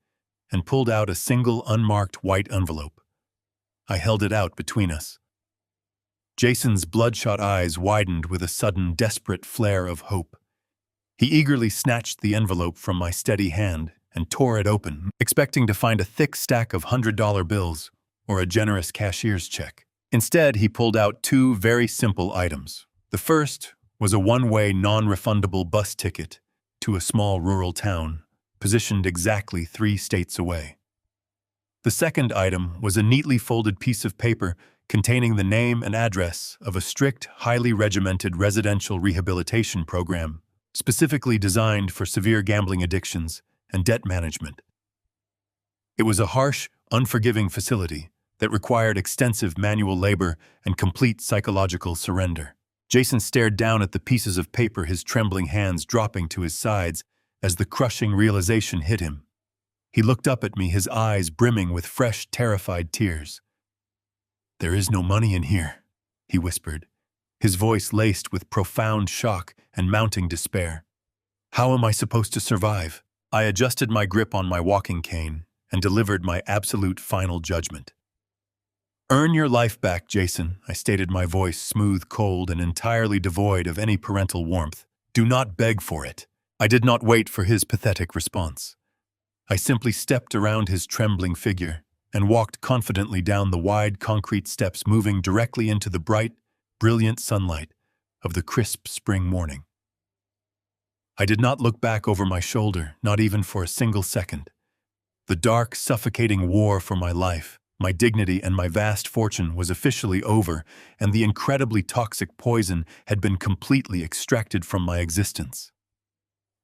and pulled out a single unmarked white envelope. I held it out between us. Jason's bloodshot eyes widened with a sudden, desperate flare of hope. He eagerly snatched the envelope from my steady hand and tore it open, expecting to find a thick stack of $100 bills or a generous cashier's check. Instead, he pulled out two very simple items. The first was a one-way, non-refundable bus ticket to a small rural town, positioned exactly 3 states away. The second item was a neatly folded piece of paper containing the name and address of a strict, highly regimented residential rehabilitation program specifically designed for severe gambling addictions and debt management. It was a harsh, unforgiving facility that required extensive manual labor and complete psychological surrender. Jason stared down at the pieces of paper, his trembling hands dropping to his sides as the crushing realization hit him. He looked up at me, his eyes brimming with fresh, terrified tears. "There is no money in here," he whispered, his voice laced with profound shock and mounting despair. "How am I supposed to survive?" I adjusted my grip on my walking cane and delivered my absolute final judgment. "Earn your life back, Jason," I stated, my voice smooth, cold, and entirely devoid of any parental warmth. "Do not beg for it." I did not wait for his pathetic response. I simply stepped around his trembling figure and walked confidently down the wide concrete steps, moving directly into the bright, brilliant sunlight of the crisp spring morning. I did not look back over my shoulder, not even for a single second. The dark, suffocating war for my life, my dignity, and my vast fortune was officially over, and the incredibly toxic poison had been completely extracted from my existence.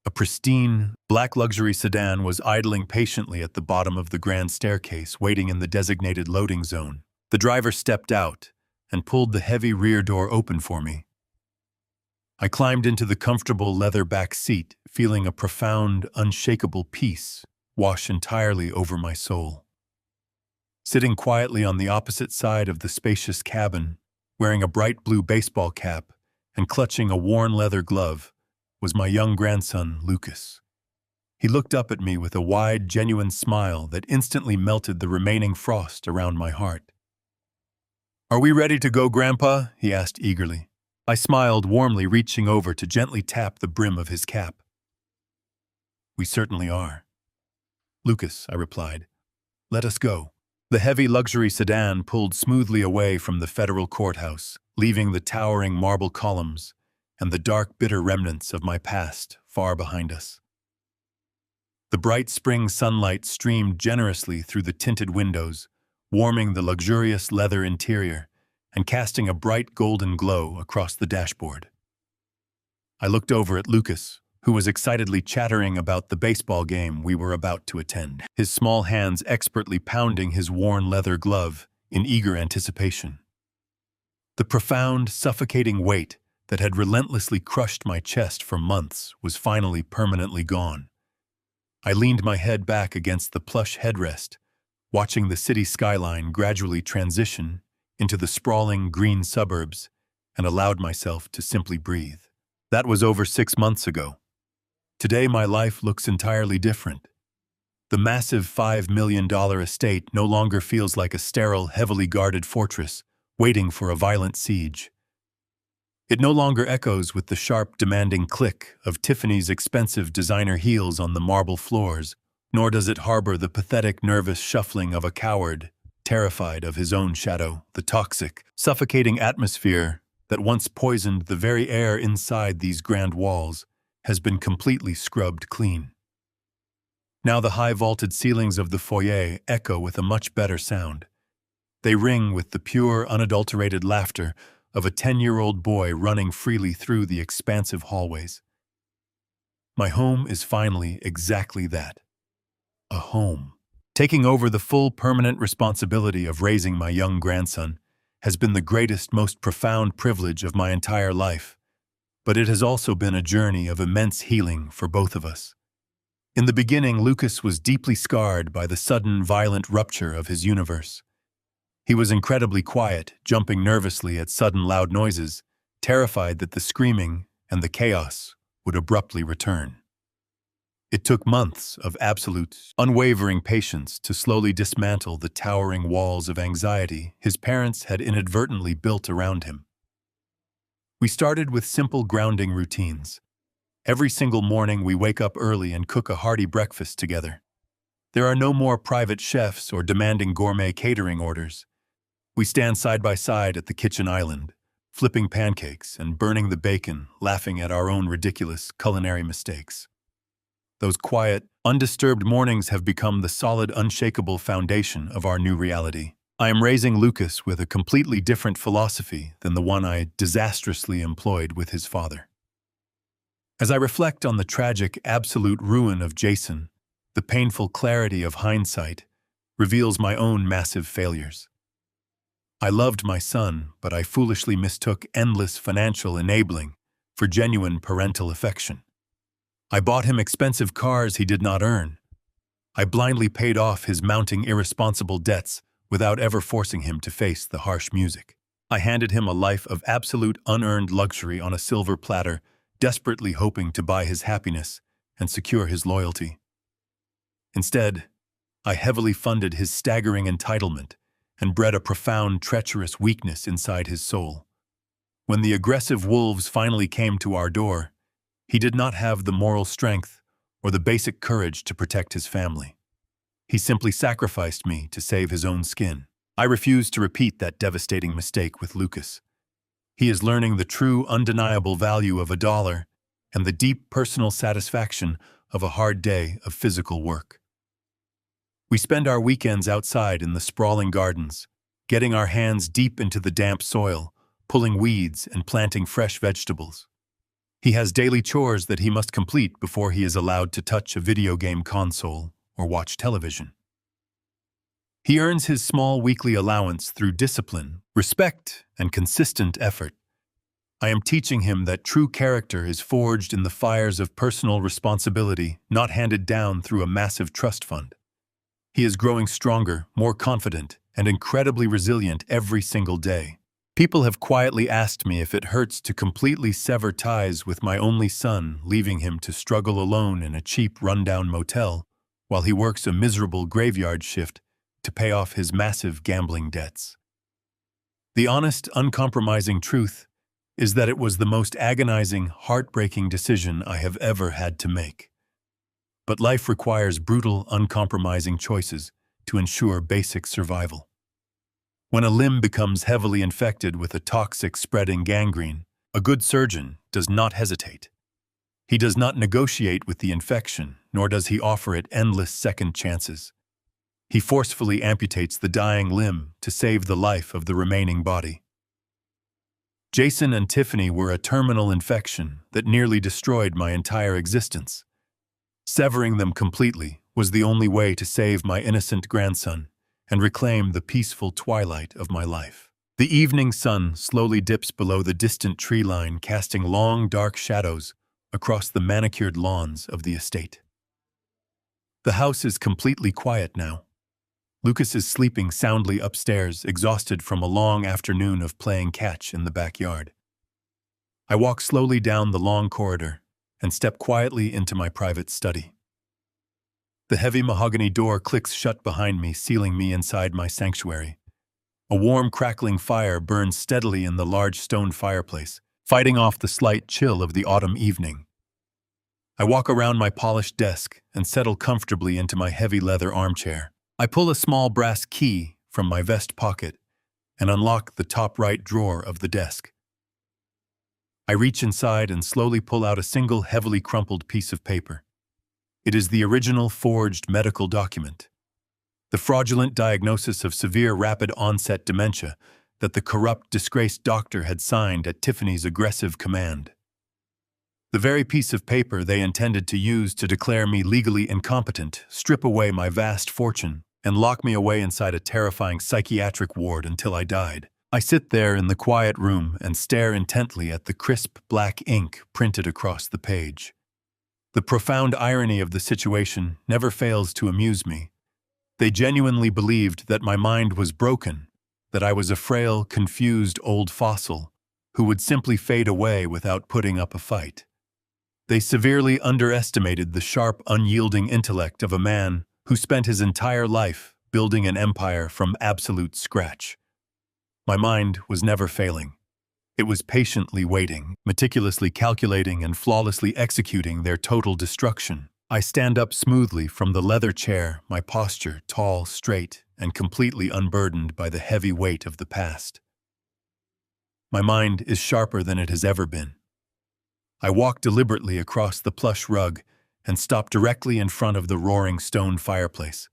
A pristine, black luxury sedan was idling patiently at the bottom of the grand staircase, waiting in the designated loading zone. The driver stepped out and pulled the heavy rear door open for me. I climbed into the comfortable leather back seat, feeling a profound, unshakable peace wash entirely over my soul. Sitting quietly on the opposite side of the spacious cabin, wearing a bright blue baseball cap and clutching a worn leather glove, was my young grandson, Lucas. He looked up at me with a wide, genuine smile that instantly melted the remaining frost around my heart. "Are we ready to go, Grandpa?" he asked eagerly. I smiled warmly, reaching over to gently tap the brim of his cap. "We certainly are." "Lucas," I replied, "let us go." The heavy luxury sedan pulled smoothly away from the federal courthouse, leaving the towering marble columns and the dark, bitter remnants of my past far behind us. The bright spring sunlight streamed generously through the tinted windows, warming the luxurious leather interior and casting a bright golden glow across the dashboard. I looked over at Lucas, who was excitedly chattering about the baseball game we were about to attend, his small hands expertly pounding his worn leather glove in eager anticipation. The profound, suffocating weight that had relentlessly crushed my chest for months was finally permanently gone. I leaned my head back against the plush headrest, watching the city skyline gradually transition into the sprawling green suburbs, and allowed myself to simply breathe. That was over 6 months ago. Today my life looks entirely different. The massive $5 million estate no longer feels like a sterile, heavily guarded fortress waiting for a violent siege. It no longer echoes with the sharp, demanding click of Tiffany's expensive designer heels on the marble floors, nor does it harbor the pathetic, nervous shuffling of a coward, terrified of his own shadow. The toxic, suffocating atmosphere that once poisoned the very air inside these grand walls has been completely scrubbed clean. Now the high vaulted ceilings of the foyer echo with a much better sound. They ring with the pure, unadulterated laughter of a 10-year-old boy running freely through the expansive hallways. My home is finally exactly that. A home. Taking over the full permanent responsibility of raising my young grandson has been the greatest, most profound privilege of my entire life, but it has also been a journey of immense healing for both of us. In the beginning, Lucas was deeply scarred by the sudden, violent rupture of his universe. He was incredibly quiet, jumping nervously at sudden loud noises, terrified that the screaming and the chaos would abruptly return. It took months of absolute, unwavering patience to slowly dismantle the towering walls of anxiety his parents had inadvertently built around him. We started with simple grounding routines. Every single morning we wake up early and cook a hearty breakfast together. There are no more private chefs or demanding gourmet catering orders. We stand side by side at the kitchen island, flipping pancakes and burning the bacon, laughing at our own ridiculous culinary mistakes. Those quiet, undisturbed mornings have become the solid, unshakable foundation of our new reality. I am raising Lucas with a completely different philosophy than the one I disastrously employed with his father. As I reflect on the tragic, absolute ruin of Jason, the painful clarity of hindsight reveals my own massive failures. I loved my son, but I foolishly mistook endless financial enabling for genuine parental affection. I bought him expensive cars he did not earn. I blindly paid off his mounting irresponsible debts without ever forcing him to face the harsh music. I handed him a life of absolute unearned luxury on a silver platter, desperately hoping to buy his happiness and secure his loyalty. Instead, I heavily funded his staggering entitlement and bred a profound, treacherous weakness inside his soul. When the aggressive wolves finally came to our door, he did not have the moral strength or the basic courage to protect his family. He simply sacrificed me to save his own skin. I refuse to repeat that devastating mistake with Lucas. He is learning the true, undeniable value of $1 and the deep personal satisfaction of a hard day of physical work. We spend our weekends outside in the sprawling gardens, getting our hands deep into the damp soil, pulling weeds and planting fresh vegetables. He has daily chores that he must complete before he is allowed to touch a video game console or watch television. He earns his small weekly allowance through discipline, respect, and consistent effort. I am teaching him that true character is forged in the fires of personal responsibility, not handed down through a massive trust fund. He is growing stronger, more confident, and incredibly resilient every single day. People have quietly asked me if it hurts to completely sever ties with my only son, leaving him to struggle alone in a cheap, rundown motel while he works a miserable graveyard shift to pay off his massive gambling debts. The honest, uncompromising truth is that it was the most agonizing, heartbreaking decision I have ever had to make. But life requires brutal, uncompromising choices to ensure basic survival. When a limb becomes heavily infected with a toxic spreading gangrene, a good surgeon does not hesitate. He does not negotiate with the infection, nor does he offer it endless second chances. He forcefully amputates the dying limb to save the life of the remaining body. Jason and Tiffany were a terminal infection that nearly destroyed my entire existence. Severing them completely was the only way to save my innocent grandson and reclaim the peaceful twilight of my life. The evening sun slowly dips below the distant tree line, casting long, dark shadows across the manicured lawns of the estate. The house is completely quiet now. Lucas is sleeping soundly upstairs, exhausted from a long afternoon of playing catch in the backyard. I walk slowly down the long corridor and step quietly into my private study. The heavy mahogany door clicks shut behind me, sealing me inside my sanctuary. A warm, crackling fire burns steadily in the large stone fireplace, fighting off the slight chill of the autumn evening. I walk around my polished desk and settle comfortably into my heavy leather armchair. I pull a small brass key from my vest pocket and unlock the top right drawer of the desk. I reach inside and slowly pull out a single heavily crumpled piece of paper. It is the original forged medical document. The fraudulent diagnosis of severe rapid-onset dementia that the corrupt, disgraced doctor had signed at Tiffany's aggressive command. The very piece of paper they intended to use to declare me legally incompetent, strip away my vast fortune, and lock me away inside a terrifying psychiatric ward until I died. I sit there in the quiet room and stare intently at the crisp black ink printed across the page. The profound irony of the situation never fails to amuse me. They genuinely believed that my mind was broken, that I was a frail, confused old fossil who would simply fade away without putting up a fight. They severely underestimated the sharp, unyielding intellect of a man who spent his entire life building an empire from absolute scratch. My mind was never failing. It was patiently waiting, meticulously calculating and flawlessly executing their total destruction. I stand up smoothly from the leather chair, my posture tall, straight, and completely unburdened by the heavy weight of the past. My mind is sharper than it has ever been. I walk deliberately across the plush rug and stop directly in front of the roaring stone fireplace.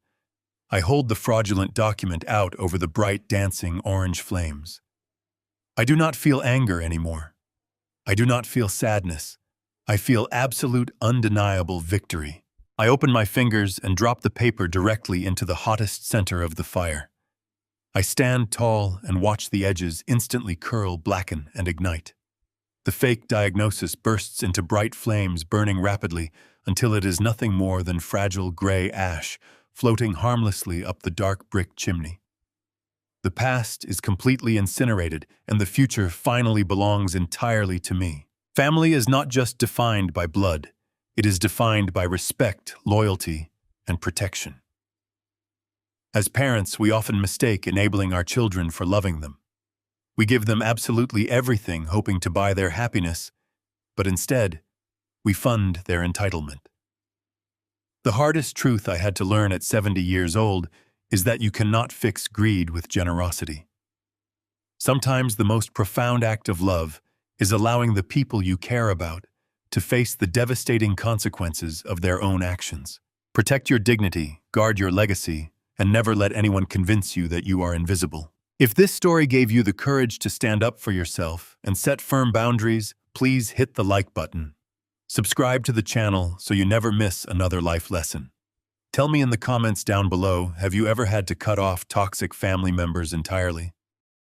I hold the fraudulent document out over the bright, dancing orange flames. I do not feel anger anymore. I do not feel sadness. I feel absolute, undeniable victory. I open my fingers and drop the paper directly into the hottest center of the fire. I stand tall and watch the edges instantly curl, blacken, and ignite. The fake diagnosis bursts into bright flames, burning rapidly until it is nothing more than fragile gray ash floating harmlessly up the dark brick chimney. The past is completely incinerated, and the future finally belongs entirely to me. Family is not just defined by blood. It is defined by respect, loyalty, and protection. As parents, we often mistake enabling our children for loving them. We give them absolutely everything, hoping to buy their happiness, but instead, we fund their entitlement. The hardest truth I had to learn at 70 years old is that you cannot fix greed with generosity. Sometimes the most profound act of love is allowing the people you care about to face the devastating consequences of their own actions. Protect your dignity, guard your legacy, and never let anyone convince you that you are invisible. If this story gave you the courage to stand up for yourself and set firm boundaries, please hit the like button. Subscribe to the channel so you never miss another life lesson. Tell me in the comments down below, have you ever had to cut off toxic family members entirely?